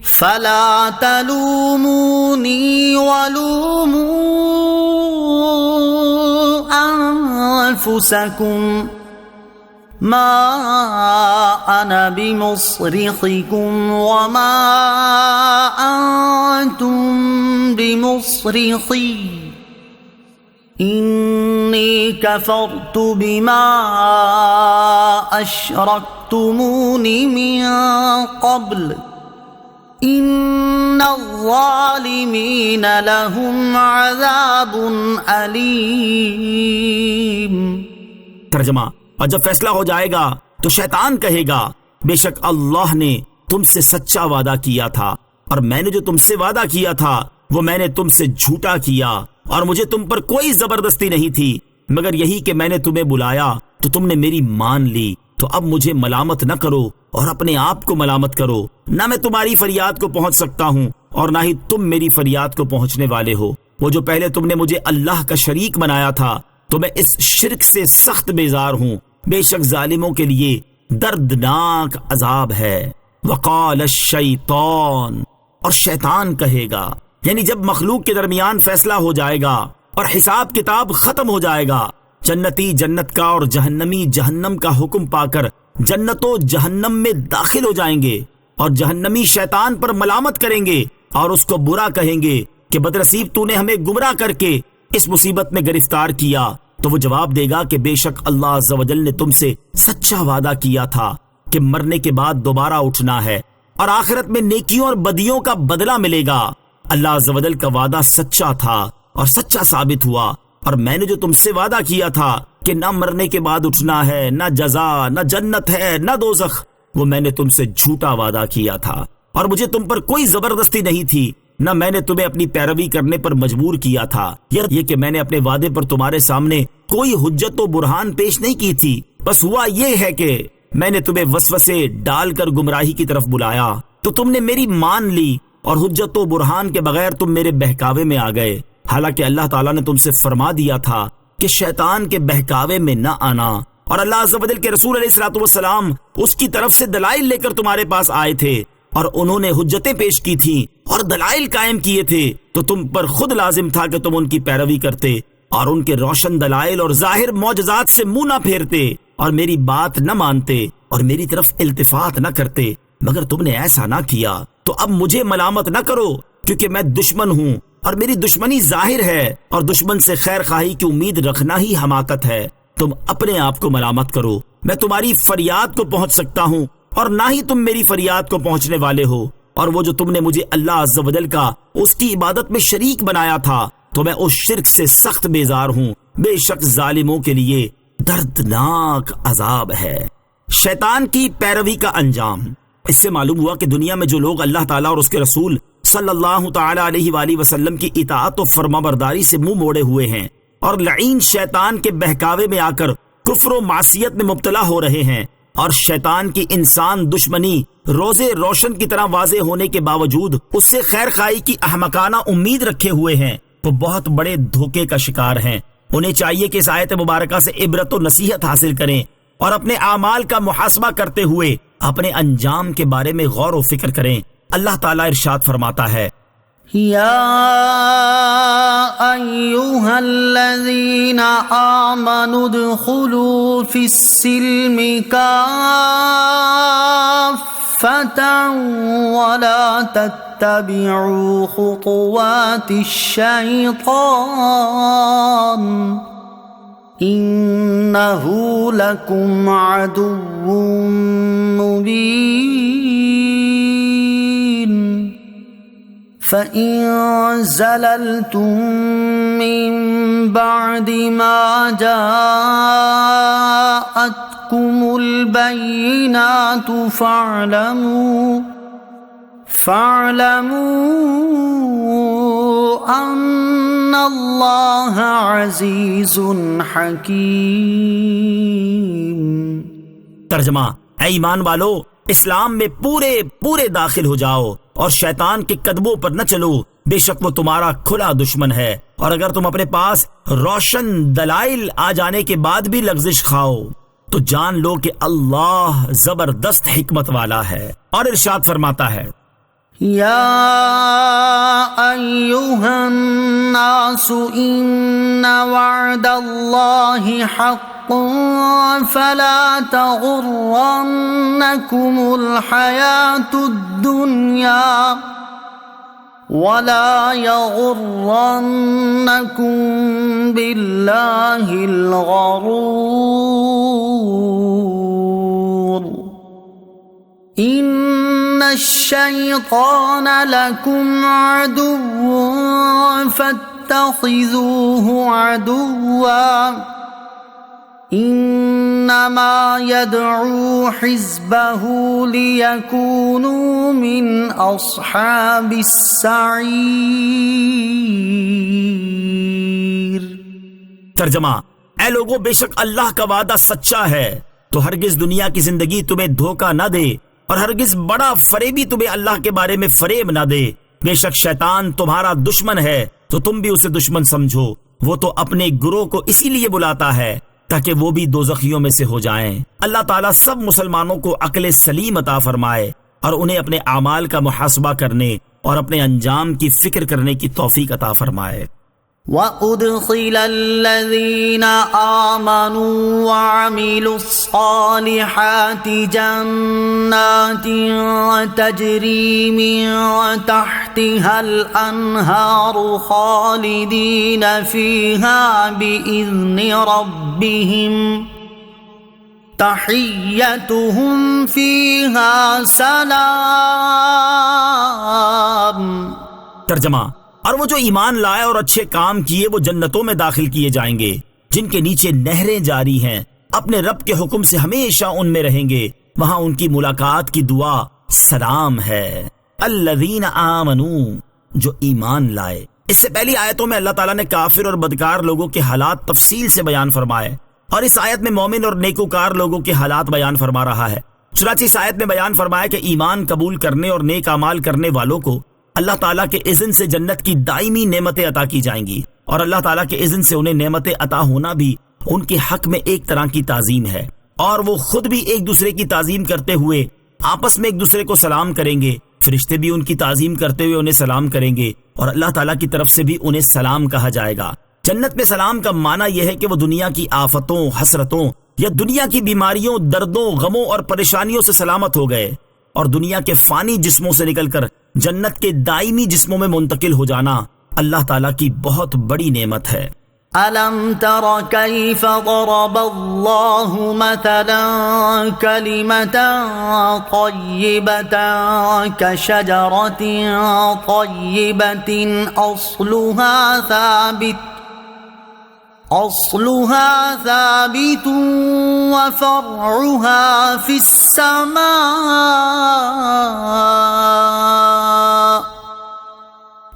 فلا تلوموني ولوموا أنفسكم ما أنا بمصرخكم وما أنتم بمصرخي إني كفرت بما أشركتمون من قبل إن الظالمين لهم عذاب أليم۔ ترجمہ، اور جب فیصلہ ہو جائے گا تو شیطان کہے گا بے شک اللہ نے تم سے سچا وعدہ کیا تھا اور میں نے جو تم سے وعدہ کیا تھا وہ میں نے تم سے جھوٹا کیا اور مجھے تم پر کوئی زبردستی نہیں تھی مگر یہی کہ میں نے تمہیں بلایا تو تم نے میری مان لی، تو اب مجھے ملامت نہ کرو اور اپنے آپ کو ملامت کرو، نہ میں تمہاری فریاد کو پہنچ سکتا ہوں اور نہ ہی تم میری فریاد کو پہنچنے والے ہو۔ وہ جو پہلے تم نے مجھے اللہ کا شریک بنایا تھا تو میں اس شرک سے سخت بیزار ہوں، بے شک ظالموں کے لیے دردناک عذاب ہے۔ وقال الشیطان، اور شیطان کہے گا، یعنی جب مخلوق کے درمیان فیصلہ ہو جائے گا اور حساب کتاب ختم ہو جائے گا، جنتی جنت کا اور جہنمی جہنم کا حکم پا کر جنت و جہنم میں داخل ہو جائیں گے، اور جہنمی شیطان پر ملامت کریں گے اور اس کو برا کہیں گے کہ بدنصیب تو نے ہمیں گمراہ کر کے اس مصیبت میں گرفتار کیا، تو وہ جواب دے گا کہ بے شک اللہ عز و جل نے تم سے سچا وعدہ کیا تھا کہ مرنے کے بعد دوبارہ اٹھنا ہے اور آخرت میں نیکیوں اور بدیوں کا بدلہ ملے گا۔ اللہ عز و جل کا وعدہ سچا تھا اور سچا ثابت ہوا، اور میں نے جو تم سے وعدہ کیا تھا کہ نہ مرنے کے بعد اٹھنا ہے، نہ جزا، نہ جنت ہے، نہ دوزخ، وہ میں نے تم سے جھوٹا وعدہ کیا تھا اور مجھے تم پر کوئی زبردستی نہیں تھی، نہ میں نے تمہیں اپنی پیروی کرنے پر مجبور کیا تھا، یہ کہ میں نے اپنے وعدے پر تمہارے سامنے کوئی حجت و برہان پیش نہیں کی تھی، بس ہوا یہ ہے کہ میں نے تمہیں وسوسے ڈال کر گمراہی کی طرف بلایا تو تم نے میری مان لی اور حجت و برہان کے بغیر تم میرے بہکاوے میں آ گئے، حالانکہ اللہ تعالیٰ نے تم سے فرما دیا تھا کہ شیطان کے بہکاوے میں نہ آنا، اور اللہ عز و جل کے رسول علیہ الصلوۃ والسلام اس کی طرف سے دلائل لے کر تمہارے پاس آئے تھے اور انہوں نے حجتیں پیش کی تھیں اور دلائل قائم کیے تھے، تو تم پر خود لازم تھا کہ تم ان کی پیروی کرتے اور ان کے روشن دلائل اور ظاہر معجزات سے منہ نہ پھیرتے اور میری بات نہ مانتے اور میری طرف التفات نہ کرتے، مگر تم نے ایسا نہ کیا، تو اب مجھے ملامت نہ کرو کیونکہ میں دشمن ہوں اور میری دشمنی ظاہر ہے، اور دشمن سے خیر خواہی کی امید رکھنا ہی حماقت ہے۔ تم اپنے آپ کو ملامت کرو، میں تمہاری فریاد کو پہنچ سکتا ہوں اور نہ ہی تم میری فریاد کو پہنچنے والے ہو، اور وہ جو تم نے مجھے اللہ عز و جل کا اس کی عبادت میں شریک بنایا تھا تو میں اس شرک سے سخت بیزار ہوں، بے شک ظالموں کے لیے دردناک عذاب ہے۔ شیطان کی پیروی کا انجام۔ اس سے معلوم ہوا کہ دنیا میں جو لوگ اللہ تعالیٰ اور اس کے رسول صلی اللہ تعالی علیہ وآلہ وسلم کی اطاعت و فرما برداری سے منہ موڑے ہوئے ہیں اور لعین شیطان کے بہکاوے میں آ کر کفر و معصیت میں مبتلا ہو رہے ہیں، اور شیطان کی انسان دشمنی روزے روشن کی طرح واضح ہونے کے باوجود اس سے خیر خواہی کی احمقانہ امید رکھے ہوئے ہیں، تو بہت بڑے دھوکے کا شکار ہیں۔ انہیں چاہیے کہ اس آیت مبارکہ سے عبرت و نصیحت حاصل کریں اور اپنے اعمال کا محاسبہ کرتے ہوئے اپنے انجام کے بارے میں غور و فکر کریں۔ اللہ تعالیٰ ارشاد فرماتا ہے، یا ایھا الذین آمنوا ادخلوا فی السلم کافۃ ولا تتبعوا خطوات الشیطان انہ لکم عدو مبین فَإِن زَلَلْتُم مِّن بَعْدِ مَا جَاءَتْكُمُ الْبَيِّنَاتُ فاعلموا ان اللہ عزیز حکیم۔ ترجمہ: اے ایمان والو، اسلام میں پورے داخل ہو جاؤ اور شیطان کے قدموں پر نہ چلو، بے شک وہ تمہارا کھلا دشمن ہے، اور اگر تم اپنے پاس روشن دلائل آ جانے کے بعد بھی لغزش کھاؤ تو جان لو کہ اللہ زبردست حکمت والا ہے۔ اور ارشاد فرماتا ہے: یا ایھا الناس ان وعد اللہ حق فلا تغرنکم الحیاۃ الدنیا ولا یغرنکم باللہ الغرور ان الشیطان لکم عدو فاتخذوه عدوا انما يدعو حزبه ليكونوا من اصحاب السعیر۔ ترجمہ: اے لوگو، بے شک اللہ کا وعدہ سچا ہے، تو ہرگز دنیا کی زندگی تمہیں دھوکہ نہ دے، اور ہرگز بڑا فریبی تمہیں اللہ کے بارے میں فریب نہ دے۔ بے شک شیطان تمہارا دشمن ہے، تو تم بھی اسے دشمن سمجھو۔ وہ تو اپنے گروہ کو اسی لیے بلاتا ہے تاکہ وہ بھی دوزخیوں میں سے ہو جائیں۔ اللہ تعالیٰ سب مسلمانوں کو عقل سلیم عطا فرمائے اور انہیں اپنے اعمال کا محاسبہ کرنے اور اپنے انجام کی فکر کرنے کی توفیق عطا فرمائے۔ وَأُدْخِلَ الَّذِينَ آمَنُوا وَعَمِلُوا الصَّالِحَاتِ جَنَّاتٍ تَجْرِي مِن تَحْتِهَا الْأَنْهَارُ خَالِدِينَ فِيهَا بِإِذْنِ رَبِّهِمْ تَحِيَّتُهُمْ فِيهَا سَلَامٌ۔ ترجمہ: اور وہ جو ایمان لائے اور اچھے کام کیے وہ جنتوں میں داخل کیے جائیں گے جن کے نیچے نہریں جاری ہیں، اپنے رب کے حکم سے ہمیشہ ان میں رہیں گے، وہاں ان کی ملاقات کی دعا سلام ہے۔ الذین آمنوا، جو ایمان لائے۔ اس سے پہلی آیتوں میں اللہ تعالیٰ نے کافر اور بدکار لوگوں کے حالات تفصیل سے بیان فرمائے، اور اس آیت میں مومن اور نیکوکار لوگوں کے حالات بیان فرما رہا ہے۔ چنانچہ اس آیت میں بیان فرمایا کہ ایمان قبول کرنے اور نیک اعمال کرنے والوں کو اللہ تعالیٰ کے اذن سے جنت کی دائمی نعمتیں عطا کی جائیں گی، اور اللہ تعالیٰ کے اذن سے انہیں نعمتیں عطا ہونا بھی ان کے حق میں ایک طرح کی تعظیم ہے، اور وہ خود بھی ایک دوسرے کی تعظیم کرتے ہوئے آپس میں ایک دوسرے کو سلام کریں گے، فرشتے بھی ان کی تعظیم کرتے ہوئے انہیں سلام کریں گے، اور اللہ تعالیٰ کی طرف سے بھی انہیں سلام کہا جائے گا۔ جنت میں سلام کا معنی یہ ہے کہ وہ دنیا کی آفتوں، حسرتوں یا دنیا کی بیماریوں، دردوں، غموں اور پریشانیوں سے سلامت ہو گئے، اور دنیا کے فانی جسموں سے نکل کر جنت کے دائمی جسموں میں منتقل ہو جانا اللہ تعالیٰ کی بہت بڑی نعمت ہے۔ أَلَمْ تَرَ كَيْفَ ضَرَبَ اللَّهُ مَثَلًا كَلِمَةً طَيِّبَةً كَشَجَرَةٍ طَيِّبَةٍ أَصْلُهَا ثَابِتٌ وَفَرْعُهَا فِي السَّمَاءِ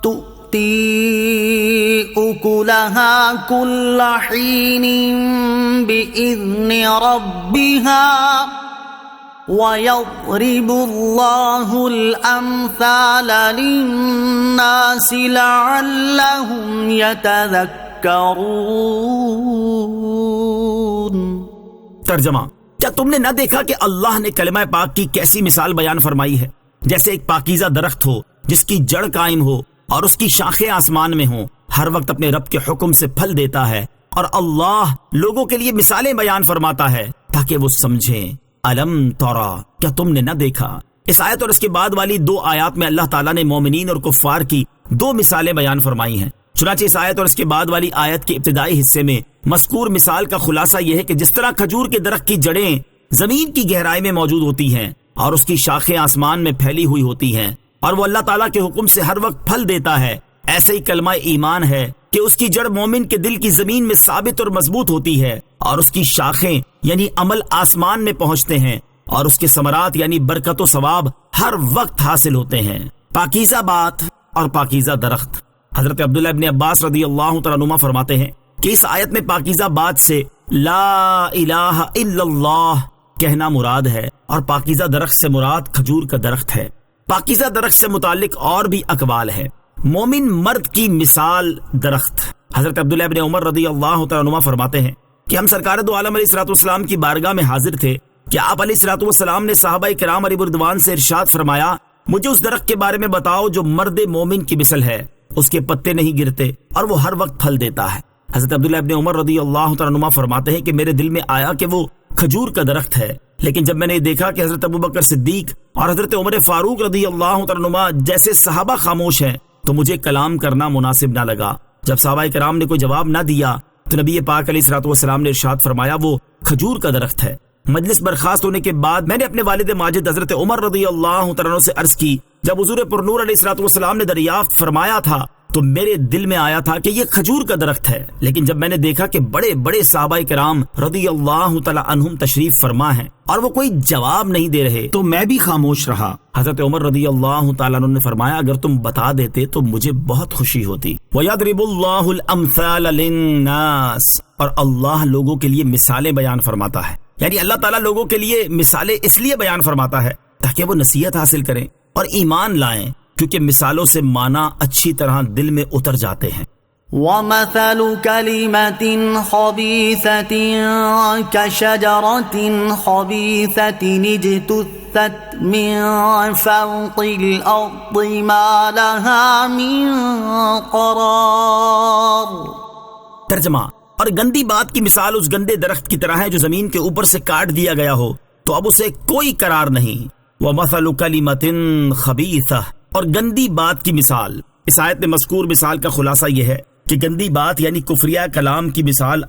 تُؤْتِي أُكُلَهَا كُلَّ حِينٍ بِإِذْنِ رَبِّهَا وَيَضْرِبُ اللَّهُ الْأَمْثَالَ لِلنَّاسِ لَعَلَّهُمْ يَتَذَكَّرُونَ۔ ترجمہ: کیا تم نے نہ دیکھا کہ اللہ نے کلمہ پاک کی کیسی مثال بیان فرمائی ہے؟ جیسے ایک پاکیزہ درخت ہو جس کی جڑ قائم ہو اور اس کی شاخیں آسمان میں ہوں، ہر وقت اپنے رب کے حکم سے پھل دیتا ہے، اور اللہ لوگوں کے لیے مثالیں بیان فرماتا ہے تاکہ وہ سمجھیں۔ الم ترا، کیا تم نے نہ دیکھا؟ اس آیت اور اس کے بعد والی دو آیات میں اللہ تعالیٰ نے مومنین اور کفار کی دو مثالیں بیان فرمائی ہیں۔ چنانچہ اس آیت اور اس کے بعد والی آیت کے ابتدائی حصے میں مذکور مثال کا خلاصہ یہ ہے کہ جس طرح کھجور کے درخت کی جڑیں زمین کی گہرائی میں موجود ہوتی ہیں اور اس کی شاخیں آسمان میں پھیلی ہوئی ہوتی ہیں، اور وہ اللہ تعالیٰ کے حکم سے ہر وقت پھل دیتا ہے، ایسے ہی کلمہ ایمان ہے کہ اس کی جڑ مومن کے دل کی زمین میں ثابت اور مضبوط ہوتی ہے، اور اس کی شاخیں یعنی عمل آسمان میں پہنچتے ہیں، اور اس کے ثمرات یعنی برکت و ثواب ہر وقت حاصل ہوتے ہیں۔ پاکیزہ بات اور پاکیزہ درخت۔ حضرت عبداللہ ابن عباس رضی اللہ تعالیٰ عنہما فرماتے ہیں کہ اس آیت میں پاکیزہ بات سے لا الہ الا اللہ کہنا مراد ہے، اور پاکیزہ درخت سے مراد کھجور کا درخت ہے۔ پاکیزہ درخت سے متعلق اور بھی اقوال ہے۔ مومن مرد کی مثال درخت۔ حضرت عبداللہ ابن عمر رضی اللہ تعالیٰ عنہما فرماتے ہیں کہ ہم سرکار دو عالم علیہ الصلوۃ والسلام کی بارگاہ میں حاضر تھے کہ آپ علیہ الصلوۃ والسلام نے صحابہ کرام علیہ رضوان سے ارشاد فرمایا، مجھے اس درخت کے بارے میں بتاؤ جو مرد مومن کی مثل ہے، اس کے پتے نہیں گرتے اور وہ ہر وقت پھل دیتا ہے۔ حضرت عبداللہ ابن عمر رضی اللہ تعالیٰ عنہما فرماتے ہیں کہ میرے دل میں آیا کہ وہ کھجور کا درخت ہے، لیکن جب میں نے دیکھا کہ حضرت ابوبکر صدیق اور حضرت عمر فاروق رضی اللہ تعالیٰ عنہما جیسے صحابہ خاموش ہیں تو مجھے کلام کرنا مناسب نہ لگا۔ جب صحابہ کرام نے کوئی جواب نہ دیا تو نبی پاک علیہ الصلوۃ والسلام نے ارشاد فرمایا وہ کھجور کا درخت ہے۔ مجلس برخاست ہونے کے بعد میں نے اپنے والد ماجد حضرت عمر رضی اللہ تعالیٰ عنہ سے عرض کی، جب حضور پر نور علیہ الصلوۃ والسلام نے دریافت فرمایا تھا تو میرے دل میں آیا تھا کہ یہ کھجور کا درخت ہے، لیکن جب میں نے دیکھا کہ بڑے بڑے صحابہ کرام رضی اللہ تعالیٰ عنہم تشریف فرما ہیں اور وہ کوئی جواب نہیں دے رہے تو میں بھی خاموش رہا۔ حضرت عمر رضی اللہ تعالیٰ عنہ نے فرمایا اگر تم بتا دیتے تو مجھے بہت خوشی ہوتی۔ وَيَضْرِبُ اللَّهُ الْأَمْثَالَ لِلنَّاسِ، اور اللہ لوگوں کے لیے مثالیں بیان فرماتا ہے، یعنی اللہ تعالیٰ لوگوں کے لیے مثالیں اس لیے بیان فرماتا ہے تاکہ وہ نصیحت حاصل کریں اور ایمان لائیں، کیونکہ مثالوں سے معنی اچھی طرح دل میں اتر جاتے ہیں۔ وَمَثَلُ كَلِمَةٍ خَبِيثَةٍ كَشَجَرَةٍ خَبِيثَةٍ اجْتُثَّتْ مِنْ فَوْقِ الْأَرْضِ مَا لَهَا مِنْ قَرَارٍ۔ ترجمہ، اور گندی بات کی مثال اس گندے درخت کی طرح ہے جو زمین کے اوپر سے کاٹ دیا گیا ہو تو اب اسے کوئی قرار نہیں۔ وَمَثَلُ كَلِمَةٍ خَبِيثَةٍ، اور گندی بات کی مثال۔ اس آیت میں مذکور مثال کا خلاصہ یہ ہے کہ گندی بات یعنی کفریہ کلام کی مثال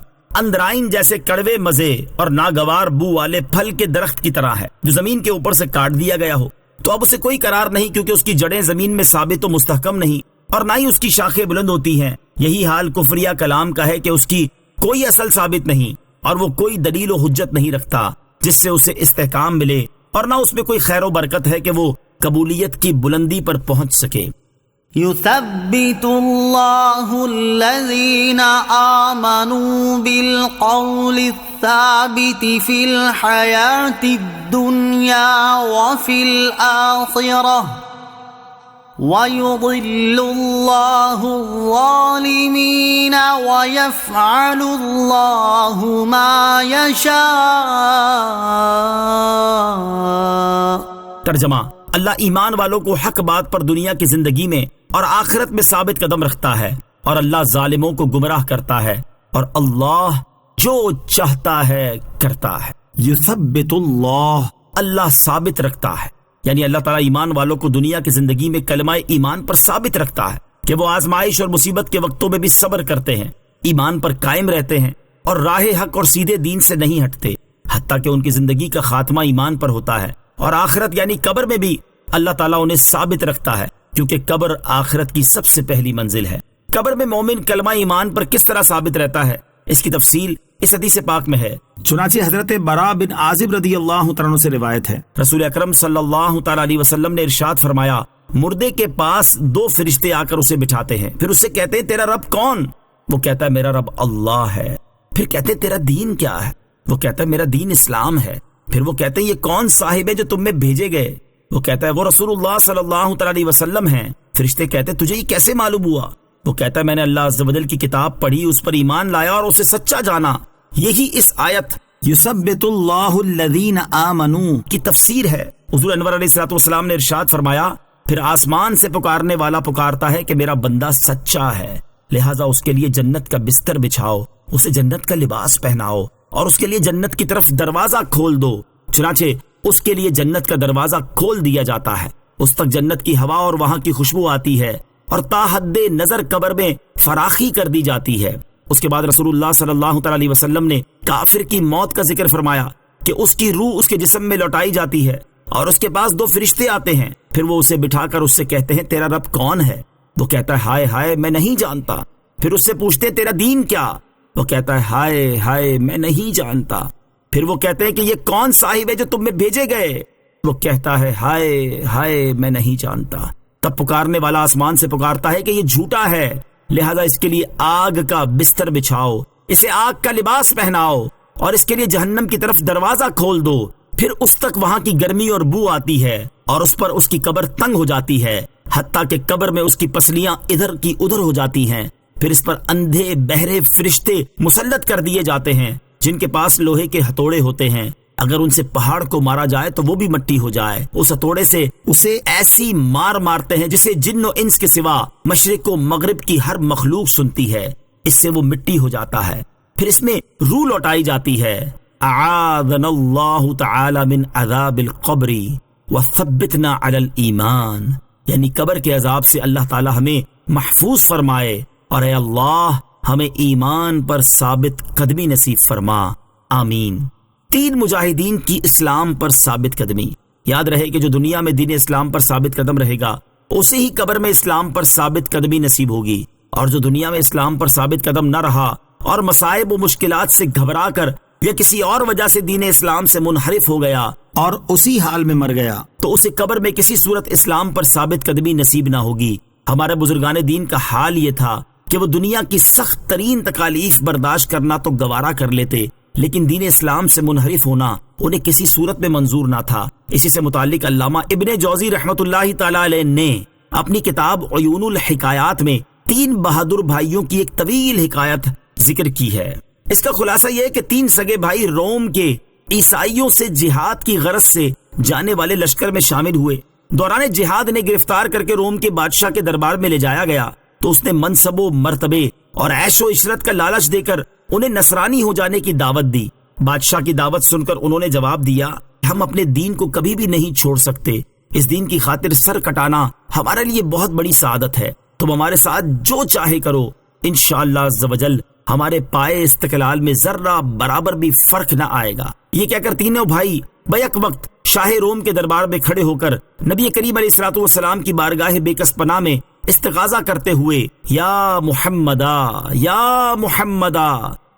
اندرائن جیسے کڑوے مزے اور ناگوار بو والے پھل کے درخت کی طرح ہے جو زمین کے اوپر سے کاٹ دیا گیا ہو تو اب اسے کوئی قرار نہیں، کیونکہ اس کی جڑیں زمین میں ثابت و مستحکم نہیں اور نہ ہی اس کی شاخیں بلند ہوتی ہیں۔ یہی حال کفریہ کلام کا ہے کہ اس کی کوئی اصل ثابت نہیں اور وہ کوئی دلیل و حجت نہیں رکھتا جس سے اسے استحکام ملے، اور نہ اس میں کوئی خیر و برکت ہے کہ وہ قبولیت کی بلندی پر پہنچ سکے۔ يثبت الله الذين آمنوا بالقول الثابت في الحياة الدنيا وفي الآخرة ويضل الله الظالمين ويفعل الله ما يشاء۔ ترجمہ، اللہ ایمان والوں کو حق بات پر دنیا کی زندگی میں اور آخرت میں ثابت قدم رکھتا ہے، اور اللہ ظالموں کو گمراہ کرتا ہے، اور اللہ جو چاہتا ہے کرتا ہے۔ یثبت اللہ، اللہ ثابت رکھتا ہے، یعنی اللہ تعالیٰ ایمان والوں کو دنیا کی زندگی میں کلمہ ایمان پر ثابت رکھتا ہے کہ وہ آزمائش اور مصیبت کے وقتوں میں بھی صبر کرتے ہیں، ایمان پر قائم رہتے ہیں اور راہ حق اور سیدھے دین سے نہیں ہٹتے، حتیٰ کہ ان کی زندگی کا خاتمہ ایمان پر ہوتا ہے، اور آخرت یعنی قبر میں بھی اللہ تعالیٰ انہیں ثابت رکھتا ہے، کیونکہ قبر آخرت کی سب سے پہلی منزل ہے۔ قبر میں مومن کلمہ ایمان پر کس طرح ثابت رہتا ہے، اس کی تفصیل اس حدیث پاک میں ہے۔ چنانچہ حضرت براء بن عازب رضی اللہ تعالیٰ عنہ سے روایت ہے، رسول اکرم صلی اللہ تعالیٰ علیہ وسلم نے ارشاد فرمایا، مردے کے پاس دو فرشتے آ کر اسے بٹھاتے ہیں، پھر اس سے کہتے ہیں تیرا رب کون؟ وہ کہتا ہے میرا رب اللہ ہے۔ پھر کہتے ہیں تیرا دین کیا ہے؟ وہ کہتا ہے میرا دین اسلام ہے۔ پھر وہ کہتے ہیں یہ کون صاحب ہے جو تم میں بھیجے گئے؟ وہ کہتا ہے وہ رسول اللہ صلی اللہ تعالیٰ علیہ وسلم ہیں۔ فرشتے کہتے ہیں تجھے یہ کیسے معلوم ہوا؟ وہ کہتا ہے میں نے اللہ عز و جل کی کتاب پڑھی، اس پر ایمان لایا اور اسے سچا جانا۔ یہی اس آیت یثبت اللہ الذین آمنوا کی تفسیر ہے۔ حضور انور علیہ الصلوۃ والسلام نے ارشاد فرمایا، پھر آسمان سے پکارنے والا پکارتا ہے کہ میرا بندہ سچا ہے، لہٰذا اس کے لیے جنت کا بستر بچھاؤ، اسے جنت کا لباس پہناؤ اور اس کے لیے جنت کی طرف دروازہ کھول دو۔ چنانچہ اس کے لیے جنت کا دروازہ کھول دیا جاتا ہے، اس تک جنت کی ہوا اور وہاں کی خوشبو آتی ہے، اور تا حد نظر قبر میں فراخی کر دی جاتی ہے۔ اس کے بعد رسول اللہ صلی اللہ تعالیٰ علیہ وسلم نے کافر کی موت کا ذکر فرمایا کہ اس کی روح اس کے جسم میں لوٹائی جاتی ہے اور اس کے پاس دو فرشتے آتے ہیں، پھر وہ اسے بٹھا کر اس سے کہتے ہیں تیرا رب کون ہے؟ وہ کہتا ہے ہائے ہائے میں نہیں جانتا۔ پھر اس سے پوچھتے ہیں تیرا دین کیا؟ وہ کہتا ہے ہائے ہائے میں نہیں جانتا۔ پھر وہ کہتے ہیں کہ یہ کون صاحب ہے جو تم میں بھیجے گئے؟ وہ کہتا ہے ہائے ہائے میں نہیں جانتا۔ تب پکارنے والا آسمان سے پکارتا ہے کہ یہ جھوٹا ہے، لہذا اس کے لیے آگ کا بستر بچھاؤ، اسے آگ کا لباس پہناؤ اور اس کے لیے جہنم کی طرف دروازہ کھول دو، پھر اس تک وہاں کی گرمی اور بو آتی ہے اور اس پر اس کی قبر تنگ ہو جاتی ہے، حتیٰ کہ قبر میں اس کی پسلیاں ادھر کی ادھر ہو جاتی ہیں، پھر اس پر اندھے بہرے فرشتے مسلط کر دیے جاتے ہیں جن کے پاس لوہے کے ہتھوڑے ہوتے ہیں، اگر ان سے پہاڑ کو مارا جائے تو وہ بھی مٹی ہو جائے، اس ہتھوڑے سے اسے ایسی مار مارتے ہیں جسے جن و انس کے سوا مشرق و مغرب کی ہر مخلوق سنتی ہے، اس سے وہ مٹی ہو جاتا ہے، پھر اس میں روح لوٹائی جاتی ہے۔ اعاذنا اللہ تعالی من عذاب القبر وثبتنا علی الایمان، یعنی قبر کے عذاب سے اللہ تعالی ہمیں محفوظ فرمائے اور اے اللہ ہمیں ایمان پر ثابت قدمی نصیب فرما، آمین۔ 3 مجاہدین کی اسلام پر ثابت قدمی۔ یاد رہے کہ جو دنیا میں دین اسلام پر ثابت قدم رہے گا اسے ہی قبر میں اسلام پر ثابت قدمی نصیب ہوگی، اور جو دنیا میں اسلام پر ثابت قدم نہ رہا اور مصائب و مشکلات سے گھبرا کر یا کسی اور وجہ سے دین اسلام سے منحرف ہو گیا اور اسی حال میں مر گیا تو اسے قبر میں کسی صورت اسلام پر ثابت قدمی نصیب نہ ہوگی۔ ہمارے بزرگان دین کا حال یہ تھا کہ وہ دنیا کی سخت ترین تکالیف برداشت کرنا تو گوارا کر لیتے، لیکن دین اسلام سے منحرف ہونا انہیں کسی صورت میں منظور نہ تھا۔ اسی سے متعلق علامہ ابن جوزی رحمۃ اللہ تعالی علیہ نے اپنی کتاب عیون الحکایات میں 3 بہادر بھائیوں کی ایک طویل حکایت ذکر کی ہے۔ اس کا خلاصہ یہ ہے کہ 3 سگے بھائی روم کے عیسائیوں سے جہاد کی غرض سے جانے والے لشکر میں شامل ہوئے۔ دوران جہاد نے گرفتار کر کے روم کے بادشاہ کے دربار میں لے جایا گیا تو اس نے منصب و مرتبے اور عیش و عشرت کا لالچ دے کر انہیں نصرانی ہو جانے کی دعوت دی۔ بادشاہ کی دعوت سن کر انہوں نے جواب دیا، ہم اپنے دین کو کبھی بھی نہیں چھوڑ سکتے، اس دین کی خاطر سر کٹانا ہمارے لیے بہت بڑی سعادت ہے، تم ہمارے ساتھ جو چاہے کرو، انشاءاللہ عز و جل ہمارے پائے استقلال میں ذرہ برابر بھی فرق نہ آئے گا۔ یہ کہہ کر تینوں بھائی بیک وقت شاہ روم کے دربار میں کھڑے ہو کر نبی کریم علیہ الصلوۃ والسلام کی بارگاہ بے کس پناہ میں استغاثہ کرتے ہوئے یا محمدا یا محمدا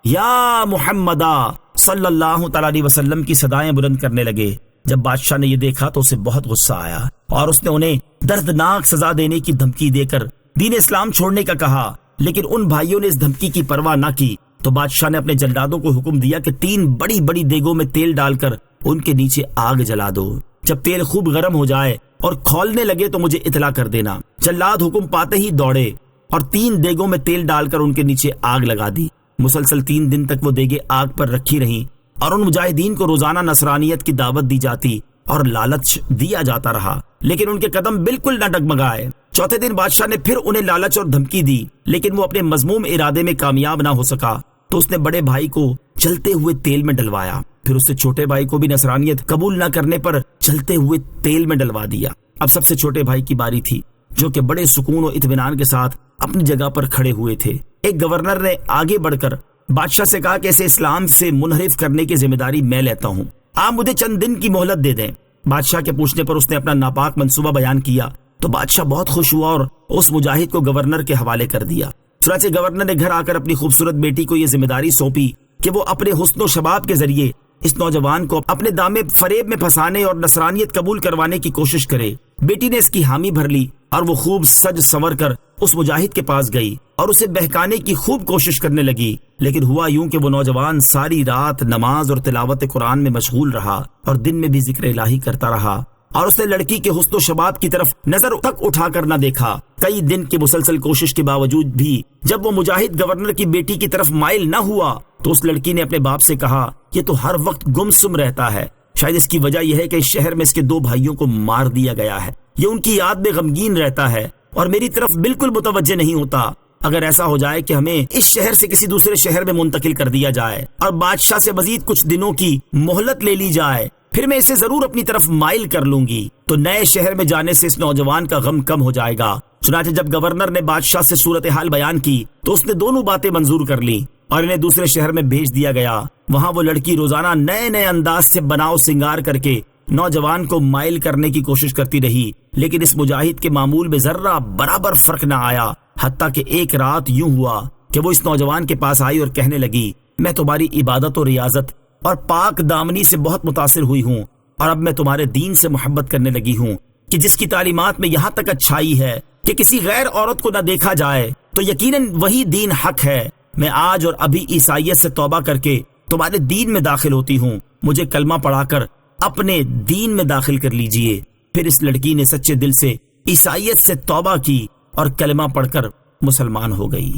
یا محمدا صلی اللہ تعالی علیہ وسلم کی صدائیں بلند کرنے لگے۔ جب بادشاہ نے یہ دیکھا تو اسے بہت غصہ آیا اور اس نے انہیں دردناک سزا دینے کی دھمکی دے کر دین اسلام چھوڑنے کا کہا، لیکن ان بھائیوں نے اس دھمکی کی پرواہ نہ کی تو بادشاہ نے اپنے جلدادوں کو حکم دیا کہ 3 بڑی بڑی دیگوں میں تیل ڈال کر ان کے نیچے آگ جلا دو، جب تیل خوب گرم ہو جائے اور کھولنے لگے تو مجھے اطلاع کر دینا۔ جلاد حکم پاتے ہی دوڑے اور 3 دیگوں میں تیل ڈال کر ان کے نیچے آگ لگا دی۔ مسلسل 3 دن تک وہ دیگیں آگ پر رکھی رہیں اور ان مجاہدین کو روزانہ نصرانیت کی دعوت دی جاتی اور لالچ دیا جاتا رہا، لیکن ان کے قدم بالکل نہ ڈگمگائے۔ چوتھے دن بادشاہ نے پھر انہیں لالچ اور دھمکی دی، لیکن وہ اپنے مذموم ارادے میں کامیاب نہ ہو سکا تو اس نے بڑے بھائی کو جلتے ہوئے تیل میں ڈلوایا، پھر اس سے چھوٹے بھائی کو بھی نصرانیت قبول نہ کرنے پر جلتے ہوئے تیل میں ڈلوا دیا۔ اب سب سے چھوٹے بھائی کی باری تھی، جو کہ بڑے سکون و اطمینان کے ساتھ اپنی جگہ پر کھڑے ہوئے تھے۔ ایک گورنر نے آگے بڑھ کر بادشاہ سے کہا کہ اسے اسلام سے منحرف کرنے کی ذمہ داری میں لیتا ہوں، آپ مجھے چند دن کی مہلت دے دیں۔ بادشاہ کے پوچھنے پر اس نے اپنا ناپاک منصوبہ بیان کیا تو بادشاہ بہت خوش ہوا اور اس مجاہد کو گورنر کے حوالے کر دیا۔ چنانچہ گورنر نے گھر آ کر اپنی خوبصورت بیٹی کو یہ ذمہ داری سونپی کہ وہ اپنے حسن و شباب کے ذریعے اس نوجوان کو اپنے دامے فریب میں پھنسانے اور نصرانیت قبول کروانے کی کوشش کرے۔ بیٹی نے اس کی حامی بھر لی اور وہ خوب سج سنور کر اس مجاہد کے پاس گئی اور اسے بہکانے کی خوب کوشش کرنے لگی، لیکن ہوا یوں کہ وہ نوجوان ساری رات نماز اور تلاوت قرآن میں مشغول رہا اور دن میں بھی ذکر الہی کرتا رہا، اور اس نے لڑکی کے حسن و شباب کی طرف نظر تک اٹھا کر نہ دیکھا۔ کئی دن کی مسلسل کوشش کے باوجود بھی جب وہ مجاہد گورنر کی بیٹی کی طرف مائل نہ ہوا تو اس لڑکی نے اپنے باپ سے کہا، یہ تو ہر وقت گمسم رہتا ہے، شاید اس کی وجہ یہ ہے کہ اس شہر میں اس کے 2 بھائیوں کو مار دیا گیا ہے، یہ ان کی یاد میں غمگین رہتا ہے اور میری طرف بالکل متوجہ نہیں ہوتا۔ اگر ایسا ہو جائے کہ ہمیں اس شہر سے کسی دوسرے شہر میں منتقل کر دیا جائے اور بادشاہ سے مزید کچھ دنوں کی مہلت لے لی جائے، پھر میں اسے ضرور اپنی طرف مائل کر لوں گی، تو نئے شہر میں جانے سے اس نوجوان کا غم کم ہو جائے گا۔ چنانچہ جب گورنر نے بادشاہ سے صورتحال بیان کی تو اس نے دونوں باتیں منظور کر لی اور انہیں دوسرے شہر میں بھیج دیا گیا۔ وہاں وہ لڑکی روزانہ نئے نئے انداز سے بناؤ سنگار کر کے نوجوان کو مائل کرنے کی کوشش کرتی رہی، لیکن اس مجاہد کے معمول میں ذرہ برابر فرق نہ آیا، حتیٰ کہ ایک رات یوں ہوا کہ وہ اس نوجوان کے پاس آئی اور کہنے لگی، میں تمہاری عبادت و ریاضت اور پاک دامنی سے بہت متاثر ہوئی ہوں اور اب میں تمہارے دین سے محبت کرنے لگی ہوں، کہ جس کی تعلیمات میں یہاں تک اچھائی ہے کہ کسی غیر عورت کو نہ دیکھا جائے تو یقیناً وہی دین حق ہے۔ میں آج اور ابھی عیسائیت سے توبہ کر کے تمہارے دین میں داخل ہوتی ہوں، مجھے کلمہ پڑھا کر اپنے دین میں داخل کر لیجئے۔ پھر اس لڑکی نے سچے دل سے عیسائیت سے توبہ کی اور کلمہ پڑھ کر مسلمان ہو گئی۔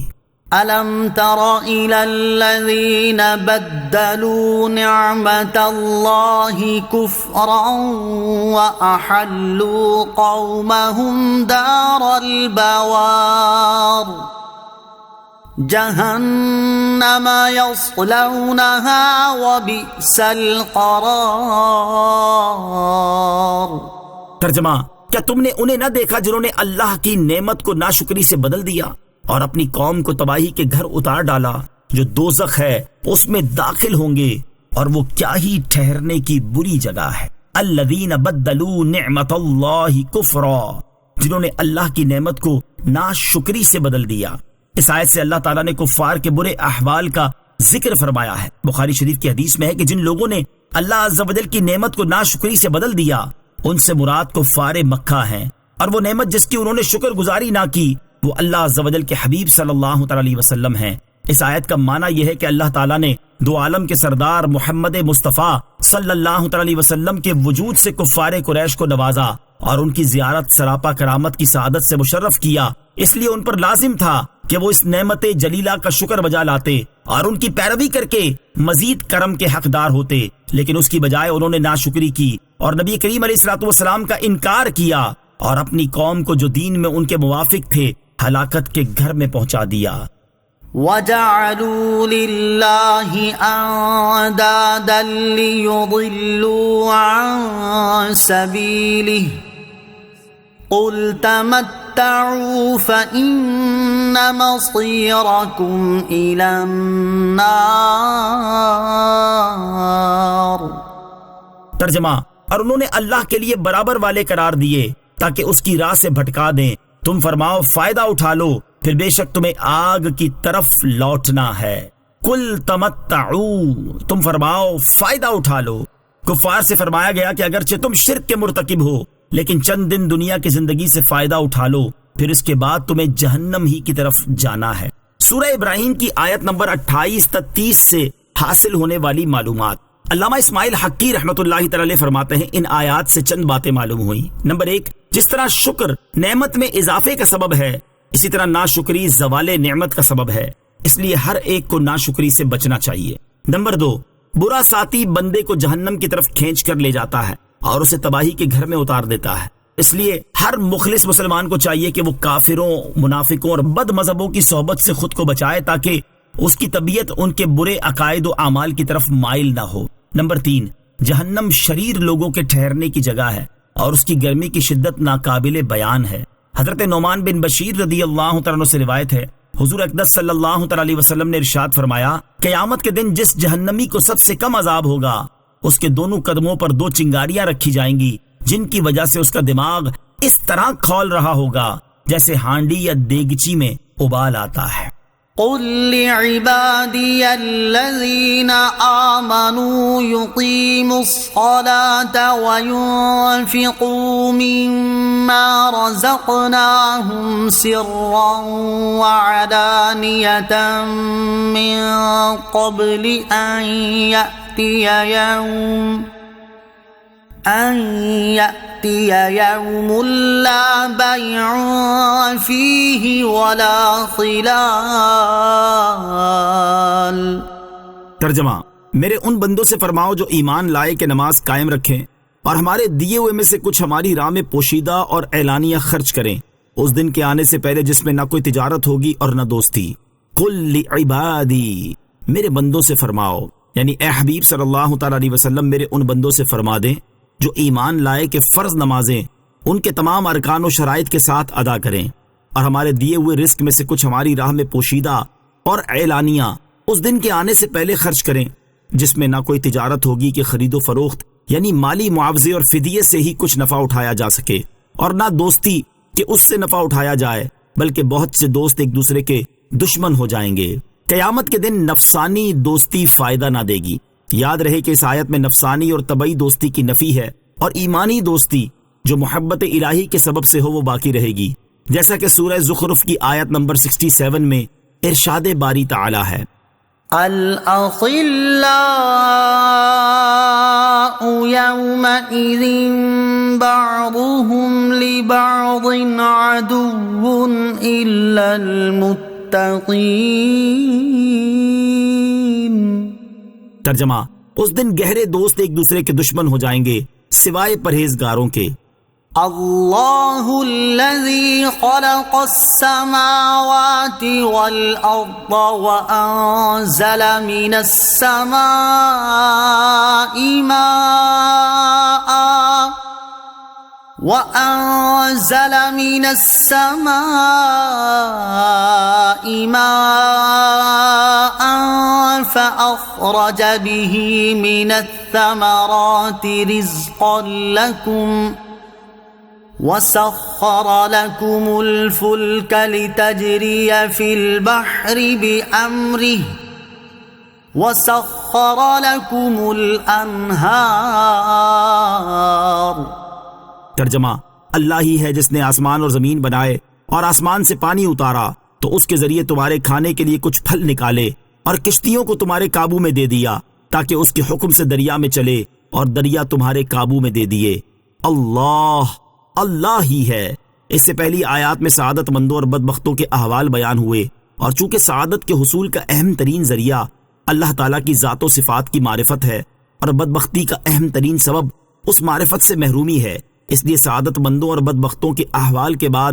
أَلَمْ تَرَ إِلَى الَّذِينَ بَدَّلُوا نِعْمَةَ اللَّهِ كُفْرًا وَأَحَلُّوا قَوْمَهُمْ دَارَ الْبَوَارِ جَهَنَّمَ يَصْلَوْنَهَا وَبِئْسَ الْقَرَارُ۔ ترجمہ، کیا تم نے انہیں نہ دیکھا جنہوں نے اللہ کی نعمت کو ناشکری سے بدل دیا اور اپنی قوم کو تباہی کے گھر اتار ڈالا؟ جو دوزخ ہے اس میں داخل ہوں گے اور وہ کیا ہی ٹھہرنے کی بری جگہ ہے۔ الذین بدلوا نعمت اللہ کفرا، جنہوں نے اللہ کی نعمت کو ناشکری سے بدل دیا۔ اس آیت سے اللہ تعالیٰ نے کفار کے برے احوال کا ذکر فرمایا ہے۔ بخاری شریف کی حدیث میں ہے کہ جن لوگوں نے اللہ عز و جل کی نعمت کو ناشکری سے بدل دیا ان سے مراد کفار مکہ ہیں، اور وہ نعمت جس کی انہوں نے شکر گزاری نہ کی وہ اللہ عز و جل کے حبیب صلی اللہ علیہ وسلم ہیں۔ اس آیت کا معنی یہ ہے کہ اللہ تعالیٰ نے دو عالم کے سردار محمد مصطفیٰ صلی اللہ علیہ وسلم کے وجود سے کفار قریش کو نوازا اور ان کی زیارت سراپا کرامت کی سعادت سے مشرف کیا۔ اس لیے ان پر لازم تھا کہ وہ اس نعمت جلیلہ کا شکر بجا لاتے اور ان کی پیروی کر کے مزید کرم کے حقدار ہوتے، لیکن اس کی بجائے انہوں نے ناشکری کی اور نبی کریم علیہ الصلوۃ والسلام کا انکار کیا اور اپنی قوم کو جو دین میں ان کے موافق تھے ہلاکت کے گھر میں پہنچا دیا۔ وَجَعَلُوا لِلَّهِ أَنْدَادًا لِيُضِلُّوا عَنْ سَبِيلِهِ قُلْ تَمَتَّعُوا فَإِنَّ مَصِيرَكُمْ إِلَى النَّارِ۔ ترجمہ، اور انہوں نے اللہ کے لیے برابر والے قرار دیے تاکہ اس کی راہ سے بھٹکا دیں۔ تم فرماؤ فائدہ اٹھا لو، پھر بے شک تمہیں آگ کی طرف لوٹنا ہے۔ کل تمتعوا، تم فرماؤ فائدہ اٹھا لو۔ کفار سے فرمایا گیا کہ اگرچہ تم شرک کے مرتکب ہو لیکن چند دن دنیا کی زندگی سے فائدہ اٹھا لو، پھر اس کے بعد تمہیں جہنم ہی کی طرف جانا ہے۔ سورہ ابراہیم کی آیت نمبر 28 تا 30 سے حاصل ہونے والی معلومات۔ علامہ اسماعیل حقی رحمۃ اللہ تعالی فرماتے ہیں ان آیات سے چند باتیں معلوم ہوئیں۔ نمبر 1، جس طرح شکر نعمت میں اضافے کا سبب ہے اسی طرح ناشکری زوال نعمت کا سبب ہے، اس لیے ہر ایک کو ناشکری سے بچنا چاہیے۔ نمبر 2، برا ساتھی بندے کو جہنم کی طرف کھینچ کر لے جاتا ہے اور اسے تباہی کے گھر میں اتار دیتا ہے، اس لیے ہر مخلص مسلمان کو چاہیے کہ وہ کافروں، منافقوں اور بد مذہبوں کی صحبت سے خود کو بچائے تاکہ اس کی طبیعت ان کے برے عقائد و اعمال کی طرف مائل نہ ہو۔ نمبر 3، جہنم شریر لوگوں کے ٹھہرنے کی جگہ ہے اور اس کی گرمی کی شدت ناقابل بیان ہے۔ حضرت نعمان بن بشیر رضی اللہ تعالیٰ عنہ سے روایت ہے، حضور اقدس صلی اللہ علیہ وسلم نے ارشاد فرمایا، قیامت کے دن جس جہنمی کو سب سے کم عذاب ہوگا اس کے دونوں قدموں پر 2 چنگاریاں رکھی جائیں گی جن کی وجہ سے اس کا دماغ اس طرح کھول رہا ہوگا جیسے ہانڈی یا دیگچی میں ابال آتا ہے۔ قل لعبادي الذين آمنوا يقيموا الصلاة وينفقوا مما رزقناهم سرا وعلانية من قبل أن يأتي يوم لا بيع فيه ولا خلال۔ ترجمہ، میرے ان بندوں سے فرماؤ جو ایمان لائے کہ نماز قائم رکھیں اور ہمارے دیے ہوئے میں سے کچھ ہماری راہ میں پوشیدہ اور اعلانیہ خرچ کریں اس دن کے آنے سے پہلے جس میں نہ کوئی تجارت ہوگی اور نہ دوستی۔ قل لعبادی، میرے بندوں سے فرماؤ، یعنی اے حبیب صلی اللہ تعالیٰ علیہ وسلم میرے ان بندوں سے فرما دیں جو ایمان لائے کہ فرض نمازیں ان کے تمام ارکان و شرائط کے ساتھ ادا کریں اور ہمارے دیے ہوئے رزق میں سے کچھ ہماری راہ میں پوشیدہ اور اعلانیہ اس دن کے آنے سے پہلے خرچ کریں جس میں نہ کوئی تجارت ہوگی کہ خرید و فروخت یعنی مالی معاوضے اور فدیے سے ہی کچھ نفع اٹھایا جا سکے، اور نہ دوستی کہ اس سے نفع اٹھایا جائے، بلکہ بہت سے دوست ایک دوسرے کے دشمن ہو جائیں گے۔ قیامت کے دن نفسانی دوستی فائدہ نہ دے گی۔ یاد رہے کہ اس آیت میں نفسانی اور طبعی دوستی کی نفی ہے اور ایمانی دوستی جو محبت الہی کے سبب سے ہو وہ باقی رہے گی، جیسا کہ سورہ زخرف کی آیت نمبر 67 میں ارشاد باری تعالی ہے، الأخلاء يومئذ بعضهم لبعض عدو إلا المتقين۔ ترجمہ، اس دن گہرے دوست ایک دوسرے کے دشمن ہو جائیں گے سوائے پرہیزگاروں کے۔ اللہ الذی خلق السماوات والارض وانزل من السماء ماء فأخرج به من الثمرات رزقا لكم وسخر لكم الفلك لتجري في البحر بأمره وسخر لكم الأنهار۔ ترجمہ، اللہ ہی ہے جس نے آسمان اور زمین بنائے اور آسمان سے پانی اتارا تو اس کے ذریعے تمہارے کھانے کے لیے کچھ پھل نکالے، اور کشتیوں کو تمہارے قابو میں دے دیا تاکہ اس کے حکم سے دریا میں چلے، اور دریا تمہارے قابو میں دے دیے۔ اللہ ہی ہے۔ اس سے پہلی آیات میں سعادت مندوں اور بدبختوں کے احوال بیان ہوئے، اور چونکہ سعادت کے حصول کا اہم ترین ذریعہ اللہ تعالیٰ کی ذات و صفات کی معرفت ہے، اور بدبختی کا اہم ترین سبب اس معرفت سے محرومی ہے، اس لیے سعادت مندوں اور بدبختوں کے احوال کے بعد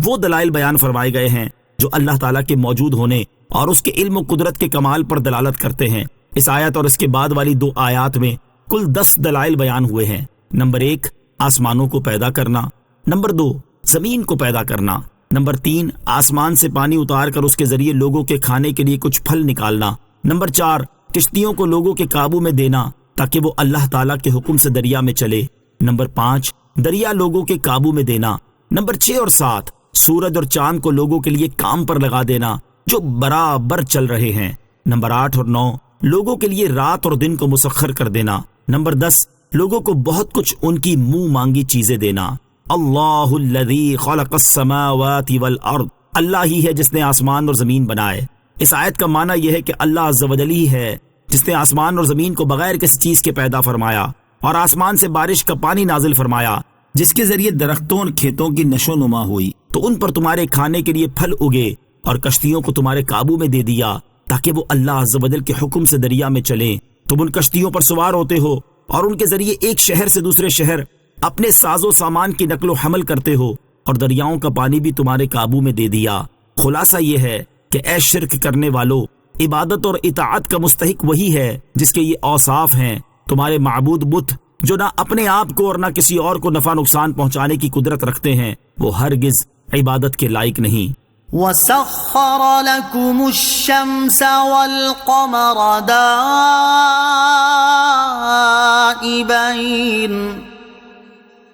وہ دلائل بیان فرمائے گئے ہیں جو اللہ تعالیٰ کے موجود ہونے اور اس کے علم و قدرت کے کمال پر دلالت کرتے ہیں۔ اس آیت اور اس کے بعد والی 2 آیات میں کل 10 دلائل بیان ہوئے ہیں۔ نمبر 1 آسمانوں کو پیدا کرنا، نمبر 2 زمین کو پیدا کرنا، نمبر 3 آسمان سے پانی اتار کر اس کے ذریعے لوگوں کے کھانے کے لیے کچھ پھل نکالنا، نمبر 4 کشتیوں کو لوگوں کے قابو میں دینا تاکہ وہ اللہ تعالیٰ کے حکم سے دریا میں چلے، نمبر 5 دریا لوگوں کے قابو میں دینا، نمبر 6 اور 7 سورج اور چاند کو لوگوں کے لیے کام پر لگا دینا جو برابر چل رہے ہیں، نمبر 8 اور 9 لوگوں کے لیے رات اور دن کو مسخر کر دینا، نمبر 10 لوگوں کو بہت کچھ ان کی منہ مانگی چیزیں دینا۔ اللہ الذی خلق السماوات والارض، اللہ ہی ہے جس نے آسمان اور زمین بنائے۔ اس آیت کا معنی یہ ہے کہ اللہ عز و جل ہی ہے جس نے آسمان اور زمین کو بغیر کسی چیز کے پیدا فرمایا، اور آسمان سے بارش کا پانی نازل فرمایا جس کے ذریعے درختوں اور کھیتوں کی نشو نما ہوئی تو ان پر تمہارے کھانے کے لیے پھل اگے، اور کشتیوں کو تمہارے قابو میں دے دیا تاکہ وہ اللہ عز و جل کے حکم سے دریا میں چلیں۔ تم ان کشتیوں پر سوار ہوتے ہو اور ان کے ذریعے ایک شہر سے دوسرے شہر اپنے ساز و سامان کی نقل و حمل کرتے ہو، اور دریاؤں کا پانی بھی تمہارے قابو میں دے دیا۔ خلاصہ یہ ہے کہ اے شرک کرنے والو، عبادت اور اطاعت کا مستحق وہی ہے جس کے یہ اوصاف ہیں۔ تمہارے معبود بت جو نہ اپنے آپ کو اور نہ کسی اور کو نفع نقصان پہنچانے کی قدرت رکھتے ہیں، وہ ہرگز عبادت کے لائق نہیں۔ وَسَخَّرَ لَكُمُ الشَّمْسَ وَالْقَمَرَ دَائِبَيْنِ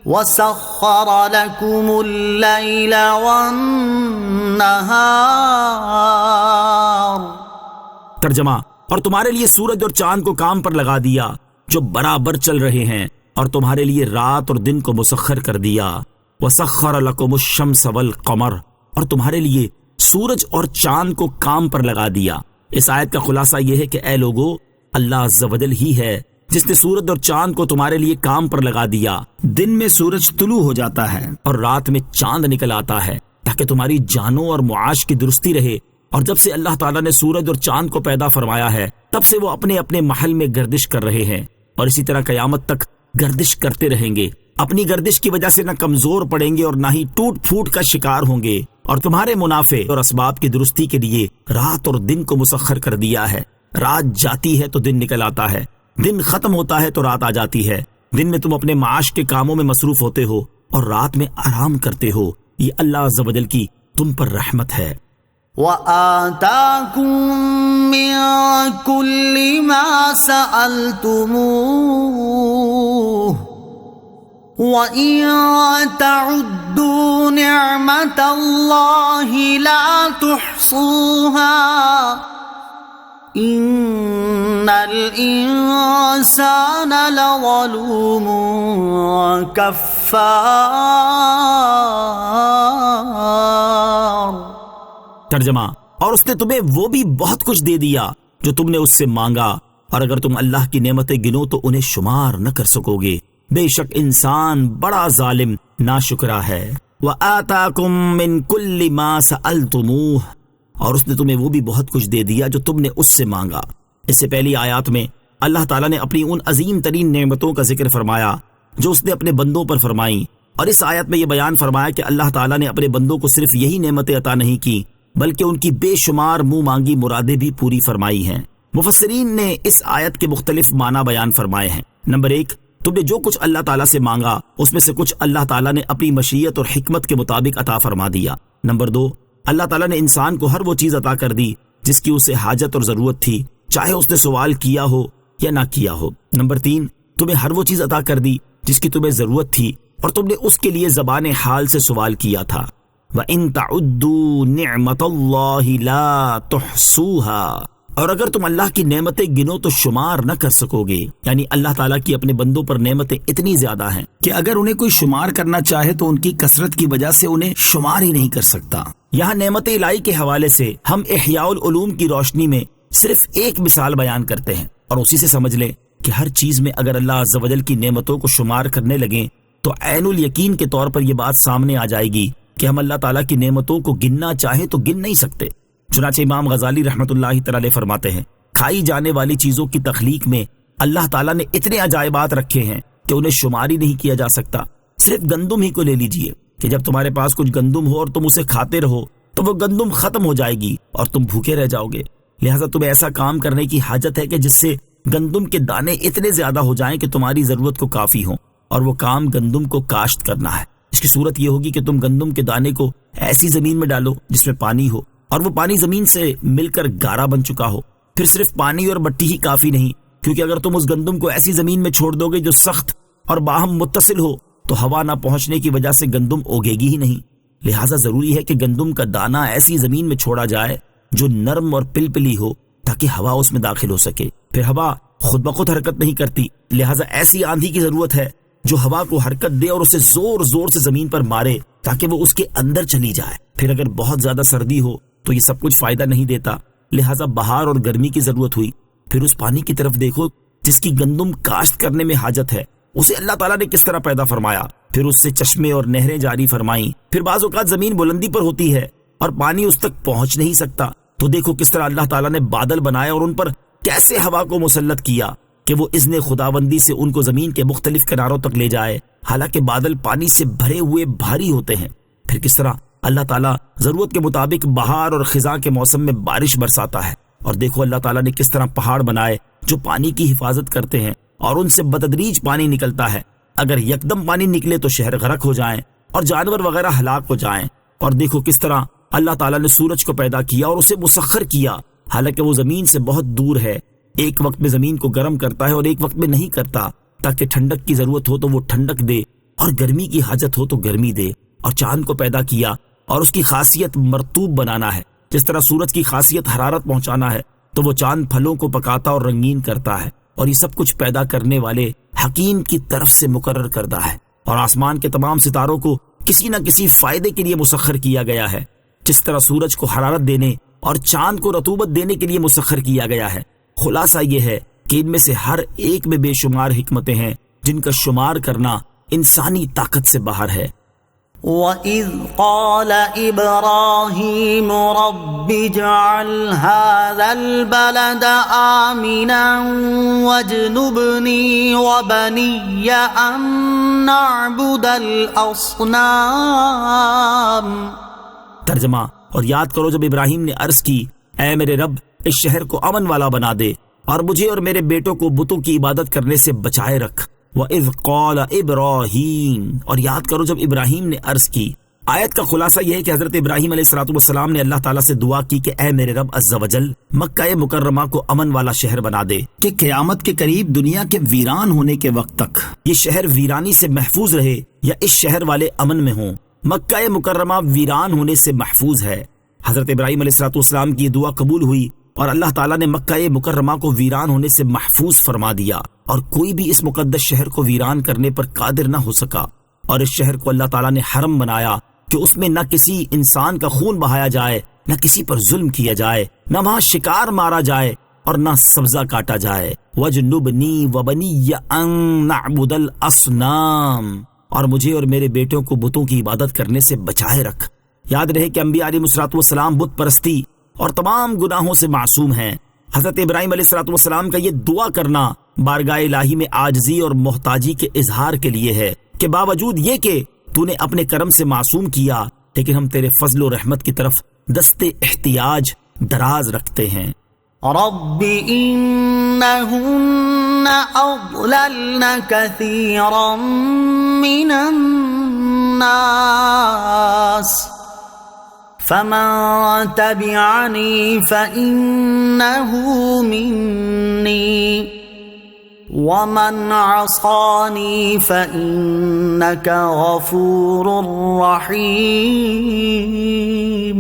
وَسَخَّرَ لَكُمُ اللَّيْلَ وَالنَّهَارَ۔ ترجمہ، اور تمہارے لیے سورج اور چاند کو کام پر لگا دیا جو برابر چل رہے ہیں، اور تمہارے لیے رات اور دن کو مسخر کر دیا۔ وَسَخَّرَ لَكُمُ الشَّمْسَ وَالْقَمَرَ، اور تمہارے لیے سورج اور چاند کو کام پر لگا دیا۔ اس آیت کا خلاصہ یہ ہے کہ اے لوگو، اللہ عز و جل ہی ہے جس نے سورج اور چاند کو تمہارے لیے کام پر لگا دیا۔ دن میں سورج طلوع ہو جاتا ہے اور رات میں چاند نکل آتا ہے تاکہ تمہاری جانوں اور معاش کی درستی رہے، اور جب سے اللہ تعالیٰ نے سورج اور چاند کو پیدا فرمایا ہے تب سے وہ اپنے اپنے محل میں گردش کر رہے ہیں، اور اسی طرح قیامت تک گردش کرتے رہیں گے۔ اپنی گردش کی وجہ سے نہ کمزور پڑیں گے اور نہ ہی ٹوٹ پھوٹ کا شکار ہوں گے، اور تمہارے منافع اور اسباب کی درستی کے لیے رات اور دن کو مسخر کر دیا ہے۔ رات جاتی ہے تو دن نکل آتا ہے، دن ختم ہوتا ہے تو رات آ جاتی ہے۔ دن میں تم اپنے معاش کے کاموں میں مصروف ہوتے ہو اور رات میں آرام کرتے ہو۔ یہ اللہ عز و جل کی تم پر رحمت ہے۔ وَآتَاكُم مِّن كُلِّ مَا سَأَلْتُمُوهُ وَإِن تَعُدُّوا نِعْمَةَ اللَّهِ لَا تُحْصُوهَا إِنَّ الْإِنسَانَ لَظَلُومٌ كَفَّارٌ۔ ترجمہ، اور اس نے تمہیں وہ بھی بہت کچھ دے دیا جو تم نے اس سے مانگا، اور اگر تم اللہ کی نعمتیں گنو تو انہیں شمار نہ کر سکو گے، بے شک انسان بڑا ظالم ناشکرا ہے۔ وَآتَاكُم مِّن كُلِّ مَا سَأَلْتُمُوهُ، اور اس نے تمہیں وہ بھی بہت کچھ دے دیا جو تم نے اس سے مانگا۔ اس سے پہلی آیات میں اللہ تعالیٰ نے اپنی ان عظیم ترین نعمتوں کا ذکر فرمایا جو اس نے اپنے بندوں پر فرمائیں، اور اس آیت میں یہ بیان فرمایا کہ اللہ تعالیٰ نے اپنے بندوں کو صرف یہی نعمتیں عطا نہیں کی بلکہ ان کی بے شمار منہ مانگی مرادیں بھی پوری فرمائی ہیں۔ مفسرین نے اس آیت کے مختلف معنی بیان فرمائے ہیں۔ نمبر 1، تم نے جو کچھ اللہ تعالیٰ سے مانگا اس میں سے کچھ اللہ تعالیٰ نے اپنی مشیت اور حکمت کے مطابق عطا فرما دیا۔ نمبر 2، اللہ تعالیٰ نے انسان کو ہر وہ چیز عطا کر دی جس کی اسے حاجت اور ضرورت تھی، چاہے اس نے سوال کیا ہو یا نہ کیا ہو۔ نمبر 3، تمہیں ہر وہ چیز عطا کر دی جس کی تمہیں ضرورت تھی اور تم نے اس کے لیے زبان حال سے سوال کیا تھا۔ وَإِن تَعُدُّوا نِعْمَةَ اللَّهِ لَا تُحْصُوهَا، اور اگر تم اللہ کی نعمتیں گنو تو شمار نہ کر سکو گے، یعنی اللہ تعالیٰ کی اپنے بندوں پر نعمتیں اتنی زیادہ ہیں کہ اگر انہیں کوئی شمار کرنا چاہے تو ان کی کثرت کی وجہ سے انہیں شمار ہی نہیں کر سکتا۔ یہاں نعمت الہی کے حوالے سے ہم احیاء العلوم کی روشنی میں صرف ایک مثال بیان کرتے ہیں، اور اسی سے سمجھ لیں کہ ہر چیز میں اگر اللہ عز و جل کی نعمتوں کو شمار کرنے لگیں تو عین الیقین کے طور پر یہ بات سامنے آ جائے گی کہ ہم اللہ تعالیٰ کی نعمتوں کو گننا چاہیں تو گن نہیں سکتے۔ چنانچہ امام غزالی رحمۃ اللہ تعالی فرماتے ہیں، کھائی جانے والی چیزوں کی تخلیق میں اللہ تعالیٰ نے اتنے عجائبات رکھے ہیں کہ انہیں شمار ہی نہیں کیا جا سکتا۔ صرف گندم ہی کو لے لیجئے کہ جب تمہارے پاس کچھ گندم ہو اور تم اسے کھاتے رہو تو وہ گندم ختم ہو جائے گی اور تم بھوکے رہ جاؤ گے، لہٰذا تمہیں ایسا کام کرنے کی حاجت ہے کہ جس سے گندم کے دانے اتنے زیادہ ہو جائیں کہ تمہاری ضرورت کو کافی ہوں، اور وہ کام گندم کو کاشت کرنا ہے۔ اس کی صورت یہ ہوگی کہ تم گندم کے دانے کو ایسی زمین میں ڈالو جس میں پانی ہو، اور وہ پانی زمین سے مل کر گارا بن چکا ہو۔ پھر صرف پانی اور مٹی ہی کافی نہیں، کیونکہ اگر تم اس گندم کو ایسی زمین میں چھوڑ دو گے جو سخت اور باہم متصل ہو تو ہوا نہ پہنچنے کی وجہ سے گندم اگے گی ہی نہیں۔ لہٰذا ضروری ہے کہ گندم کا دانہ ایسی زمین میں چھوڑا جائے جو نرم اور پلپلی ہو تاکہ ہوا اس میں داخل ہو سکے۔ پھر ہوا خود بخود حرکت نہیں کرتی، لہٰذا ایسی آندھی کی ضرورت ہے جو ہوا کو حرکت دے اور اسے زور زور سے زمین پر مارے تاکہ وہ اس کے اندر چلی جائے۔ پھر اگر بہت زیادہ سردی ہو تو یہ سب کچھ فائدہ نہیں دیتا، لہٰذا بہار اور گرمی کی ضرورت ہوئی۔ پھر اس پانی کی طرف دیکھو جس کی گندم کاشت کرنے میں حاجت ہے، اسے اللہ تعالیٰ نے کس طرح پیدا فرمایا، پھر اس سے چشمے اور نہریں جاری فرمائیں۔ پھر بعض اوقات زمین بلندی پر ہوتی ہے اور پانی اس تک پہنچ نہیں سکتا، تو دیکھو کس طرح اللہ تعالیٰ نے بادل بنائے اور ان پر کیسے ہوا کو مسلط کیا کہ وہ اذن خداوندی سے ان کو زمین کے مختلف کناروں تک لے جائے، حالانکہ بادل پانی سے بھرے ہوئے بھاری ہوتے ہیں۔ پھر کس طرح اللہ تعالیٰ ضرورت کے مطابق بہار اور خزاں کے موسم میں بارش برساتا ہے، اور دیکھو اللہ تعالیٰ نے کس طرح پہاڑ بنائے جو پانی کی حفاظت کرتے ہیں اور ان سے بتدریج پانی نکلتا ہے۔ اگر یکدم پانی نکلے تو شہر غرق ہو جائیں اور جانور وغیرہ ہلاک ہو جائیں۔ اور دیکھو کس طرح اللہ تعالیٰ نے سورج کو پیدا کیا اور اسے مسخر کیا، حالانکہ وہ زمین سے بہت دور ہے، ایک وقت میں زمین کو گرم کرتا ہے اور ایک وقت میں نہیں کرتا، تاکہ ٹھنڈک کی ضرورت ہو تو وہ ٹھنڈک دے اور گرمی کی حاجت ہو تو گرمی دے۔ اور چاند کو پیدا کیا اور اس کی خاصیت مرطوب بنانا ہے، جس طرح سورج کی خاصیت حرارت پہنچانا ہے تو وہ چاند پھلوں کو پکاتا اور رنگین کرتا ہے، اور یہ سب کچھ پیدا کرنے والے حکیم کی طرف سے مقرر کردہ ہے۔ اور آسمان کے تمام ستاروں کو کسی نہ کسی فائدے کے لیے مسخر کیا گیا ہے، جس طرح سورج کو حرارت دینے اور چاند کو رطوبت دینے کے لیے مسخر کیا گیا ہے۔ خلاصہ یہ ہے کہ ان میں سے ہر ایک میں بے شمار حکمتیں ہیں جن کا شمار کرنا انسانی طاقت سے باہر ہے۔ وَإِذْ قَالَ إِبْرَاهِيمُ رَبِّ اجْعَلْ هَذَا الْبَلَدَ آمِنًا وَاجْنُبْنِي وَبَنِيَّ أَن نَّعْبُدَ الْأَصْنَامَ۔ ترجمہ، اور یاد کرو جب ابراہیم نے عرض کی، اے میرے رب اس شہر کو امن والا بنا دے اور مجھے اور میرے بیٹوں کو بتوں کی عبادت کرنے سے بچائے رکھ۔ وَإِذْ قَالَ إِبْرَاهِيمُ، اور یاد کرو جب ابراہیم نے عرض کی۔ آیت کا خلاصہ یہ ہے کہ حضرت ابراہیم علیہ السلام نے اللہ تعالیٰ سے دعا کی کہ اے میرے رب عز و جل مکہ مکرمہ کو امن والا شہر بنا دے کہ قیامت کے قریب دنیا کے ویران ہونے کے وقت تک یہ شہر ویرانی سے محفوظ رہے یا اس شہر والے امن میں ہوں۔ مکہ مکرمہ ویران ہونے سے محفوظ ہے۔ حضرت ابراہیم علیہ السلام کی دعا قبول ہوئی اور اللہ تعالیٰ نے مکہ مکرمہ کو ویران ہونے سے محفوظ فرما دیا، اور کوئی بھی اس مقدس شہر کو ویران کرنے پر قادر نہ ہو سکا۔ اور اس شہر کو اللہ تعالیٰ نے حرم بنایا کہ اس میں نہ کسی انسان کا خون بہایا جائے، نہ کسی پر ظلم کیا جائے، نہ وہاں شکار مارا جائے اور نہ سبزہ کاٹا جائے۔ وَجْنُبْنِي وَبَنِيَّ أَن نَعْبُدَ الْأَصْنَامَ، اور مجھے اور میرے بیٹوں کو بتوں کی عبادت کرنے سے بچائے رکھ۔ یاد رہے کہ انبیاء علیہ الصلوۃ والسلام بت پرستی اور تمام گناہوں سے معصوم ہیں۔ حضرت ابراہیم علیہ الصلوۃ والسلام کا یہ دعا کرنا بارگاہ الہی میں عاجزی اور محتاجی کے اظہار کے لیے ہے کہ باوجود یہ کہ تو نے اپنے کرم سے معصوم کیا، لیکن ہم تیرے فضل و رحمت کی طرف دست احتیاج دراز رکھتے ہیں۔ رب إنهن أضللن كثيرا من الناس فمن تبعني فإنه مني ومن عصاني فإنك غفور رحيم۔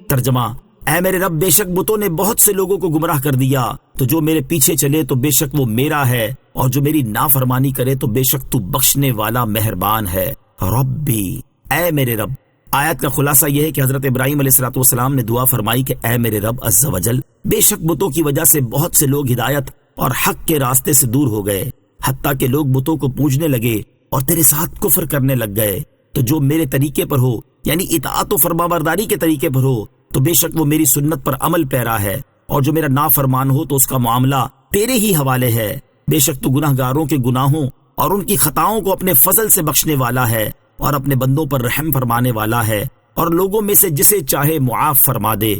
ترجمہ: اے میرے رب، بے شک بتوں نے بہت سے لوگوں کو گمراہ کر دیا، تو جو میرے پیچھے چلے تو بے شک وہ میرا ہے، اور جو میری نافرمانی کرے تو بے شک تو بخشنے والا مہربان ہے۔ ربی، اے میرے رب۔ آیت کا خلاصہ یہ ہے کہ حضرت ابراہیم علیہ الصلوۃ والسلام نے دعا فرمائی کہ اے میرے رب عز و جل، بے شک بتوں کی وجہ سے بہت سے لوگ ہدایت اور حق کے راستے سے دور ہو گئے، حتیٰ کہ لوگ بتوں کو پوجنے لگے اور تیرے ساتھ کفر کرنے لگ گئے۔ تو جو میرے طریقے پر ہو، یعنی اطاعت و فرمانبرداری کے طریقے پر ہو، تو بے شک وہ میری سنت پر عمل پیرا ہے، اور جو میرا نافرمان ہو تو اس کا معاملہ تیرے ہی حوالے ہے۔ بے شک تو گناہ گاروں کے گناہوں اور ان کی خطاؤں کو اپنے فضل سے بخشنے والا ہے، اور اپنے بندوں پر رحم فرمانے والا ہے، اور لوگوں میں سے جسے چاہے معاف فرما دے۔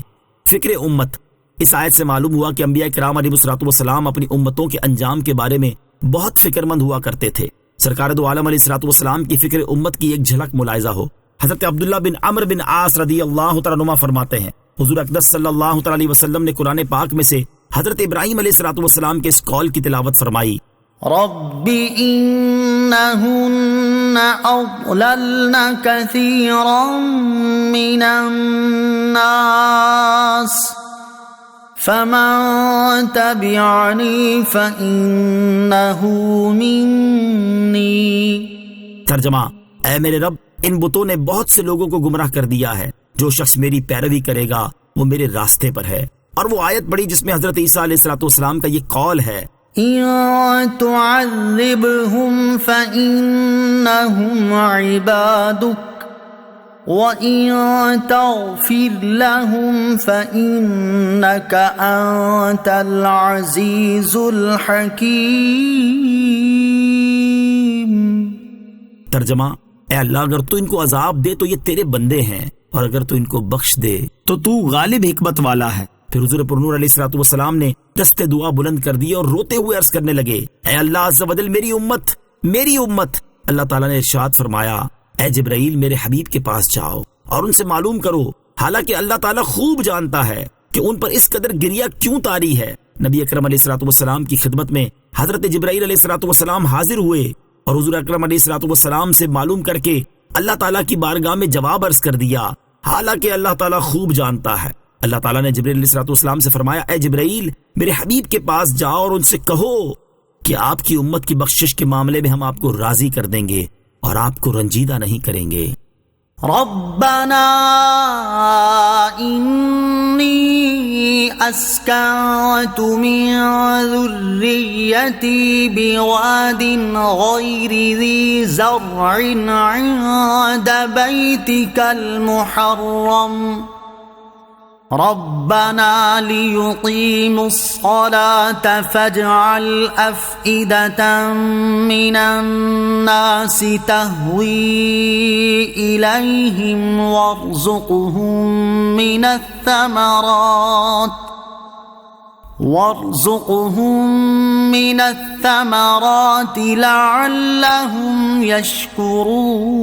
فکر امت۔ اس آیت سے معلوم ہوا کہ انبیاء کرام علیہ الصلوۃ والسلام اپنی امتوں کے انجام کے بارے میں بہت فکر مند ہوا کرتے تھے۔ سرکار دو عالم علیہ الصلوۃ والسلام کی فکر امت کی ایک جھلک ملاحظہ ہو۔ حضرت عبداللہ بن عمرو بن عاص رضی اللہ تعالیٰ عنہما فرماتے ہیں، حضور اقدس صلی اللہ تعالیٰ علیہ وسلم نے قرآن پاک میں سے حضرت ابراہیم علیہ الصلوۃ والسلام کے اس قول کی تلاوت فرمائی، رب إنهن أضللن كثيرا من الناس فمن تبعني فإنه مني۔ ترجمہ: اے میرے رب، ان بتوں نے بہت سے لوگوں کو گمراہ کر دیا ہے، جو شخص میری پیروی کرے گا وہ میرے راستے پر ہے۔ اور وہ آیت پڑھی جس میں حضرت عیسیٰ علیہ الصلوۃ والسلام کا یہ قول ہے، إن تعذبهم فإنهم عبادك وإن تغفر لهم فإنك أنت العزيز الحكيم۔ ترجمہ: اے اللہ، اگر تو ان کو عذاب دے تو یہ تیرے بندے ہیں، اور اگر تو ان کو بخش دے تو تو غالب حکمت والا ہے۔ پھر حضور پرنور علیہ الصلوۃ والسلام نے دست دعا بلند کر دی اور روتے ہوئے عرض کرنے لگے، اے اللہ عز و جل، میری امت، میری امت۔ اللہ تعالیٰ نے ارشاد فرمایا، اے جبرائیل، میرے حبیب کے پاس جاؤ اور ان سے معلوم کرو، حالانکہ اللہ تعالیٰ خوب جانتا ہے کہ ان پر اس قدر گریہ کیوں طاری ہے۔ نبی اکرم علیہ الصلوۃ والسلام کی خدمت میں حضرت جبرائیل علیہ الصلوۃ والسلام حاضر ہوئے اور حضور اکرم علیہ الصلوۃ والسلام سے معلوم کر کے اللہ تعالیٰ کی بارگاہ میں جواب عرض کر دیا، حالانکہ اللہ تعالیٰ خوب جانتا ہے۔ اللہ تعالیٰ نے جبرائیل علیہ الصلوۃ والسلام سے فرمایا، اے جبرائیل، میرے حبیب کے پاس جاؤ اور ان سے کہو کہ آپ کی امت کی بخشش کے معاملے میں ہم آپ کو راضی کر دیں گے اور آپ کو رنجیدہ نہیں کریں گے۔ ربنا إني أسكنت من ذريتي بواد غير ذي زرع عند بيتك المحرم ربنا ليقيموا الصلاة فاجعل أفئدة من الناس تهوي إليهم وارزقهم من الثمرات لعلهم يشكرون۔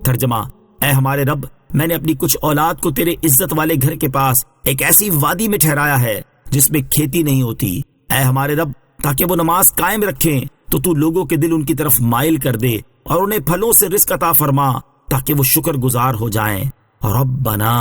ترجمہ: اے ہمارے رب، میں نے اپنی کچھ اولاد کو تیرے عزت والے گھر کے پاس ایک ایسی وادی میں ٹھہرایا ہے جس میں کھیتی نہیں ہوتی، اے ہمارے رب، تاکہ وہ نماز قائم رکھیں تو تو لوگوں کے دل ان کی طرف مائل کر دے اور انہیں پھلوں سے رزق عطا فرما تاکہ وہ شکر گزار ہو جائیں۔ ربنا،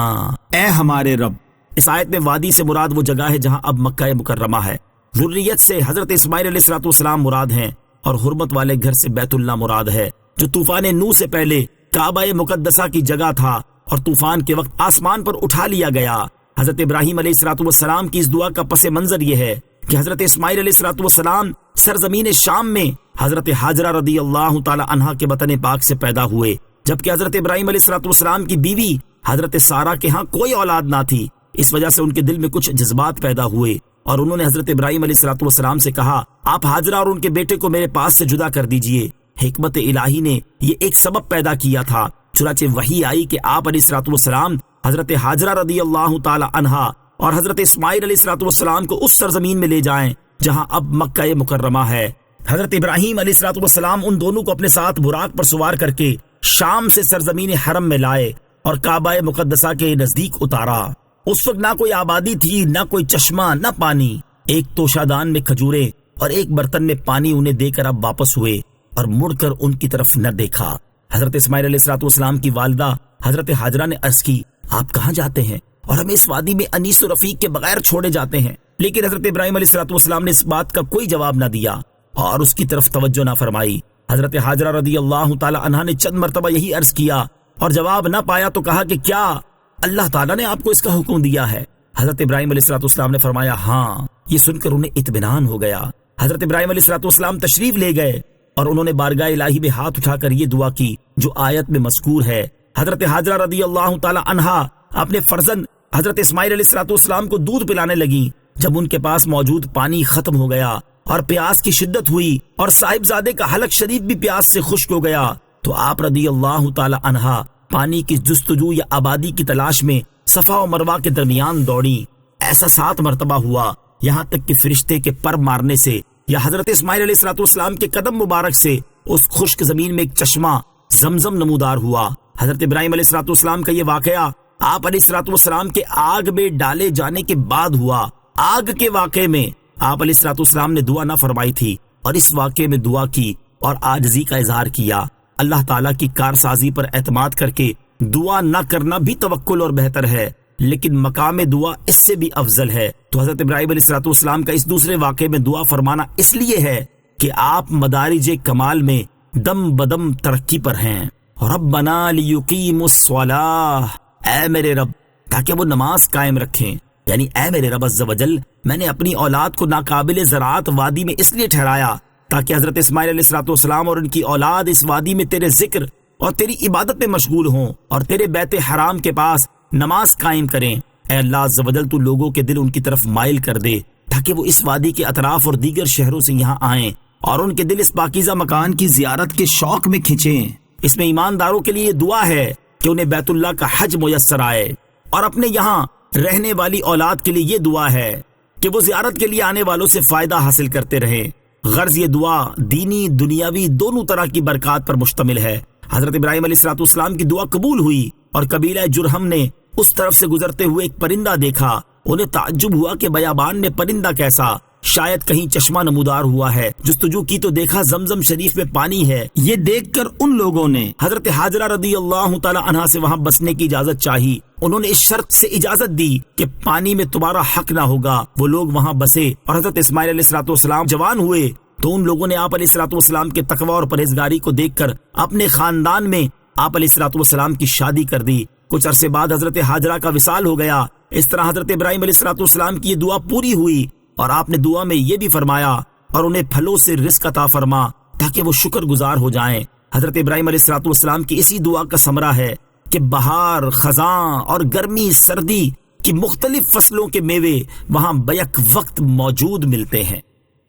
اے ہمارے رب۔ اس آیت میں وادی سے مراد وہ جگہ ہے جہاں اب مکہ مکرمہ ہے۔ ذریت سے حضرت اسماعیل علیہ الصلوۃ والسلام مراد ہیں، اور حرمت والے گھر سے بیت اللہ مراد ہے، جو طوفان نوح سے پہلے کعبہ مقدسہ کی جگہ تھا اور طوفان کے وقت آسمان پر اٹھا لیا گیا۔ حضرت ابراہیم علیہ السلام کی اس دعا کا پس منظر یہ ہے کہ حضرت اسماعیل علیہ السلام سرزمین شام میں حضرت حاجرہ رضی اللہ تعالی عنہا کے بطن پاک سے پیدا ہوئے، جبکہ حضرت ابراہیم علیہ السلام کی بیوی حضرت سارہ کے ہاں کوئی اولاد نہ تھی۔ اس وجہ سے ان کے دل میں کچھ جذبات پیدا ہوئے اور انہوں نے حضرت ابراہیم علیہ السلام سے کہا، آپ حاجرہ اور ان کے بیٹے کو میرے پاس سے جدا کر دیجئے۔ حکمت الہی نے یہ ایک سبب پیدا کیا تھا، چنانچہ وحی آئی کہ آپ علیہ السلام حضرت حاجرہ رضی اللہ تعالی عنہا اور حضرت اسماعیل علیہ السلام کو اس سرزمین میں لے جائیں جہاں اب مکہ مکرمہ ہے۔ حضرت ابراہیم علیہ السلام ان دونوں کو اپنے ساتھ براق پر سوار کر کے شام سے سرزمین حرم میں لائے اور کعبہ مقدسہ کے نزدیک اتارا۔ اس وقت نہ کوئی آبادی تھی، نہ کوئی چشمہ، نہ پانی۔ ایک توشہ دان میں کھجوریں اور ایک برتن میں پانی انہیں دے کر اب واپس ہوئے اور مڑ کر ان کی طرف نہ دیکھا۔ حضرت اسماعیل علیہ السلام کی والدہ حضرت حاجرہ نے عرض کی، آپ کہاں جاتے ہیں اور ہمیں اس وادی میں انیس و رفیق کے بغیر چھوڑے جاتے ہیں؟ لیکن حضرت ابراہیم علیہ السلام نے اس بات کا کوئی جواب نہ دیا اور اس کی طرف توجہ نہ فرمائی۔ حضرت حاجرہ رضی اللہ تعالی عنہا نے چند مرتبہ یہی عرض کیا اور جواب نہ پایا تو کہا کہ کیا اللہ تعالیٰ نے آپ کو اس کا حکم دیا ہے؟ حضرت ابراہیم علیہ السلام نے فرمایا ہاں۔ یہ سن کر انہیں اطمینان ہو گیا۔ حضرت ابراہیم علیہ السلام تشریف لے گئے اور انہوں نے بارگاہ الہی میں ہاتھ اٹھا کر یہ دعا کی جو آیت میں مذکور ہے۔ حضرت حاجرہ رضی اللہ تعالی عنہا اپنے فرزند حضرت اسماعیل علیہ السلام کو دودھ پلانے لگیں۔ جب ان کے پاس موجود پانی ختم ہو گیا اور پیاس کی شدت ہوئی اور صاحبزادے کا حلق شریف بھی پیاس سے خشک ہو گیا تو آپ رضی اللہ تعالی عنہا پانی کی جستجو یا آبادی کی تلاش میں صفا و مروہ کے درمیان دوڑی۔ ایسا 7 مرتبہ ہوا، یہاں تک کہ فرشتے کے پر مارنے سے یا حضرت اسماعیل علیہ السلام کے قدم مبارک سے اس خشک زمین میں ایک چشمہ زمزم نمودار ہوا۔ حضرت ابراہیم علیہ السلام کا یہ واقعہ آپ علیہ السلام کے آگ میں ڈالے جانے کے بعد ہوا۔ آگ کے واقعے میں آپ علیہ السلام نے دعا نہ فرمائی تھی اور اس واقعے میں دعا کی اور عاجزی کا اظہار کیا۔ اللہ تعالیٰ کی کارسازی پر اعتماد کر کے دعا نہ کرنا بھی توکل اور بہتر ہے، لیکن مقام دعا اس سے بھی افضل ہے۔ تو حضرت ابراہیم علیہ السلام کا اس دوسرے واقعے میں دعا فرمانا اس لیے ہے کہ آپ مدارج کمال میں دم بدم ترقی پر ہیں۔ ربنا لیقیموا الصلاۃ، اے میرے رب تاکہ وہ نماز قائم رکھیں، یعنی اے میرے رب عز و جل، میں نے اپنی اولاد کو ناقابل زراعت وادی میں اس لیے ٹھہرایا تاکہ حضرت اسماعیل علیہ السلام اور ان کی اولاد اس وادی میں تیرے ذکر اور تیری عبادت میں مشغول ہوں اور تیرے بیت حرام کے پاس نماز قائم کریں۔ اے اللہ عز و جل، تو لوگوں کے دل ان کی طرف مائل کر دے تاکہ وہ اس وادی کے اطراف اور دیگر شہروں سے یہاں آئیں اور ان کے دل اس پاکیزہ مکان کی زیارت کے شوق میں کھنچیں۔ اس میں ایمانداروں کے لیے دعا ہے کہ انہیں بیت اللہ کا حج میسر آئے، اور اپنے یہاں رہنے والی اولاد کے لیے یہ دعا ہے کہ وہ زیارت کے لیے آنے والوں سے فائدہ حاصل کرتے رہیں۔ غرض یہ دعا دینی دنیاوی دونوں طرح کی برکات پر مشتمل ہے۔ حضرت ابراہیم علیہ السلام کی دعا قبول ہوئی اور قبیلہ جرہم نے اس طرف سے گزرتے ہوئے ایک پرندہ دیکھا۔ انہیں تعجب ہوا کہ بیابان میں پرندہ کیسا، شاید کہیں چشمہ نمودار ہوا ہے۔ جستجو کی تو دیکھا زمزم شریف میں پانی ہے۔ یہ دیکھ کر ان لوگوں نے حضرت حاجرہ رضی اللہ تعالی عنہا سے وہاں بسنے کی اجازت چاہی۔ انہوں نے اس شرط سے اجازت دی کہ پانی میں تمہارا حق نہ ہوگا۔ وہ لوگ وہاں بسے اور حضرت اسماعیل علیہ السلام جوان ہوئے تو ان لوگوں نے آپ علیہ السلام کے تقوی اور پرہیزگاری کو دیکھ کر اپنے خاندان میں آپ علیہ السلام کی شادی کر دی۔ کچھ عرصے بعد حضرت حاجرہ کا وصال ہو گیا۔ اس طرح حضرت ابراہیم علیہ السلام کی یہ دعا پوری ہوئی اور آپ نے دعا میں یہ بھی فرمایا اور انہیں پھلوں سے رزق عطا فرما تاکہ وہ شکر گزار ہو جائیں۔ حضرت ابراہیم علیہ السلام کی اسی دعا کا ثمرہ ہے کہ بہار، خزاں اور گرمی سردی کی مختلف فصلوں کے میوے وہاں بیک وقت موجود ملتے ہیں۔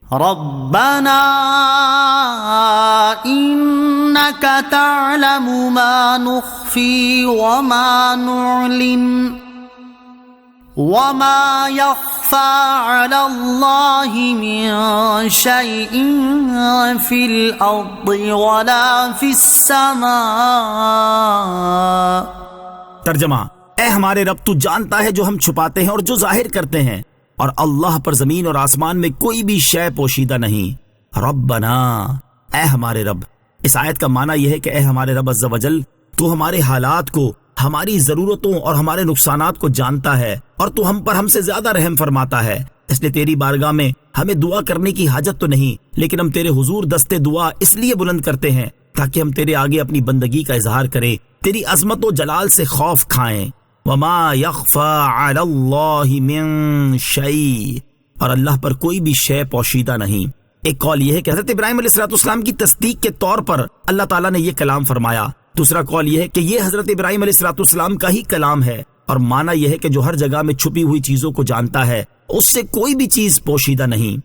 ربنا انك تعلم ما نخفي وما نعلن وما يخفى على الله من شيء في الأرض ولا في السماء۔ ترجمہ: اے ہمارے رب، تو جانتا ہے جو ہم چھپاتے ہیں اور جو ظاہر کرتے ہیں، اور اللہ پر زمین اور آسمان میں کوئی بھی شے پوشیدہ نہیں۔ ربنا، اے ہمارے رب۔ اس آیت کا معنی یہ ہے کہ اے ہمارے رب عز و جل، تو ہمارے حالات کو، ہماری ضرورتوں اور ہمارے نقصانات کو جانتا ہے اور تو ہم پر ہم سے زیادہ رحم فرماتا ہے۔ اس لیے تیری بارگاہ میں ہمیں دعا کرنے کی حاجت تو نہیں، لیکن ہم تیرے حضور دستے دعا اس لیے بلند کرتے ہیں تاکہ ہم تیرے آگے اپنی بندگی کا اظہار کریں، تیری عظمت و جلال سے خوف کھائیں۔ وما یخفی علی اللہ من شیء، اور اللہ پر کوئی بھی شے پوشیدہ نہیں۔ ایک قول یہ ہے کہ حضرت ابراہیم علیہ السلام کی تصدیق کے طور پر اللہ تعالیٰ نے یہ کلام فرمایا۔ دوسرا قول یہ ہے کہ یہ حضرت ابراہیم علیہ السلام کا ہی کلام ہے، اور معنی یہ ہے کہ جو ہر جگہ میں چھپی ہوئی چیزوں کو جانتا ہے، اس سے کوئی بھی چیز پوشیدہ نہیں۔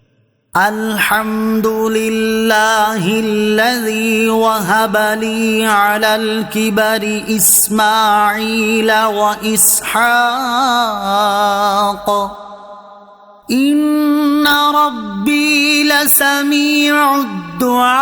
الحمد للہ الذی وہب لی علی الکبر اسماعیل و اسحاق ان ربی لسمیع الدعاء۔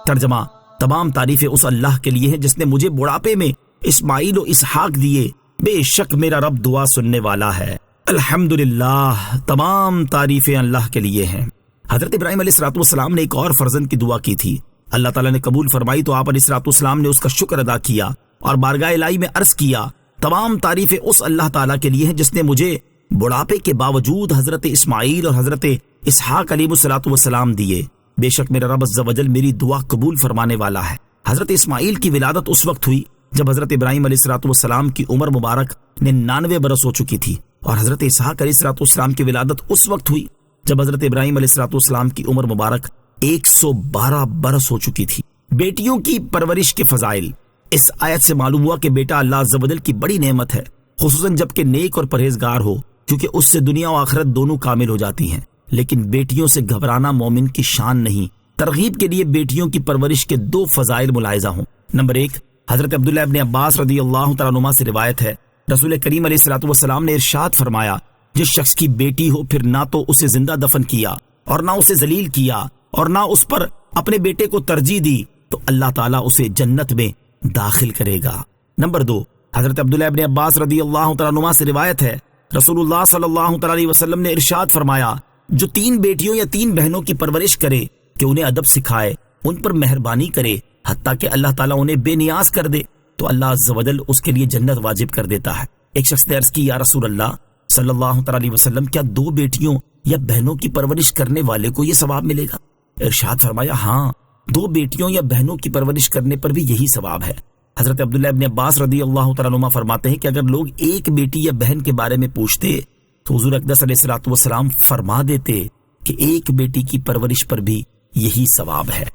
ترجمہ: تمام تعریفیں اس اللہ کے لیے ہیں جس نے مجھے بڑھاپے میں اسماعیل و اسحاق دیے، بے شک میرا رب دعا سننے والا ہے۔ الحمدللہ، تمام تعریفیں اللہ کے لیے ہیں۔ حضرت ابراہیم علیہ السلام نے ایک اور فرزند کی دعا کی تھی، اللہ تعالیٰ نے قبول فرمائی تو آپ علیہ السلام نے اس کا شکر ادا کیا اور بارگاہ الہی میں عرض کیا، تمام تعریفیں اس اللہ تعالیٰ کے لیے ہیں جس نے مجھے بڑھاپے کے باوجود حضرت اسماعیل اور حضرت اسحاق علیہ السلام دیے، بے شک میرا رب عز و جل میری دعا قبول فرمانے والا ہے۔ حضرت اسماعیل کی ولادت اس وقت ہوئی جب حضرت ابراہیم علیہ السلام کی عمر مبارک 99 برس ہو چکی تھی، اور حضرت اسحاق علیہ السلام کی ولادت اس وقت ہوئی جب حضرت ابراہیم علیہ السلام کی عمر مبارک 112 برس ہو چکی تھی۔ بیٹیوں کی پرورش کے فضائل۔ اس آیت سے معلوم ہوا کہ بیٹا اللہ عز و جل کی بڑی نعمت ہے، خصوصاً جب کہ نیک اور پرہیزگار ہو، کیونکہ اس سے دنیا و آخرت دونوں کامل ہو جاتی ہیں۔ لیکن بیٹیوں سے گھبرانا مومن کی شان نہیں۔ ترغیب کے لیے بیٹیوں کی پرورش کے 2 فضائل ملاحظہ ہوں۔ نمبر 1، حضرت عبداللہ ابن عباس رضی اللہ تعالیٰ عنہما سے روایت ہے، رسول کریم علیہ السلام نے ارشاد فرمایا، جس شخص کی بیٹی ہو پھر نہ تو اسے زندہ دفن کیا اور نہ اسے ذلیل کیا اور نہ اس پر اپنے بیٹے کو ترجیح دی، تو اللہ تعالیٰ اسے جنت میں داخل کرے گا۔ نمبر 2، حضرت عبداللہ ابن عباس رضی اللہ تعالیٰ عنہما سے روایت ہے، رسول اللہ صلی اللہ تعالیٰ علیہ وسلم نے ارشاد فرمایا، جو 3 بیٹیوں یا 3 بہنوں کی پرورش کرے کہ انہیں ادب سکھائے، ان پر مہربانی کرے حتیٰ کہ اللہ تعالیٰ انہیں بے نیاز کر دے، تو اللہ عز و جل اس کے لیے جنت واجب کر دیتا ہے۔ ایک شخص نے عرض کی، یا رسول اللہ صلی اللہ تعالیٰ علیہ وسلم، کیا 2 بیٹیوں یا بہنوں کی پرورش کرنے والے کو یہ ثواب ملے گا؟ ارشاد فرمایا، ہاں، 2 بیٹیوں یا بہنوں کی پرورش کرنے پر بھی یہی ثواب ہے۔ حضرت عبداللہ ابن عباس رضی اللہ تعالیٰ عنہ فرماتے ہیں کہ اگر لوگ ایک بیٹی یا بہن کے بارے میں پوچھتے تو حضور اقدس علیہ السلام فرما دیتے کہ ایک بیٹی کی پرورش پر بھی یہی ثواب ہے۔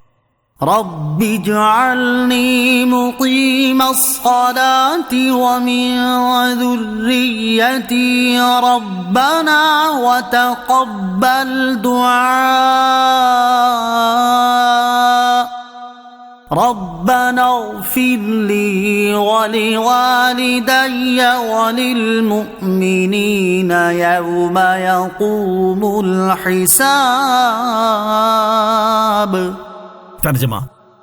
رب اجعلنی مقیم الصلاة ومن ذریتی ربنا وتقبل دعاء ربنا اغفر لی ولوالدی وللمؤمنین یوم یقوم الحساب۔ ترجمہ: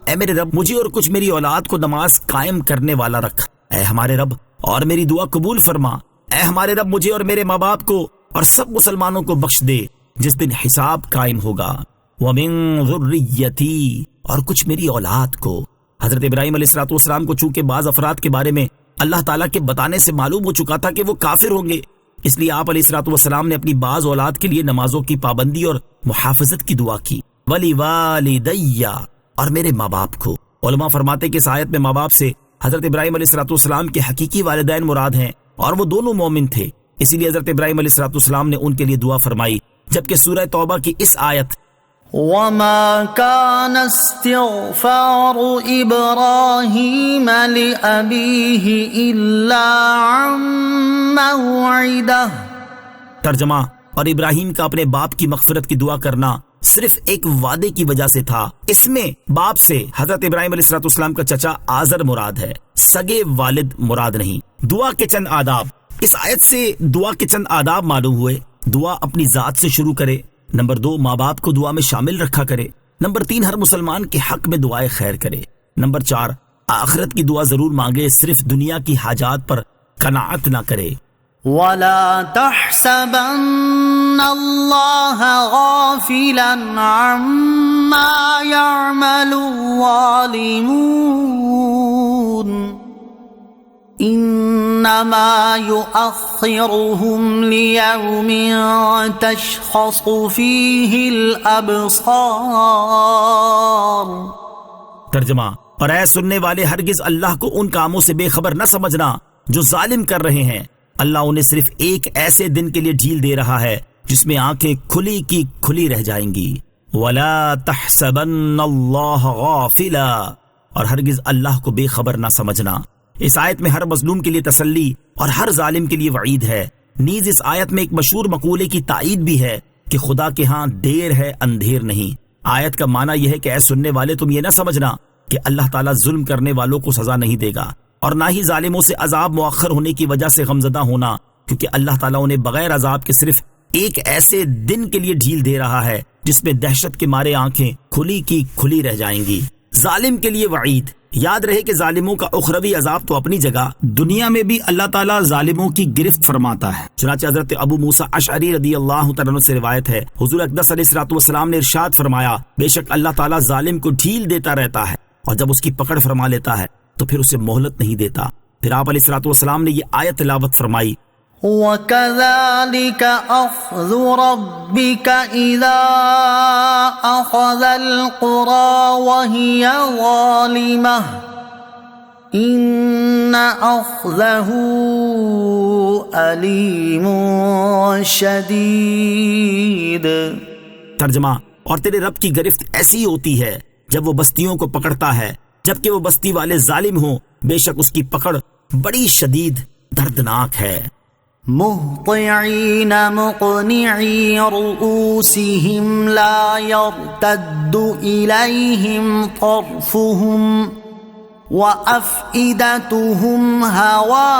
اے میرے رب، مجھے اور کچھ میری اولاد کو نماز قائم کرنے والا رکھ۔ اے ہمارے رب، اور میری دعا قبول فرما۔ اے ہمارے رب، مجھے اور میرے ماں باپ کو اور سب مسلمانوں کو بخش دے جس دن حساب قائم ہوگا۔ وَمِن ذُرِّيَّتِي، اور کچھ میری اولاد کو۔ حضرت ابراہیم علیہ السلام کو چونکہ بعض افراد کے بارے میں اللہ تعالیٰ کے بتانے سے معلوم ہو چکا تھا کہ وہ کافر ہوں گے، اس لیے آپ علیہ السلام نے اپنی بعض اولاد کے لیے نمازوں کی پابندی اور محافظت کی دعا کی۔ وَلِوَالِدَيَّ، اور میرے ماں باپ کو۔ علماء فرماتے کہ اس آیت میں ماں باپ سے حضرت ابراہیم علیہ السلام کے حقیقی والدین مراد ہیں، اور وہ دونوں مومن تھے، اسی لیے حضرت ابراہیم علیہ السلام نے ان کے لیے دعا فرمائی۔ جبکہ سورہ توبہ کی اس آیت وما كان استغفار إبراهيم لأبيه إلا عن موعدة، ترجمہ: اور ابراہیم کا اپنے باپ کی مغفرت کی دعا کرنا صرف ایک وعدے کی وجہ سے تھا۔ اس میں باپ سے حضرت ابراہیم علیہ السلام کا چچا آزر مراد ہے، سگے والد مراد نہیں۔ دعا کے چند آداب۔ اس آیت سے دعا کے چند آداب معلوم ہوئے۔ دعا اپنی ذات سے شروع کرے۔ نمبر 2، ماں باپ کو دعا میں شامل رکھا کرے۔ نمبر 3، ہر مسلمان کے حق میں دعائے خیر کرے۔ نمبر 4، آخرت کی دعا ضرور مانگے، صرف دنیا کی حاجات پر قناعت نہ کرے۔ وَلَا تَحْسَبَنَّ اللَّهَ غَافِلًا عَمَّا يَعْمَلُ الظَّالِمُونَ إِنَّمَا إنما يؤخرهم ليوم تشخص فيه الأبصار. ترجمہ: اور اے سننے والے، ہرگز اللہ کو ان کاموں سے بے خبر نہ سمجھنا جو ظالم کر رہے ہیں. اللہ انہیں صرف ایک ایسے دن کے لیے ڈھیل دے رہا ہے جس میں آنکھیں کھلی کی کھلی رہ جائیں گی. وَلَا تَحْسَبَنَّ اللَّهَ غَافِلًا، اور ہرگز اللہ کو بے خبر نہ سمجھنا. اس آیت میں ہر مظلوم کے لیے تسلی اور ہر ظالم کے لیے وعید ہے. نیز اس آیت میں ایک مشہور مقولے کی تائید بھی ہے کہ خدا کے ہاں دیر ہے اندھیر نہیں. آیت کا معنی یہ ہے کہ اے سننے والے، تم یہ نہ سمجھنا کہ اللہ تعالیٰ ظلم کرنے والوں کو سزا نہیں دے گا، اور نہ ہی ظالموں سے عذاب مؤخر ہونے کی وجہ سے غمزدہ ہونا، کیونکہ اللہ تعالیٰ انہیں بغیر عذاب کے صرف ایک ایسے دن کے لیے ڈھیل دے رہا ہے جس میں دہشت کے مارے آنکھیں کھلی کی کھلی رہ جائیں گی. ظالم کے لیے وعید. یاد رہے کہ ظالموں کا اخروی عذاب تو اپنی جگہ، دنیا میں بھی اللہ تعالیٰ ظالموں کی گرفت فرماتا ہے. چنانچہ حضرت ابو موسیٰ اشعری رضی اللہ تعالیٰ عنہ سے روایت ہے، حضور اقدس علیہ الصلوۃ والسلام نے ارشاد فرمایا، بے شک اللہ تعالیٰ ظالم کو ڈھیل دیتا رہتا ہے، اور جب اس کی پکڑ فرما لیتا ہے تو پھر اسے مہلت نہیں دیتا. پھر آپ علیہ الصلوۃ والسلام نے یہ آیت تلاوت فرمائی، وَكَذَلِكَ أَخْذُ رَبِّكَ إِذَا أَخَذَ الْقُرَى وَهِيَ ظَالِمَةٌ إِنَّ أَخْذَهُ أَلِيمٌ شَدِيدٌ. ترجمہ: اور تیرے رب کی گرفت ایسی ہوتی ہے جب وہ بستیوں کو پکڑتا ہے جبکہ وہ بستی والے ظالم ہوں، بے شک اس کی پکڑ بڑی شدید دردناک ہے. مہطعین مقنعی رؤوسہم لا یرتد الیہم طرفہم وافئدتہم ہواء.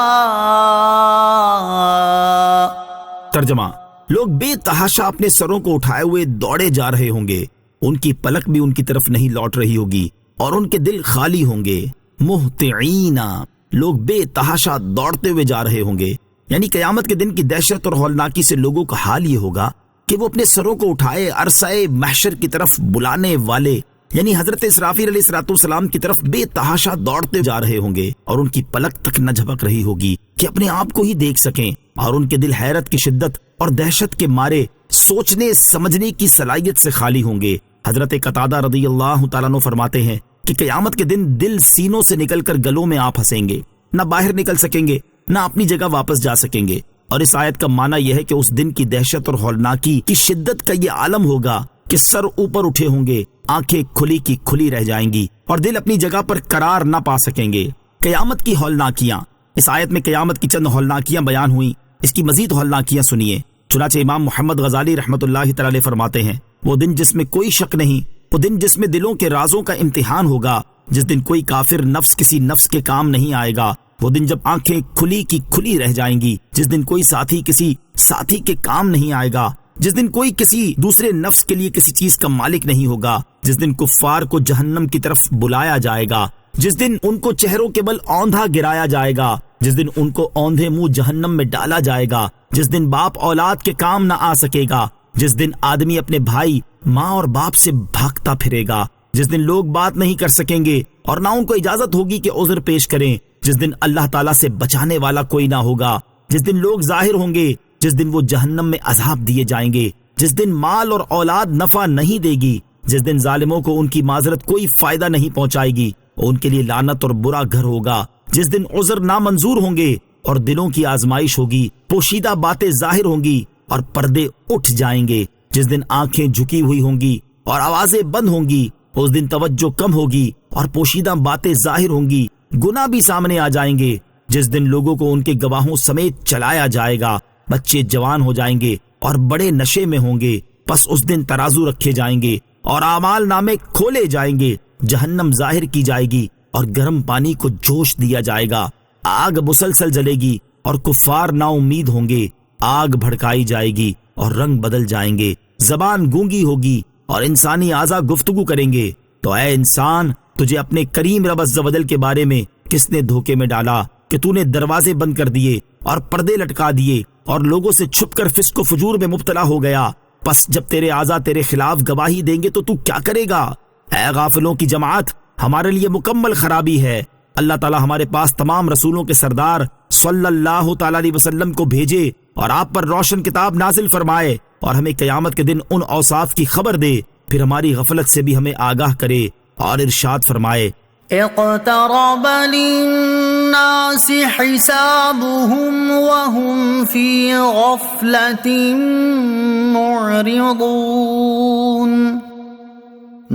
ترجمہ: لوگ بے تحاشا اپنے سروں کو اٹھائے ہوئے دوڑے جا رہے ہوں گے، ان کی پلک بھی ان کی طرف نہیں لوٹ رہی ہوگی اور ان کے دل خالی ہوں گے. مہطعین، لوگ بے تحاشا دوڑتے ہوئے جا رہے ہوں گے، یعنی قیامت کے دن کی دہشت اور ہولناکی سے لوگوں کا حال یہ ہوگا کہ وہ اپنے سروں کو اٹھائے عرصۂ محشر کی طرف بلانے والے یعنی حضرت اسرافیل علیہ الصلوۃ والسلام کی طرف بے تحاشا دوڑتے جا رہے ہوں گے، اور ان کی پلک تک نہ جھپک رہی ہوگی کہ اپنے آپ کو ہی دیکھ سکیں، اور ان کے دل حیرت کی شدت اور دہشت کے مارے سوچنے سمجھنے کی صلاحیت سے خالی ہوں گے. حضرت قتادہ رضی اللہ تعالیٰ عنہ فرماتے ہیں کہ قیامت کے دن دل سینوں سے نکل کر گلوں میں آ پھنسیں گے، نہ باہر نکل سکیں گے نہ اپنی جگہ واپس جا سکیں گے. اور اس آیت کا معنی یہ ہے کہ اس دن کی دہشت اور ہولناکی کی شدت کا یہ عالم ہوگا کہ سر اوپر اٹھے ہوں گے، آنکھیں کھلی کی کھلی رہ جائیں گی اور دل اپنی جگہ پر قرار نہ پا سکیں گے. قیامت کی ہولناکیاں. اس آیت میں قیامت کی چند ہولناکیاں بیان ہوئیں، اس کی مزید ہولناکیاں سنیے. چنانچہ امام محمد غزالی رحمۃ اللہ تعالی فرماتے ہیں، وہ دن جس میں کوئی شک نہیں، وہ دن جس میں دلوں کے رازوں کا امتحان ہوگا، جس دن کوئی کافر نفس کسی نفس کے کام نہیں آئے گا، وہ دن جب آنکھیں کھلی کی کھلی رہ جائیں گی، جس دن کوئی ساتھی کسی ساتھی کے کام نہیں آئے گا، جس دن کوئی کسی دوسرے نفس کے لیے کسی چیز کا مالک نہیں ہوگا، جس دن کفار کو جہنم کی طرف بلایا جائے گا، جس دن ان کو چہروں کے بل اوندھا گرایا جائے گا، جس دن ان کو اوندھے منہ جہنم میں ڈالا جائے گا، جس دن باپ اولاد کے کام نہ آ سکے گا، جس دن آدمی اپنے بھائی ماں اور باپ سے بھاگتا پھرے گا، جس دن لوگ بات نہیں کر سکیں گے اور نہ ان کو اجازت ہوگی کہ عذر پیش کریں، جس دن اللہ تعالیٰ سے بچانے والا کوئی نہ ہوگا، جس دن لوگ ظاہر ہوں گے، جس دن وہ جہنم میں عذاب دیے جائیں گے، جس دن مال اور اولاد نفع نہیں دے گی، جس دن ظالموں کو ان کی معذرت کوئی فائدہ نہیں پہنچائے گی، ان کے لیے لعنت اور برا گھر ہوگا، جس دن عذر نامنظور ہوں گے اور دلوں کی آزمائش ہوگی، پوشیدہ باتیں ظاہر ہوں گی اور پردے اٹھ جائیں گے، جس دن آنکھیں جھکی ہوئی ہوں گی اور آوازیں بند ہوں گی، اس دن توجہ کم ہوگی اور پوشیدہ باتیں ظاہر ہوں گی، گناہ بھی سامنے آ جائیں گے، جس دن لوگوں کو ان کے گواہوں سمیت چلایا جائے گا، بچے جوان ہو جائیں گے اور بڑے نشے میں ہوں گے، پس اس دن ترازو رکھے جائیں گے اور اعمال نامے کھولے جائیں گے، جہنم ظاہر کی جائے گی اور گرم پانی کو جوش دیا جائے گا، آگ مسلسل جلے گی اور کفار نا امید ہوں گے، آگ بھڑکائی جائے گی اور رنگ بدل جائیں گے، زبان گونگی ہوگی اور انسانی اعضاء گفتگو کریں گے. تو اے انسان، تجھے اپنے کریم رب عز و جل کے بارے میں کس نے دھوکے میں ڈالا کہ تو نے دروازے بند کر دیے اور پردے لٹکا دیے اور لوگوں سے چھپ کر فسق و فجور میں مبتلا ہو گیا؟ پس جب تیرے اعضاء تیرے خلاف گواہی دیں گے تو کیا کرے گا؟ اے غافلوں کی جماعت، ہمارے لیے مکمل خرابی ہے اللہ تعالیٰ ہمارے پاس تمام رسولوں کے سردار صلی اللہ تعالیٰ علیہ وسلم کو بھیجے اور آپ پر روشن کتاب نازل فرمائے اور ہمیں قیامت کے دن ان اوصاف کی خبر دے، پھر ہماری غفلت سے بھی ہمیں آگاہ کرے اور ارشاد فرمائے اقترب للناس حسابهم وهم في غفلة معرضون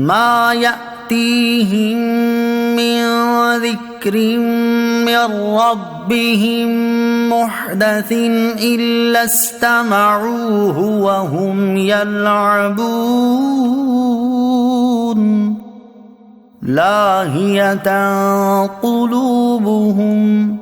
ما يأتيهم من ذكر من ربهم محدث إلا استمعوه وهم يلعبون لاهية قلوبهم۔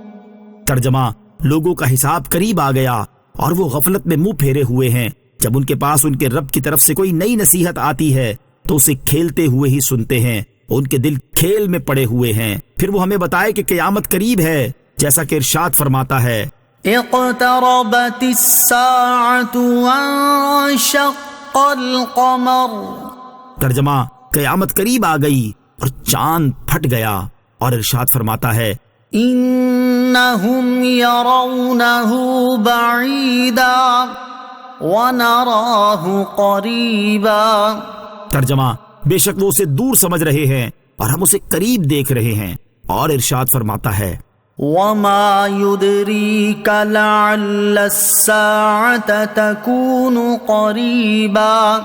ترجمہ، لوگوں کا حساب قریب آ گیا اور وہ غفلت میں منہ پھیرے ہوئے ہیں۔ جب ان کے پاس ان کے رب کی طرف سے کوئی نئی نصیحت آتی ہے تو اسے کھیلتے ہوئے ہی سنتے ہیں، ان کے دل کھیل میں پڑے ہوئے ہیں۔ پھر وہ ہمیں بتائے کہ قیامت قریب ہے، جیسا کہ ارشاد فرماتا ہے اقتربت الساعة وانشق القمر۔ ترجمہ، قیامت قریب آ گئی اور چاند پھٹ گیا، اور ارشاد فرماتا ہے انہم یرونہ بعیدا ونراہ قریبا۔ ترجمہ، بے شک وہ اسے دور سمجھ رہے ہیں اور ہم اسے قریب دیکھ رہے ہیں، اور ارشاد فرماتا ہے وما يدريك لعل الساعة تكون قريبا۔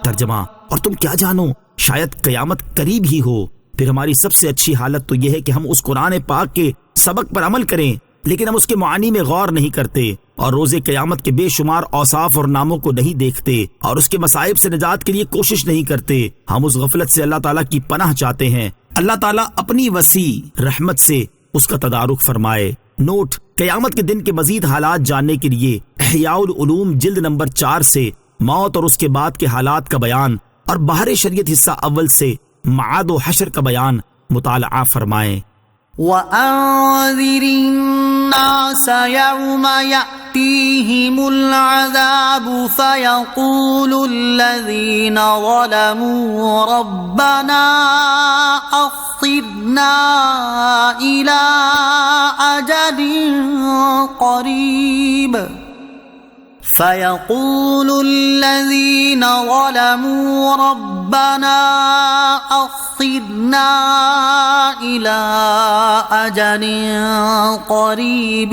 ترجمہ، اور تم کیا جانو، شاید قیامت قریب ہی ہو۔ پھر ہماری سب سے اچھی حالت تو یہ ہے کہ ہم اس قرآن پاک کے سبق پر عمل کریں، لیکن ہم اس کے معانی میں غور نہیں کرتے اور روز قیامت کے بے شمار اوصاف اور ناموں کو نہیں دیکھتے اور اس کے مصائب سے نجات کے لیے کوشش نہیں کرتے۔ ہم اس غفلت سے اللہ تعالیٰ کی پناہ چاہتے ہیں۔ اللہ تعالیٰ اپنی وسیع رحمت سے اس کا تدارک فرمائے۔ نوٹ: قیامت کے دن کے مزید حالات جاننے کے لیے احیاء العلوم جلد نمبر 4 سے موت اور اس کے بعد کے حالات کا بیان اور بحر شریعت حصہ اول سے معاد و حشر کا بیان مطالعہ فرمائیں۔ وَأَنذِرِ النَّاسَ يَوْمَ يَأْتِيهِمُ الْعَذَابُ فَيَقُولُ الَّذِينَ ظَلَمُوا رَبَّنَا أَخِّرْنَا إِلَىٰ أَجَلٍ قَرِيبٍ فَيَقُولُ الَّذِينَ ظَلَمُوا رَبَّنَا أَخِّرْنَا إِلَىٰ أَجَلٍ قَرِيبٍ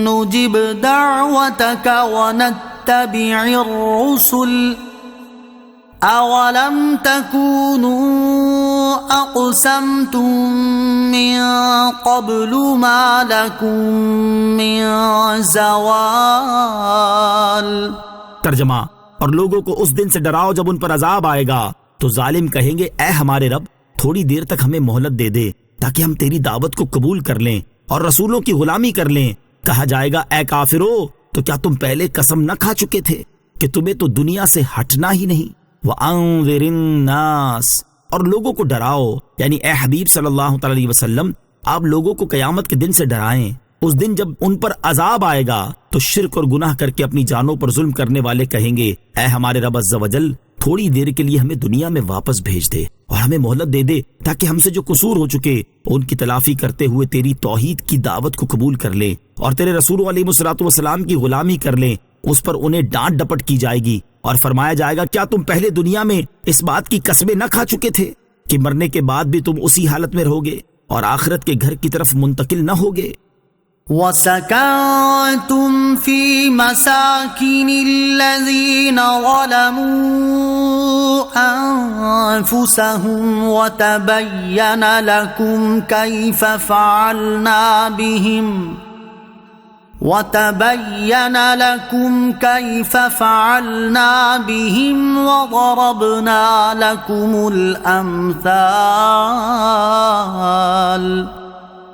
نُجِبْ دَعْوَتَكَ وَنَتَّبِعِ الرُّسُلَ أَوَلَمْ تَكُونُوا أَقْسَمْتُم مِّن قَبْلُ مَا لَكُم مِّن زَوَالٍ۔ ترجمہ، اور لوگوں کو اس دن سے ڈراؤ جب ان پر عذاب آئے گا تو ظالم کہیں گے اے ہمارے رب، تھوڑی دیر تک ہمیں مہلت دے دے تاکہ ہم تیری دعوت کو قبول کر لیں اور رسولوں کی غلامی کر لیں۔ کہا جائے گا اے کافرو، تو کیا تم پہلے قسم نہ کھا چکے تھے کہ تمہیں تو دنیا سے ہٹنا ہی نہیں؟ وَأَنذِرِ النَّاسَ، اور لوگوں کو ڈراؤ، یعنی اے حبیب صلی اللہ تعالی علیہ وسلم آپ لوگوں کو قیامت کے دن سے ڈرائیں۔ اس دن جب ان پر عذاب آئے گا تو شرک اور گناہ کر کے اپنی جانوں پر ظلم کرنے والے کہیں گے اے ہمارے رب عز و جل، تھوڑی دیر کے لیے ہمیں دنیا میں واپس بھیج دے اور ہمیں مہلت دے دے تاکہ ہم سے جو قصور ہو چکے ان کی تلافی کرتے ہوئے تیری توحید کی دعوت کو قبول کر لیں اور تیرے رسول علیہ الصلوۃ والسلام کی غلامی کر لیں۔ اس پر انہیں ڈانٹ ڈپٹ کی جائے گی اور فرمایا جائے گا کیا تم پہلے دنیا میں اس بات کی قسمیں نہ کھا چکے تھے کہ مرنے کے بعد بھی تم اسی حالت میں رہو گے اور آخرت کے گھر کی طرف منتقل نہ ہوگے؟ وَسَكَنْتُمْ فِي مَسَاكِنِ الَّذِينَ ظَلَمُوا أَنفُسَهُمْ وَتَبَيَّنَ لَكُمْ كَيْفَ فَعَلْنَا بِهِمْ وَضَرَبْنَا لَكُمُ الْأَمْثَالَ۔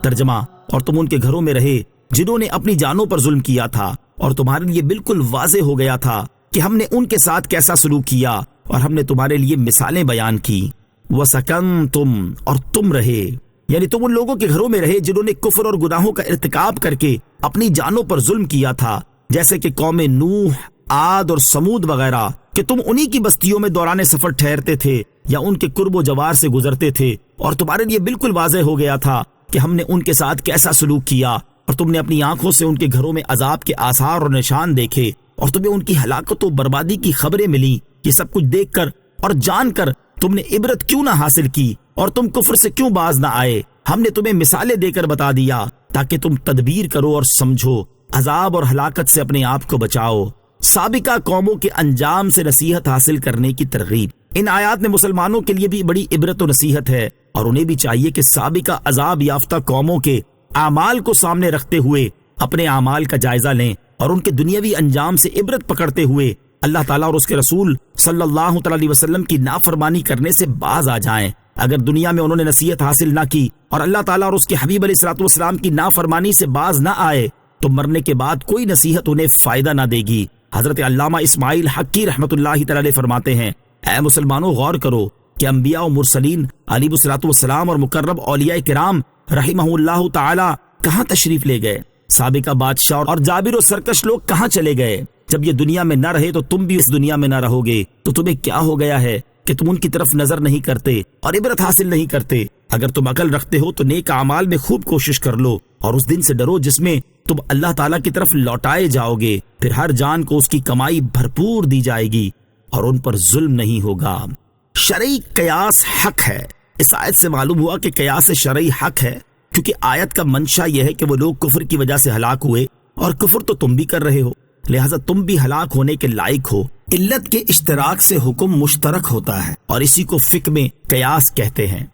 ترجمہ، اور تم ان کے گھروں میں رہے جنہوں نے اپنی جانوں پر ظلم کیا تھا اور تمہارے لیے بالکل واضح ہو گیا تھا کہ ہم نے ان کے ساتھ کیسا سلوک کیا اور ہم نے تمہارے لیے مثالیں بیان کی۔ وَسَكَنْتُمْ، اور تم رہے، یعنی تم ان لوگوں کے گھروں میں رہے جنہوں نے کفر اور گناہوں کا ارتکاب کر کے اپنی جانوں پر ظلم کیا تھا، جیسے کہ قوم نوح، عاد اور سمود وغیرہ، کہ تم انہی کی بستیوں میں دوران سفر ٹھہرتے تھے یا ان کے قرب و جوار سے گزرتے تھے اور تمہارے لیے بالکل واضح ہو گیا تھا کہ ہم نے ان کے ساتھ کیسا سلوک کیا، اور تم نے اپنی آنکھوں سے ان کے گھروں میں عذاب کے آثار اور نشان دیکھے، اور تمہیں ان کی ہلاکت و بربادی کی خبریں ملی، یہ سب کچھ دیکھ کر اور جان کر تم نے عبرت کیوں نہ حاصل کی، اور تم کفر سے کیوں باز نہ آئے؟ ہم نے تمہیں مثالیں دے کر بتا دیا تاکہ تم تدبیر کرو اور سمجھو، عذاب اور ہلاکت سے اپنے آپ کو بچاؤ۔ سابقہ قوموں کے انجام سے نصیحت حاصل کرنے کی ترغیب۔ ان آیات میں مسلمانوں کے لیے بھی بڑی عبرت و نصیحت ہے، اور انہیں بھی چاہیے کہ سابقہ عذاب یافتہ قوموں کے اعمال کو سامنے رکھتے ہوئے اپنے اعمال کا جائزہ لیں، اور ان کے دنیاوی انجام سے عبرت پکڑتے ہوئے اللہ تعالیٰ اور اس کے رسول صلی اللہ تعالی علیہ وسلم کی نافرمانی کرنے سے باز آ جائیں۔ اگر دنیا میں انہوں نے نصیحت حاصل نہ کی اور اللہ تعالیٰ اور اس کے حبیب علیہ الصلوۃ والسلام کی نافرمانی سے باز نہ آئے تو مرنے کے بعد کوئی نصیحت انہیں فائدہ نہ دے گی۔ حضرت علامہ اسماعیل حقی رحمۃ اللہ تعالی علیہ فرماتے ہیں، اے مسلمانوں غور کرو کہ انبیاء و مرسلین علیہ الصلوۃ والسلام اور مقرب اولیاء کرام رحمہ اللہ تعالی کہاں تشریف لے گئے؟ سابقہ بادشاہ اور جابر و سرکش لوگ کہاں چلے گئے؟ جب یہ دنیا میں نہ رہے تو تم بھی اس دنیا میں نہ رہو گے، تو تمہیں کیا ہو گیا ہے کہ تم ان کی طرف نظر نہیں کرتے اور عبرت حاصل نہیں کرتے؟ اگر تم عقل رکھتے ہو تو نیک اعمال میں خوب کوشش کر لو، اور اس دن سے ڈرو جس میں تم اللہ تعالیٰ کی طرف لوٹائے جاؤ گے، پھر ہر جان کو اس کی کمائی بھرپور دی جائے گی اور ان پر ظلم نہیں ہوگا۔ شرعی قیاس حق ہے۔ اس آیت سے معلوم ہوا کہ قیاس شرعی حق ہے، کیونکہ آیت کا منشا یہ ہے کہ وہ لوگ کفر کی وجہ سے ہلاک ہوئے، اور کفر تو تم بھی کر رہے ہو، لہٰذا تم بھی ہلاک ہونے کے لائق ہو۔ علت کے اشتراک سے حکم مشترک ہوتا ہے، اور اسی کو فقہ میں قیاس کہتے ہیں۔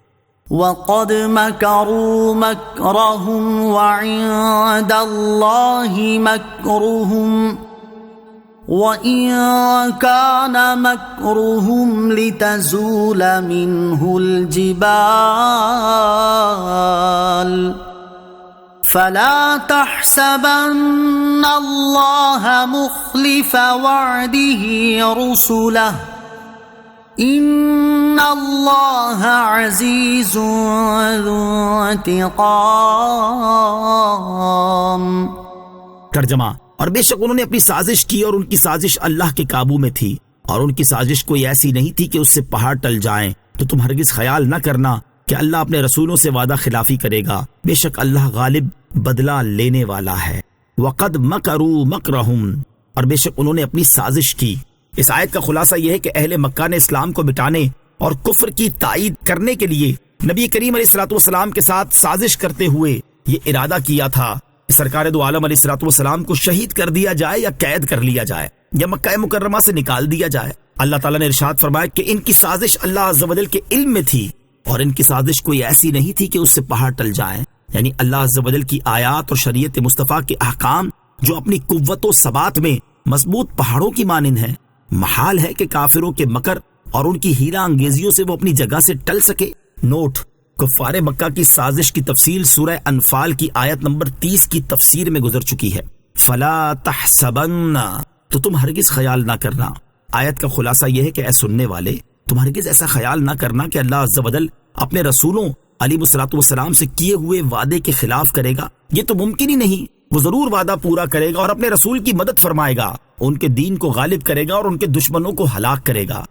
وَقَدْ مَكَرُوا مَكْرَهُمْ وَعِندَ اللَّهِ مَكْرُهُمْ وَإِن كَانَ مَكْرُهُمْ لِتَزُولَ مِنْهُ الْجِبَالُ فَلَا تَحْسَبَنَّ اللَّهَ مُخْلِفَ وَعْدِهِ رُسُلَهُ إِنَّ اللَّهَ عَزِيزٌ ذُو انتقام۔ ترجمہ، اور بے شک انہوں نے اپنی سازش کی، اور ان کی سازش اللہ کے قابو میں تھی، اور ان کی سازش کوئی ایسی نہیں تھی کہ اس سے پہاڑ ٹل جائیں، تو تم ہرگز خیال نہ کرنا کہ اللہ اپنے رسولوں سے وعدہ خلافی کرے گا، بے شک اللہ غالب بدلہ لینے والا ہے۔ وَقَدْ مَكَرُوا مَكْرَهُمْ، اور بے شک انہوں نے اپنی سازش کی۔ اس آیت کا خلاصہ یہ ہے کہ اہل مکہ نے اسلام کو مٹانے اور کفر کی تائید کرنے کے لیے نبی کریم علیہ الصلوۃ والسلام کے ساتھ سازش کرتے ہوئے یہ ارادہ کیا تھا کہ سرکار دو عالم علیہ الصلوۃ والسلام کو شہید کر دیا جائے یا قید کر لیا جائے یا مکہ مکرمہ سے نکال دیا جائے۔ اللہ تعالیٰ نے ارشاد فرمایا کہ ان کی سازش اللہ عز و جل کے علم میں تھی، اور ان کی سازش کوئی ایسی نہیں تھی کہ اس سے پہاڑ ٹل جائیں، یعنی اللہ عز و جل کی آیات اور شریعت مصطفیٰ کے احکام جو اپنی قوت و ثبات میں مضبوط پہاڑوں کی مانند ہیں، محال ہے کہ کافروں کے مکر اور ان کی ہیرا انگیزیوں سے وہ اپنی جگہ سے ٹل سکے۔ نوٹ: کفار مکہ کی سازش کی تفصیل سورہ انفال کی آیت نمبر 30 کی تفسیر میں گزر چکی ہے۔ فلا تحسبن، تو تم ہرگز خیال نہ کرنا۔ آیت کا خلاصہ یہ ہے کہ اے سننے والے، تم ہرگز ایسا خیال نہ کرنا کہ اللہ عز و جل اپنے رسولوں علیہ الصلوۃ والسلام سے کیے ہوئے وعدے کے خلاف کرے گا، یہ تو ممکن ہی نہیں۔ وہ ضرور وعدہ پورا کرے گا اور اپنے رسول کی مدد فرمائے گا، ان کے دین کو غالب کرے گا اور ان کے دشمنوں کو ہلاک کرے گا۔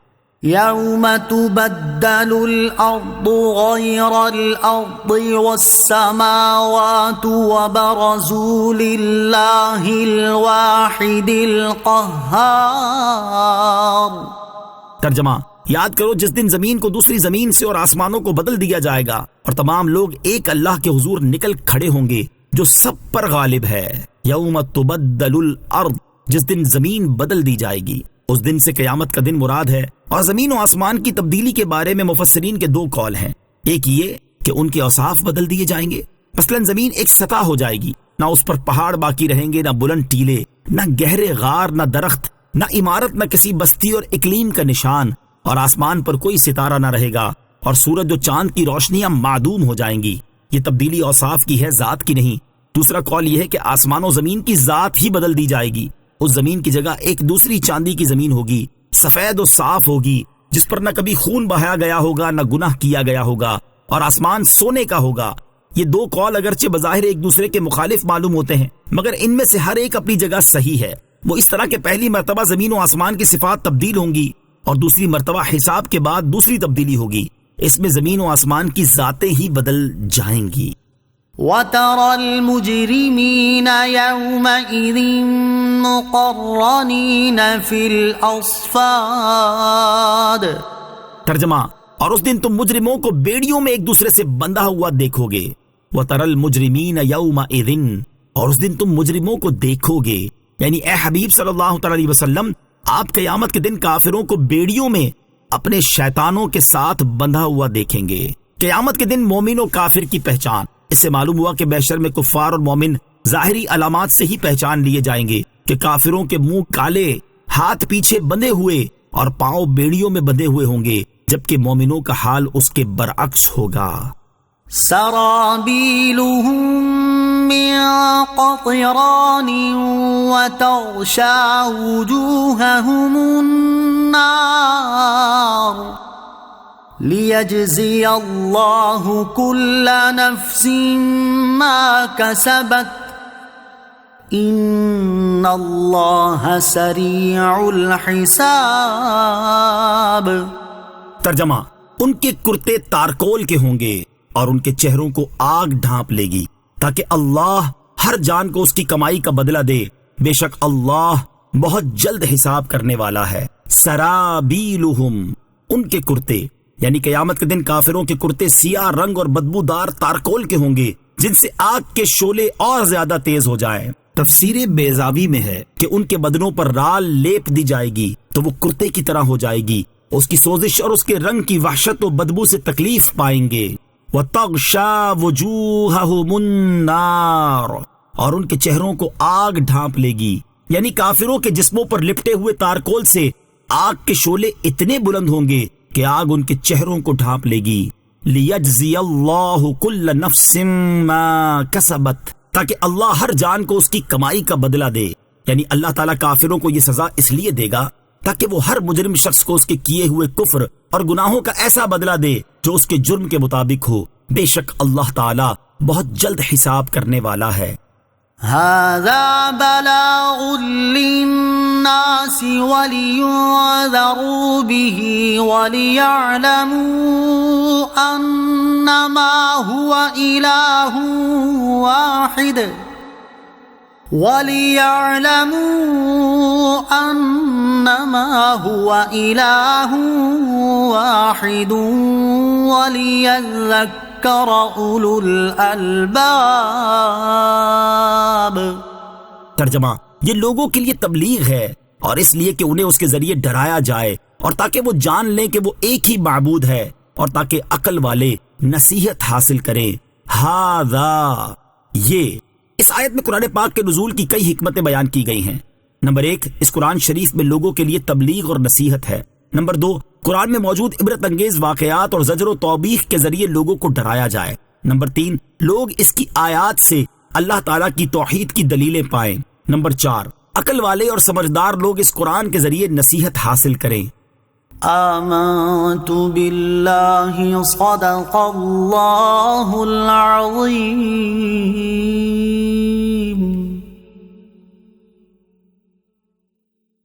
يَوْمَ تُبَدَّلُ الْأَرْضُ غَيْرَ الْأَرْضِ وَالسَّمَاوَاتُ وَبَرَزُوا لِلَّهِ الْوَاحِدِ الْقَهَّارِ۔ ترجمہ: یاد کرو جس دن زمین کو دوسری زمین سے اور آسمانوں کو بدل دیا جائے گا، اور تمام لوگ ایک اللہ کے حضور نکل کھڑے ہوں گے جو سب پر غالب ہے۔ یوم تبدل الارض، جس دن زمین بدل دی جائے گی، اس دن سے قیامت کا دن مراد ہے۔ اور زمین و آسمان کی تبدیلی کے بارے میں مفسرین کے دو قول ہیں۔ ایک یہ کہ ان کے اوصاف بدل دیے جائیں گے، مثلا زمین ایک سطح ہو جائے گی، نہ اس پر پہاڑ باقی رہیں گے، نہ بلند ٹیلے، نہ گہرے غار، نہ درخت، نہ عمارت، نہ کسی بستی اور اقلیم کا نشان، اور آسمان پر کوئی ستارہ نہ رہے گا، اور سورج و چاند کی روشنیاں معدوم ہو جائیں گی۔ یہ تبدیلی اوصاف کی ہے، ذات کی نہیں۔ دوسرا قول یہ ہے کہ آسمان و زمین کی ذات ہی بدل دی جائے گی۔ اس زمین کی جگہ ایک دوسری چاندی کی زمین ہوگی، سفید و صاف ہوگی، جس پر نہ کبھی خون بہایا گیا ہوگا، نہ گناہ کیا گیا ہوگا، اور آسمان سونے کا ہوگا۔ یہ دو قول اگرچہ بظاہر ایک دوسرے کے مخالف معلوم ہوتے ہیں، مگر ان میں سے ہر ایک اپنی جگہ صحیح ہے۔ وہ اس طرح کہ پہلی مرتبہ زمین و آسمان کی صفات تبدیل ہوں گی، اور دوسری مرتبہ حساب کے بعد دوسری تبدیلی ہوگی۔ اس میں زمین و آسمان کی ذاتیں ہی بدل جائیں گی۔ وترى المجرمين يومئذ مقرنين في الأصفاد. ترجمہ: اور اس دن تم مجرموں کو بیڑیوں میں ایک دوسرے سے بندھا ہوا دیکھو گے. وَتَرَى الْمُجْرِمِينَ يَوْمَئِذٍ، اور اس دن تم مجرموں کو دیکھو گے، یعنی اے حبیب صلی اللہ تعالی علیہ وسلم، آپ قیامت کے دن کافروں کو بیڑیوں میں اپنے شیطانوں کے ساتھ بندھا ہوا دیکھیں گے. قیامت کے دن مومن و کافر کی پہچان. اس سے معلوم ہوا کہ بشر میں کفار اور مومن ظاہری علامات سے ہی پہچان لیے جائیں گے کہ کافروں کے منہ کالے، ہاتھ پیچھے بندھے ہوئے اور پاؤں بیڑیوں میں بندھے ہوئے ہوں گے، جبکہ مومنوں کا حال اس کے برعکس ہوگا. سرابیلهم من قطران وتغشى وجوههم النار ليجزي الله كل نفس ما كسبت ان الله سريع الحساب. ترجمہ: ان کے کرتے تارکول کے ہوں گے اور ان کے چہروں کو آگ ڈھانپ لے گی تاکہ اللہ ہر جان کو اس کی کمائی کا بدلہ دے. بے شک اللہ بہت جلد حساب کرنے والا ہے. سرابیلہم، ان کے کرتے، یعنی قیامت کے دن کافروں کے کرتے سیاہ رنگ اور بدبودار تارکول کے ہوں گے جن سے آگ کے شعلے اور زیادہ تیز ہو جائیں. تفسیر بیضاوی میں ہے کہ ان کے بدنوں پر رال لیپ دی جائے گی تو وہ کرتے کی طرح ہو جائے گی. اس کی سوزش اور اس کے رنگ کی وحشت و بدبو سے تکلیف پائیں گے. وَتَغْشَى وُجُوهَهُمُ النَّارُ، اور ان کے چہروں کو آگ ڈھانپ لے گی، یعنی کافروں کے جسموں پر لپٹے ہوئے تارکول سے آگ کے شعلے اتنے بلند ہوں گے کہ آگ ان کے چہروں کو ڈھانپ لے گی. لِيَجْزِيَ اللَّهُ كُلَّ نَفْسٍ مَا كَسَبَتْ، تاکہ اللہ ہر جان کو اس کی کمائی کا بدلہ دے. یعنی اللہ تعالیٰ کافروں کو یہ سزا اس لیے دے گا تاکہ وہ ہر مجرم شخص کو اس کے کیے ہوئے کفر اور گناہوں کا ایسا بدلہ دے جو اس کے جرم کے مطابق ہو. بے شک اللہ تعالیٰ بہت جلد حساب کرنے والا ہے. هذا بلاغ للناس ولينذروا به وليعلموا أنما هو إله واحد وَلِيَعْلَمُوا أَنَّمَا هُوَ إِلَٰهٌ وَاحِدٌ وَلِيَذَّكَّرَ أُولُو الْأَلْبَابِ. ترجمہ: یہ لوگوں کے لیے تبلیغ ہے اور اس لیے کہ انہیں اس کے ذریعے ڈرایا جائے اور تاکہ وہ جان لیں کہ وہ ایک ہی معبود ہے اور تاکہ عقل والے نصیحت حاصل کریں. ہذا، یہ. اس آیت میں قرآن پاک کے نزول کی کئی حکمتیں بیان کی گئی ہیں. نمبر 1، اس قرآن شریف میں لوگوں کے لیے تبلیغ اور نصیحت ہے. نمبر 2، قرآن میں موجود عبرت انگیز واقعات اور زجر و توبیخ کے ذریعے لوگوں کو ڈرایا جائے. نمبر 3، لوگ اس کی آیات سے اللہ تعالیٰ کی توحید کی دلیلیں پائیں. نمبر 4، عقل والے اور سمجھدار لوگ اس قرآن کے ذریعے نصیحت حاصل کریں. آمنت باللہ صدق اللہ العظیم.